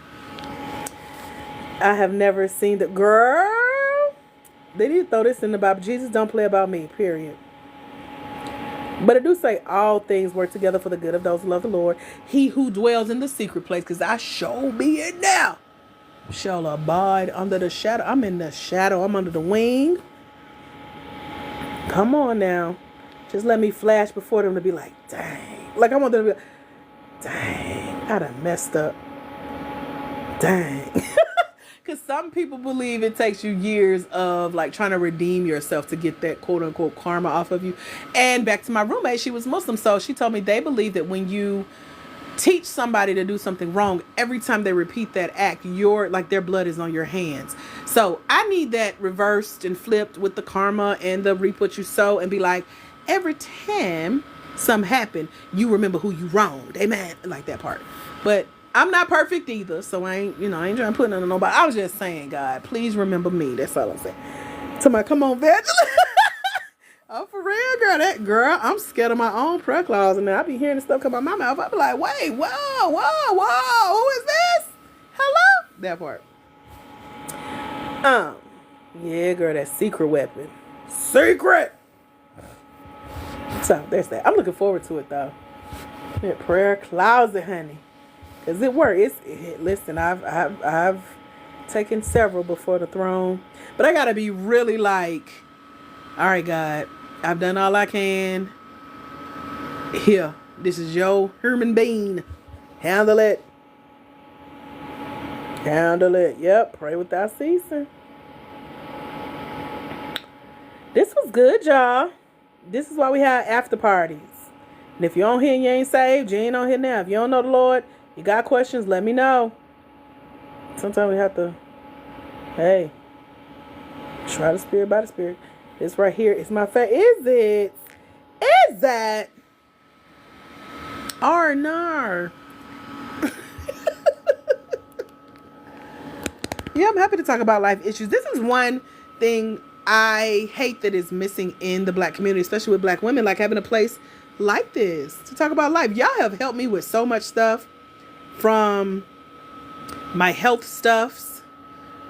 I have never seen the girl. They need to throw this in the Bible. Jesus don't play about me, period. But it do say all things work together for the good of those who love the Lord. He who dwells in the secret place, because I shall be it now, shall abide under the shadow. I'm in the shadow. I'm under the wing. Come on now. Just let me flash before them to be like, dang. Like I want them to be like, dang, I done messed up. Dang. Because some people believe it takes you years of like trying to redeem yourself to get that quote unquote karma off of you. And back to my roommate, she was Muslim. So she told me they believe that when you teach somebody to do something wrong, every time they repeat that act, their blood is on your hands. So I need that reversed and flipped with the karma and the reap what you sow and be like, every time something happened, you remember who you wronged. Amen. I like that part. But I'm not perfect either, so I ain't trying to put none on nobody. I was just saying, God, please remember me. That's all I'm saying. Somebody, come on, Vangela. Oh, for real, girl. That girl, I'm scared of my own prayer closet now. I be hearing the stuff come out my mouth. I be like, wait, whoa, who is this? Hello? That part. Yeah, girl, that secret weapon. Secret! So, there's that. I'm looking forward to it, though. That prayer closet, honey. Because it works. Listen, I've taken several before the throne. But I got to be really like, all right, God, I've done all I can. Here, this is your Herman Bean. Handle it. Handle it. Yep, pray without ceasing. This was good, y'all. This is why we have after parties. And if you're on here and you ain't saved, you ain't on here now. If you don't know the Lord, you got questions, let me know. Sometimes we have to, hey, try the Spirit by the Spirit. This right here is my favorite. Is that Arnar? Yeah, I'm happy to talk about life issues. This is one thing I hate that is missing in the Black community, especially with Black women, like having a place like this to talk about life. Y'all have helped me with so much stuff, from my health stuffs,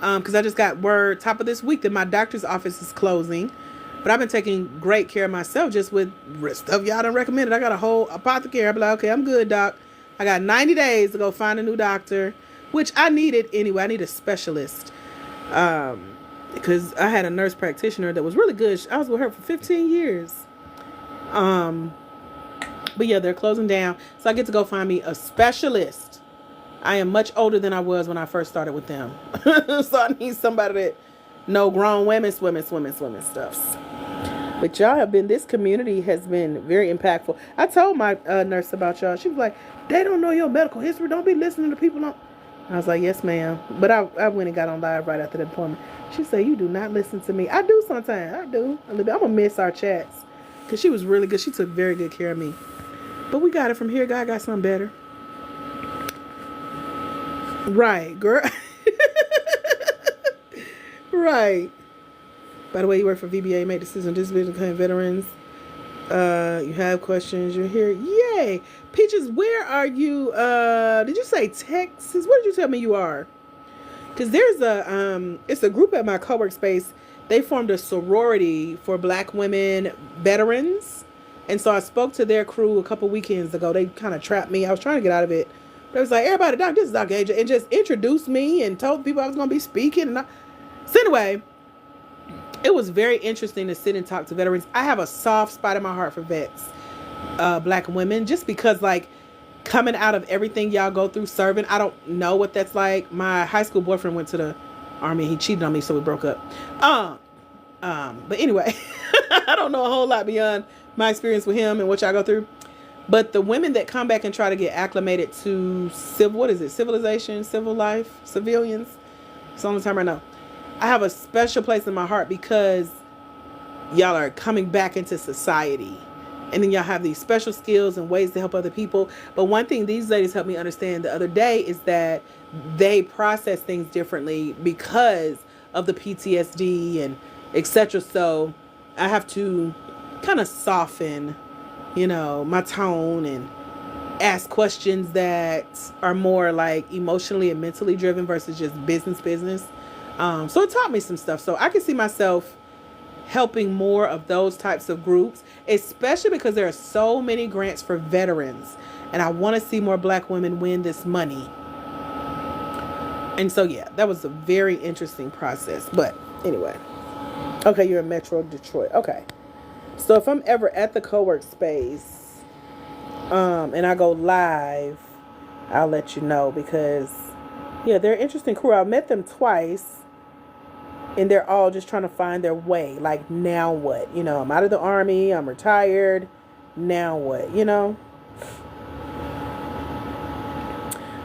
because I just got word top of this week that my doctor's office is closing. But I've been taking great care of myself just with stuff y'all done recommended. I got a whole apothecary. I'm like, okay, I'm good, doc. I got 90 days to go find a new doctor, which I needed anyway. I need a specialist. Because I had a nurse practitioner that was really good. I was with her for 15 years. But yeah, they're closing down. So I get to go find me a specialist. I am much older than I was when I first started with them. So I need somebody that know grown women swimming stuffs. But y'all have been, this community has been very impactful. I told my nurse about y'all. She was like, they don't know your medical history. Don't be listening to people. I was like, yes, ma'am. But I went and got on live right after the appointment. She said, you do not listen to me. I do sometimes. I do. A little bit. I'm going to miss our chats. Because she was really good. She took very good care of me. But we got it from here. God got something better. Right, girl. Right. By the way, you work for VBA, make decisions on disability claim veterans. You have questions, you're here. Yay. Peaches, where are you? Did you say Texas? Where did you tell me you are? Because there's it's a group at my co-work space. They formed a sorority for Black women veterans. And so I spoke to their crew a couple weekends ago. They kind of trapped me. I was trying to get out of it. But it was like, everybody, doc, this is Dr. AJ. And just introduced me and told people I was going to be speaking. So anyway, it was very interesting to sit and talk to veterans. I have a soft spot in my heart for vets, Black women, just because, like, coming out of everything y'all go through serving, I don't know what that's like. My high school boyfriend went to the Army. He cheated on me, so we broke up. But anyway, I don't know a whole lot beyond my experience with him and what y'all go through. But the women that come back and try to get acclimated to civilization, civil life, civilians, it's the only time I know. I have a special place in my heart because y'all are coming back into society. And then y'all have these special skills and ways to help other people. But one thing these ladies helped me understand the other day is that they process things differently because of the PTSD and etc. So I have to kind of soften, my tone and ask questions that are more like emotionally and mentally driven versus just business. So it taught me some stuff. So I can see myself helping more of those types of groups, especially because there are so many grants for veterans. And I want to see more Black women win this money. And so, yeah, that was a very interesting process. But anyway. Okay, you're in Metro Detroit. Okay. So if I'm ever at the co-work space, and I go live, I'll let you know because, yeah, they're an interesting crew. I met them twice. And they're all just trying to find their way. Like, now what? I'm out of the Army. I'm retired. Now what?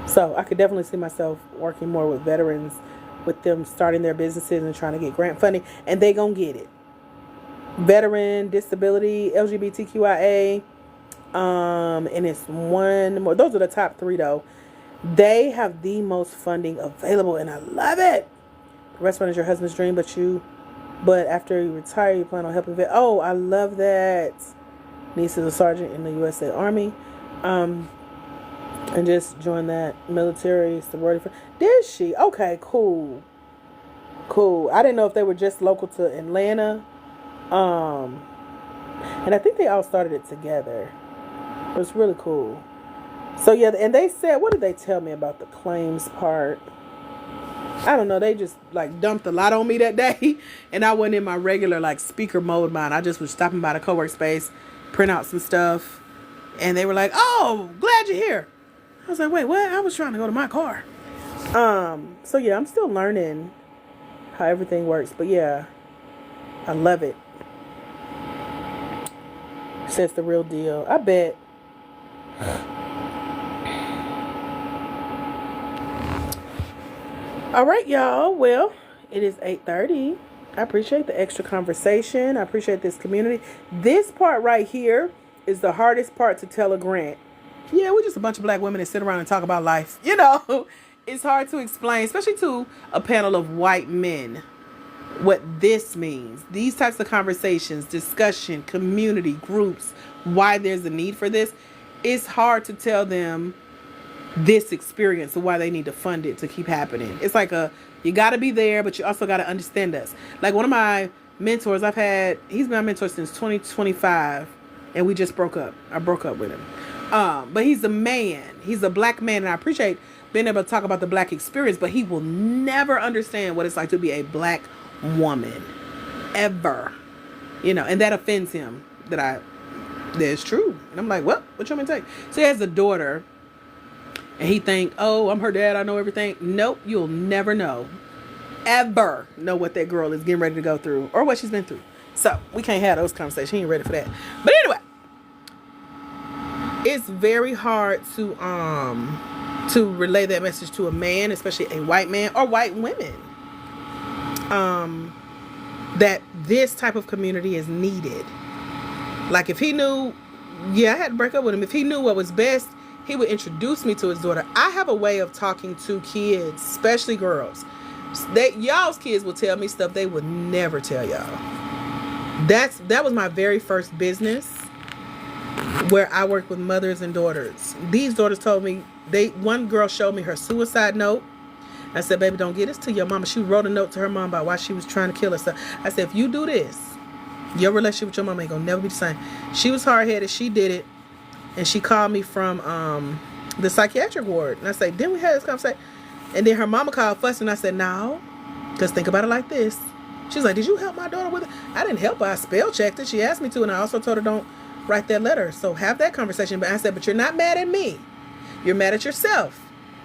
So I could definitely see myself working more with veterans, with them starting their businesses and trying to get grant funding. And they gonna get it. Veteran, disability, LGBTQIA, And it's one more. Those are the top three, though. They have the most funding available, and I love it. The restaurant is your husband's dream, but after you retire, you plan on helping vet. Oh, I love that. Niece is a sergeant in the USA Army. And just joined that military sorority. Did she? Okay, cool. Cool. I didn't know if they were just local to Atlanta. And I think they all started it together. It was really cool. So yeah, and they said, what did they tell me about the claims part? I don't know. They just like dumped a lot on me that day, and I wasn't in my regular like speaker mode mind. I just was stopping by the co-work space, print out some stuff, and they were like, "Oh, glad you're here." I was like, "Wait, what?" I was trying to go to my car. So yeah, I'm still learning how everything works, but yeah, I love it. Says the real deal. I bet. All right, y'all. Well, it is 8:30. I appreciate the extra conversation. I appreciate this community. This part right here is the hardest part to tell a grant. Yeah, we're just a bunch of black women that sit around and talk about life. You know, it's hard to explain, especially to a panel of white men, what this means. These types of conversations, discussion, community, groups, why there's a need for this. It's hard to tell them this experience and why they need to fund it to keep happening. It's like you got to be there, but you also got to understand us. Like one of my mentors, he's been my mentor since 2025, and we just broke up. I broke up with him. But he's a man. He's a black man, and I appreciate being able to talk about the black experience, but he will never understand what it's like to be a black woman. Ever. You know, and that offends him that's true. And I'm like, what you want me to take? So he has a daughter, and he think, oh, I'm her dad, I know everything. Nope, you'll never know. Ever know what that girl is getting ready to go through or what she's been through. So we can't have those conversations. He ain't ready for that. But anyway, it's very hard to relay that message to a man, especially a white man or white women. That this type of community is needed. Like if he knew, I had to break up with him. If he knew what was best, he would introduce me to his daughter. I have a way of talking to kids, especially girls. Y'all's kids will tell me stuff they would never tell y'all. That was my very first business where I worked with mothers and daughters. These daughters told me, one girl showed me her suicide note. I said, baby, don't get this to your mama. She wrote a note to her mom about why she was trying to kill herself. I said, if you do this, your relationship with your mama ain't gonna never be the same. She was hard-headed. She did it. And she called me from the psychiatric ward. And I said, didn't we have this conversation? And then her mama called fussing. And I said, no. Because think about it like this. She's like, did you help my daughter with it? I didn't help her. I spell checked it. She asked me to. And I also told her don't write that letter. So have that conversation. But I said, but you're not mad at me. You're mad at yourself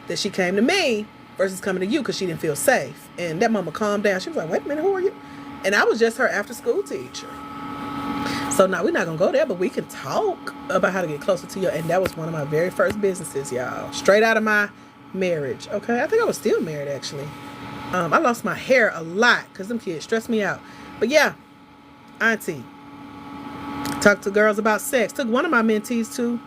that she came to me versus coming to you because she didn't feel safe. And that mama calmed down. She was like, wait a minute, who are you? And I was just her after school teacher. So now we're not going to go there, but we can talk about how to get closer to you. And that was one of my very first businesses, y'all. Straight out of my marriage. Okay. I think I was still married, actually. I lost my hair a lot because them kids stressed me out. But yeah, auntie. Talked to girls about sex. Took one of my mentees to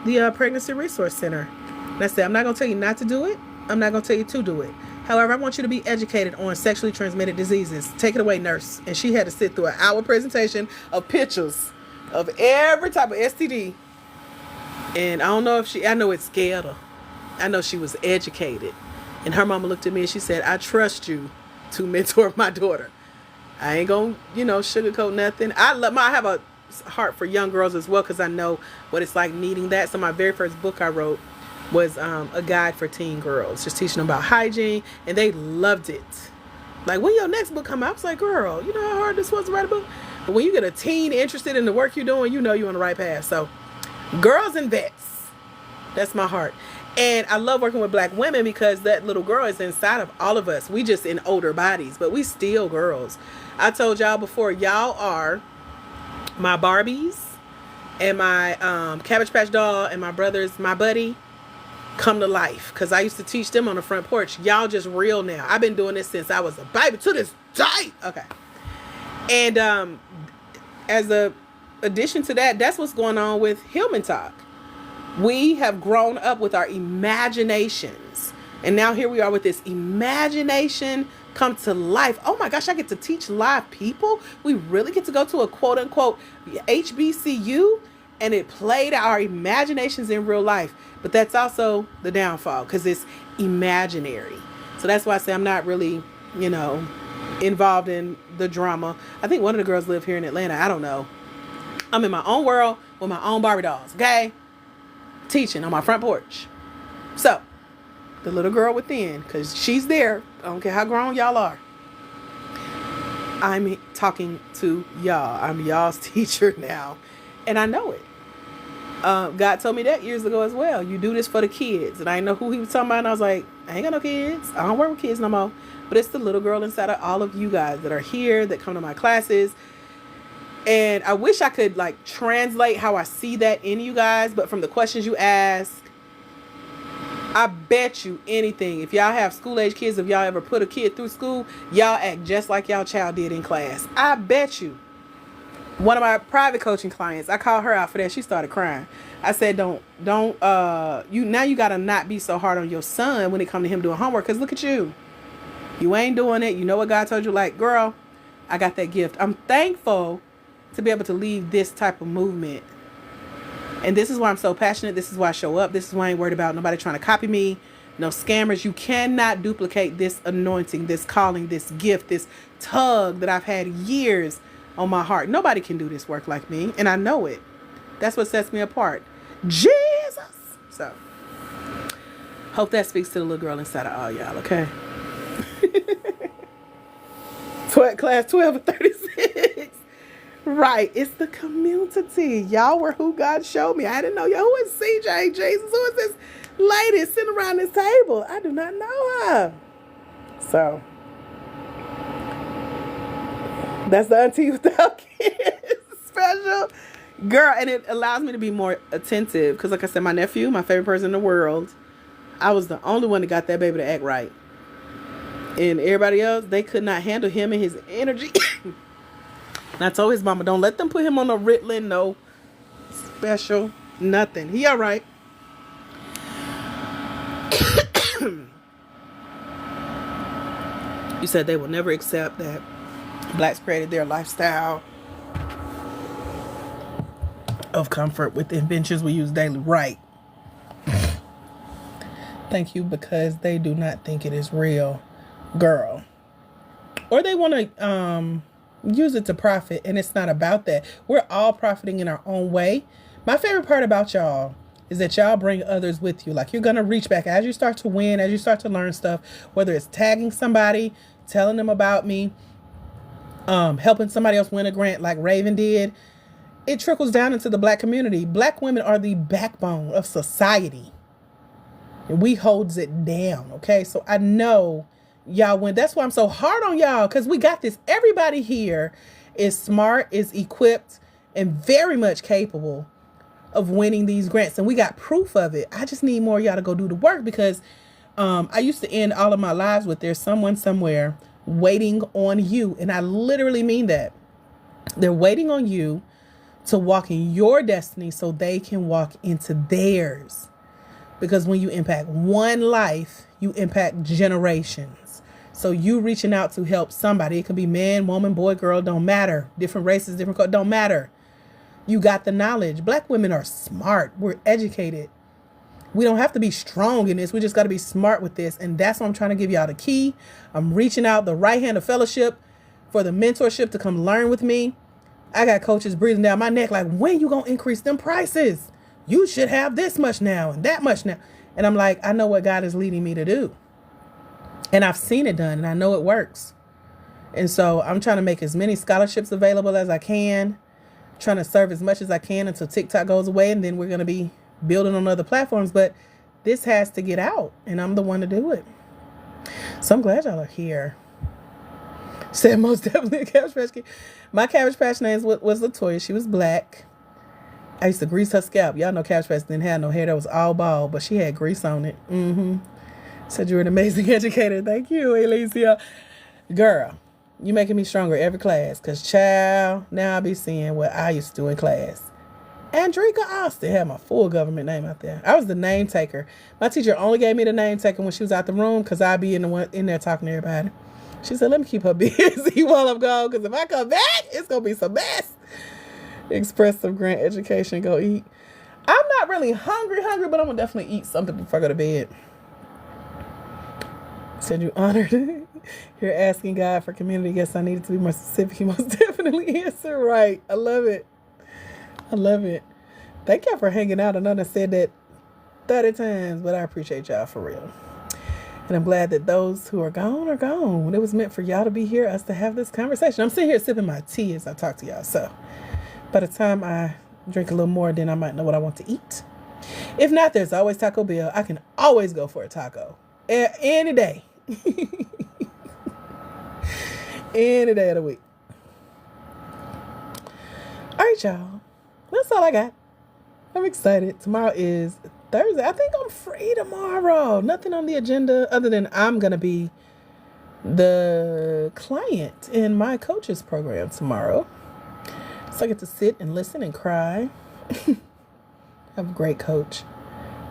the Pregnancy Resource Center. And I said, I'm not going to tell you not to do it. I'm not going to tell you to do it. However, I want you to be educated on sexually transmitted diseases. Take it away, nurse. And she had to sit through an hour presentation of pictures of every type of STD. And I don't know if I know it scared her. I know she was educated. And her mama looked at me and she said, I trust you to mentor my daughter. I ain't going to, sugarcoat nothing. I have a heart for young girls as well because I know what it's like needing that. So my very first book I wrote was a guide for teen girls, just teaching them about hygiene, and they loved it. Like, when your next book come out, I was like, girl, you know how hard this was to write a book? But when you get a teen interested in the work you're doing, you know you're on the right path. So, girls and vets, that's my heart. And I love working with black women because that little girl is inside of all of us. We just in older bodies, but we still girls. I told y'all before, y'all are my Barbies and my Cabbage Patch doll and my buddy, come to life, because I used to teach them on the front porch. Y'all just real now. I've been doing this since I was a baby to this day. Okay. And as a addition to that, that's what's going on with Hillman Talk. We have grown up with our imaginations. And now here we are with this imagination come to life. Oh my gosh, I get to teach live people. We really get to go to a quote unquote HBCU and it played our imaginations in real life. But that's also the downfall because it's imaginary. So that's why I say I'm not really, involved in the drama. I think one of the girls live here in Atlanta. I don't know. I'm in my own world with my own Barbie dolls, okay? Teaching on my front porch. So, the little girl within, because she's there. I don't care how grown y'all are. I'm talking to y'all. I'm y'all's teacher now. And I know it. God told me that years ago as well. You do this for the kids. And I didn't know who he was talking about. And I was like, I ain't got no kids. I don't work with kids no more. But it's the little girl inside of all of you guys that are here, that come to my classes. And I wish I could translate how I see that in you guys. But from the questions you ask, I bet you anything. If y'all have school age kids, if y'all ever put a kid through school, y'all act just like y'all child did in class. I bet you. One of my private coaching clients, I called her out for that. She started crying. I said, you gotta not be so hard on your son when it comes to him doing homework. Cause look at you. You ain't doing it. You know what God told you? Girl, I got that gift. I'm thankful to be able to lead this type of movement. And this is why I'm so passionate. This is why I show up. This is why I ain't worried about nobody trying to copy me. No scammers. You cannot duplicate this anointing, this calling, this gift, this tug that I've had years on my heart. Nobody can do this work like me. And I know it. That's what sets me apart. Jesus. So, hope that speaks to the little girl inside of all y'all, okay? Class 12 and 36. Right. It's the community. Y'all were who God showed me. I didn't know y'all. Who is CJ? Jesus? Who is this lady sitting around this table? I do not know her. So, that's the Auntie Without Kids special. Girl, and it allows me to be more attentive. Because like I said, my nephew, my favorite person in the world, I was the only one that got that baby to act right. And everybody else, they could not handle him and his energy. And I told his mama, don't let them put him on no Ritalin, no special, nothing. He all right. You said they will never accept that blacks created their lifestyle of comfort with the inventions we use daily. Right. Thank you, because they do not think it is real, girl. Or they want to use it to profit, and it's not about that. We're all profiting in our own way. My favorite part about y'all is that y'all bring others with you. You're going to reach back as you start to win, as you start to learn stuff, whether it's tagging somebody, telling them about me, helping somebody else win a grant like Raven did. It trickles down into the black community. Black women are the backbone of society. And we holds it down, okay? So I know y'all win. That's why I'm so hard on y'all, because we got this. Everybody here is smart, is equipped, and very much capable of winning these grants. And we got proof of it. I just need more of y'all to go do the work, because I used to end all of my lives with there's someone somewhere waiting on you. And I literally mean that. They're waiting on you to walk in your destiny so they can walk into theirs. Because when you impact one life, you impact generations. So you reaching out to help somebody, it could be man, woman, boy, girl, don't matter. Different races, different colors, don't matter. You got the knowledge. Black women are smart. We're educated. We don't have to be strong in this. We just got to be smart with this. And that's what I'm trying to give y'all the key. I'm reaching out the right hand of fellowship for the mentorship to come learn with me. I got coaches breathing down my neck like, when you going to increase them prices? You should have this much now and that much now. And I'm like, I know what God is leading me to do. And I've seen it done, and I know it works. And so I'm trying to make as many scholarships available as I can, trying to serve as much as I can until TikTok goes away. And then we're going to be building on other platforms. But this has to get out, and I'm the one to do it. So I'm glad y'all are here. Said most definitely a Cabbage Patch Kid. My Cabbage Patch name was Latoya. She was black. I used to grease her scalp. Y'all know Cabbage Patch didn't have no hair. That was all bald, but she had grease on it. Said you're an amazing educator. Thank you, Alicia. Girl, You making me stronger every class. Because, child, now I be seeing what I used to do in class. Andrika Austin had my full government name out there. I was the name taker. My teacher only gave me the name taker when she was out the room because I'd be in there talking to everybody. She said, let me keep her busy while I'm gone because if I come back, it's going to be some mess. Expressive grant education, go eat. I'm not really hungry, but I'm going to definitely eat something before I go to bed. Said you honored. You're asking God for community. Yes, I needed to be more specific. He most definitely answered right. I love it. Thank y'all for hanging out. I know I said that 30 times, but I appreciate y'all for real. And I'm glad that those who are gone are gone. It was meant for y'all to be here, us to have this conversation. I'm sitting here sipping my tea as I talk to y'all. So by the time I drink a little more, then I might know what I want to eat. If not, there's always Taco Bell. I can always go for a taco. Any day. Any day of the week. All right, y'all. That's all I got. I'm excited. Tomorrow is Thursday. I think I'm free tomorrow. Nothing on the agenda other than I'm going to be the client in my coach's program tomorrow. So I get to sit and listen and cry. Have a great coach.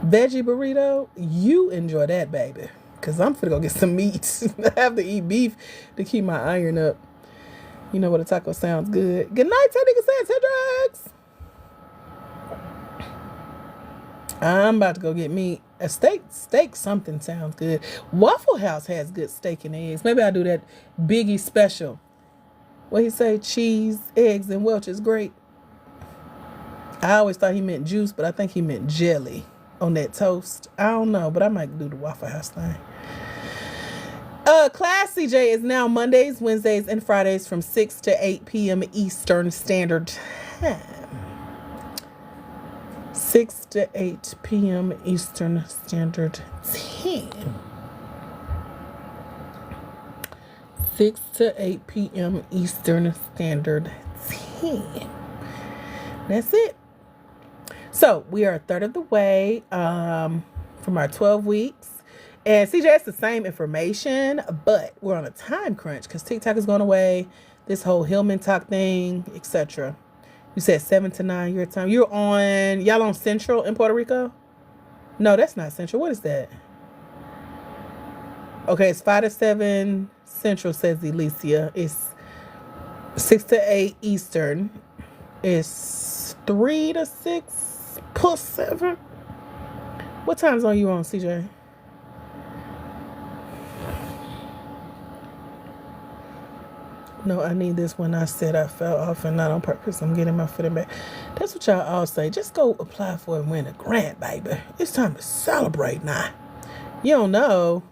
Veggie burrito, you enjoy that, baby. Because I'm finna go get some meat. I have to eat beef to keep my iron up. You know what, a taco sounds good. Good night, Technical Sense Hendrix. I'm about to go get me a steak. Something sounds good. Waffle House has good steak and eggs. Maybe I'll do that Biggie special. What he say? Cheese, eggs, and Welch is great. I always thought he meant juice, but I think he meant jelly on that toast. I don't know, but I might do the Waffle House thing. Class CJ is now Mondays, Wednesdays, and Fridays from 6 to 8 p.m. Eastern Standard Time. 6 to 8 p.m. Eastern Standard Time. 6 to 8 p.m. Eastern Standard Time. That's it. So we are a third of the way from our 12 weeks. And CJ has the same information, but we're on a time crunch because TikTok is going away. This whole Hillman Talk thing, etc. You said 7 to 9 your time. Y'all on Central in Puerto Rico? No, that's not Central. What is that? Okay, it's 5 to 7 Central, says Alicia. It's 6 to 8 Eastern. It's 3 to 6 plus 7. What time zone you on, CJ? No, I need this when I said I fell off and not on purpose. I'm getting my footing back. That's what y'all all say. Just go apply for and win a grant, baby. It's time to celebrate now. You don't know.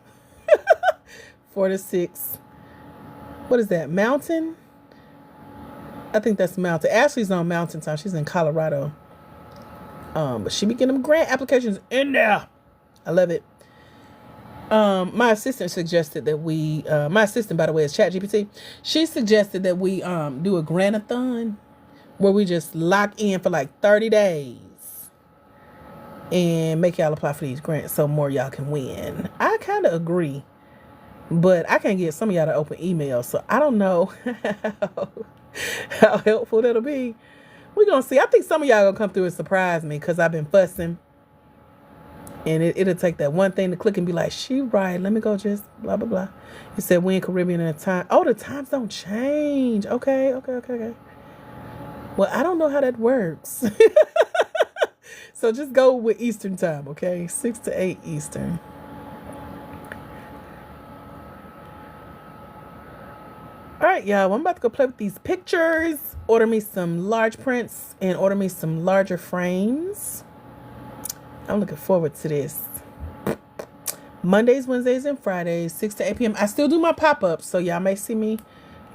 4 to 6. What is that? Mountain? I think that's Mountain. Ashley's on Mountain Time. She's in Colorado. But she be getting them grant applications in there. I love it. My assistant suggested that we, my assistant, by the way, is ChatGPT. She suggested that we do a grant-a-thon where we just lock in for like 30 days and make y'all apply for these grants so more y'all can win. I kind of agree, but I can't get some of y'all to open emails, so I don't know how helpful that'll be. We're going to see. I think some of y'all going to come through and surprise me because I've been fussing. And it'll take that one thing to click and be like, she right, let me go just blah, blah, blah. You said we in Caribbean in a time. Oh, the times don't change. Okay. Well, I don't know how that works. So just go with Eastern time, okay? 6 to 8 Eastern. All right, y'all. Well, I'm about to go play with these pictures. Order me some large prints and order me some larger frames. I'm looking forward to this. Mondays, Wednesdays, and Fridays, 6 to 8 p.m. I still do my pop-ups, so y'all may see me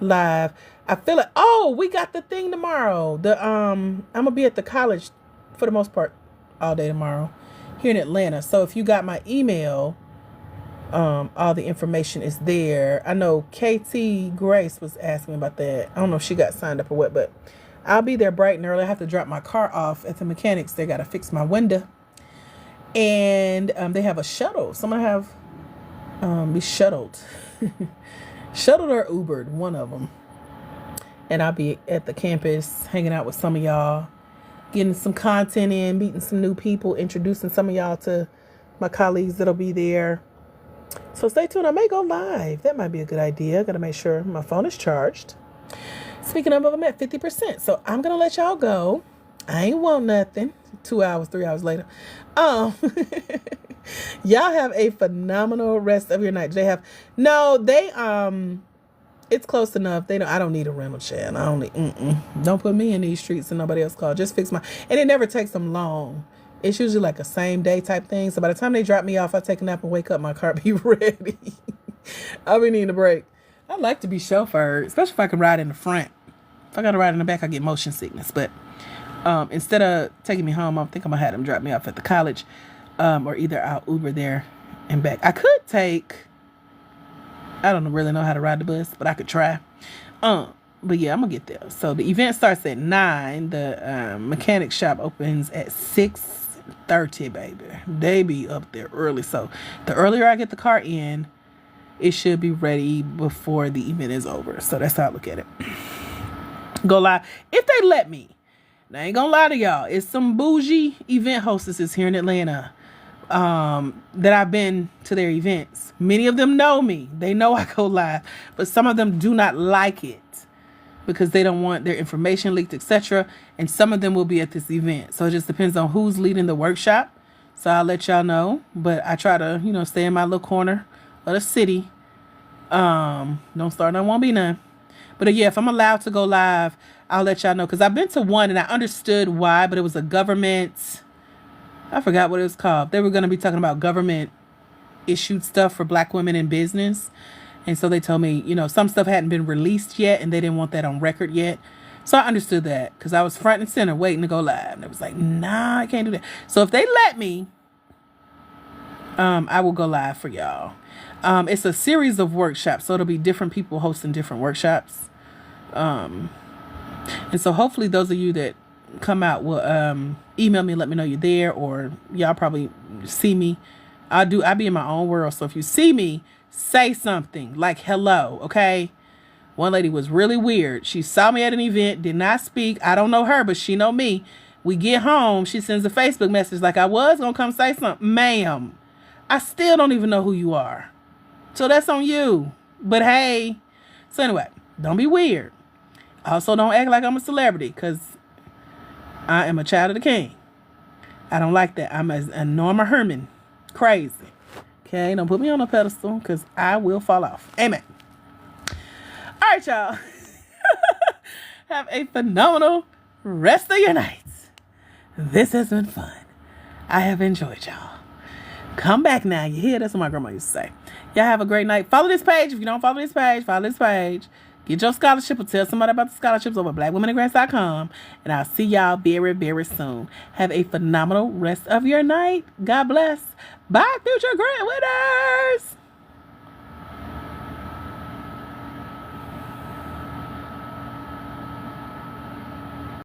live. I feel like, oh, we got the thing tomorrow. I'm gonna be at the college for the most part all day tomorrow here in Atlanta. So if you got my email, all the information is there. I know KT Grace was asking about that. I don't know if she got signed up or what, but I'll be there bright and early. I have to drop my car off at the mechanics. They gotta fix my window. And they have a shuttle. So I'm going to have be shuttled shuttled or Ubered, one of them. And I'll be at the campus hanging out with some of y'all, getting some content in, meeting some new people, introducing some of y'all to my colleagues that'll be there. So stay tuned. I may go live. That might be a good idea. Got to make sure my phone is charged. Speaking of, I'm at 50%. So I'm going to let y'all go. I ain't want nothing. 2 hours, 3 hours later. Y'all have a phenomenal rest of your night. It's close enough. I don't need a rental chat. Don't put me in these streets and nobody else call. Just fix and it never takes them long. It's usually like a same day type thing. So by the time they drop me off, I take a nap and wake up, my car be ready. I'll be needing a break. I like to be chauffeured, especially if I can ride in the front. If I got to ride in the back, I get motion sickness. But instead of taking me home, I think I'm going to have them drop me off at the college. Or either I'll Uber there and back. I could I don't really know how to ride the bus, but I could try. But yeah, I'm going to get there. So the event starts at 9. The mechanic shop opens at 6:30, baby. They be up there early. So the earlier I get the car in, it should be ready before the event is over. So that's how I look at it. Go live. If they let me. I ain't gonna lie to y'all. It's some bougie event hostesses here in Atlanta that I've been to their events. Many of them know me. They know I go live. But some of them do not like it because they don't want their information leaked, etc. And some of them will be at this event. So it just depends on who's leading the workshop. So I'll let y'all know. But I try to, stay in my little corner of the city. Don't start, I won't be none. But yeah, if I'm allowed to go live, I'll let y'all know. Because I've been to one and I understood why, but it was a government, I forgot what it was called. They were going to be talking about government issued stuff for Black women in business. And so they told me, some stuff hadn't been released yet and they didn't want that on record yet. So I understood that because I was front and center waiting to go live. And it was like, nah, I can't do that. So if they let me, I will go live for y'all. It's a series of workshops. So it'll be different people hosting different workshops. And so hopefully those of you that come out will email me and let me know you're there, or y'all probably see me. I be in my own world. So if you see me, say something like hello, okay? One lady was really weird. She saw me at an event, did not speak. I don't know her, but she know me. We get home, she sends a Facebook message like I was gonna come say something. Ma'am, I still don't even know who you are. So that's on you. But hey, so anyway, don't be weird. Also, don't act like I'm a celebrity because I am a child of the king. I don't like that. I'm a Norma Herman. Crazy. Okay, don't put me on a pedestal because I will fall off. Amen. All right, y'all. Have a phenomenal rest of your nights. This has been fun. I have enjoyed y'all. Come back now. You hear? That's what my grandma used to say. Y'all have a great night. Follow this page. If you don't follow this page, follow this page. Get your scholarship or tell somebody about the scholarships over at blackwomenandgrants.com. And I'll see y'all very, very soon. Have a phenomenal rest of your night. God bless. Bye, future grant winners.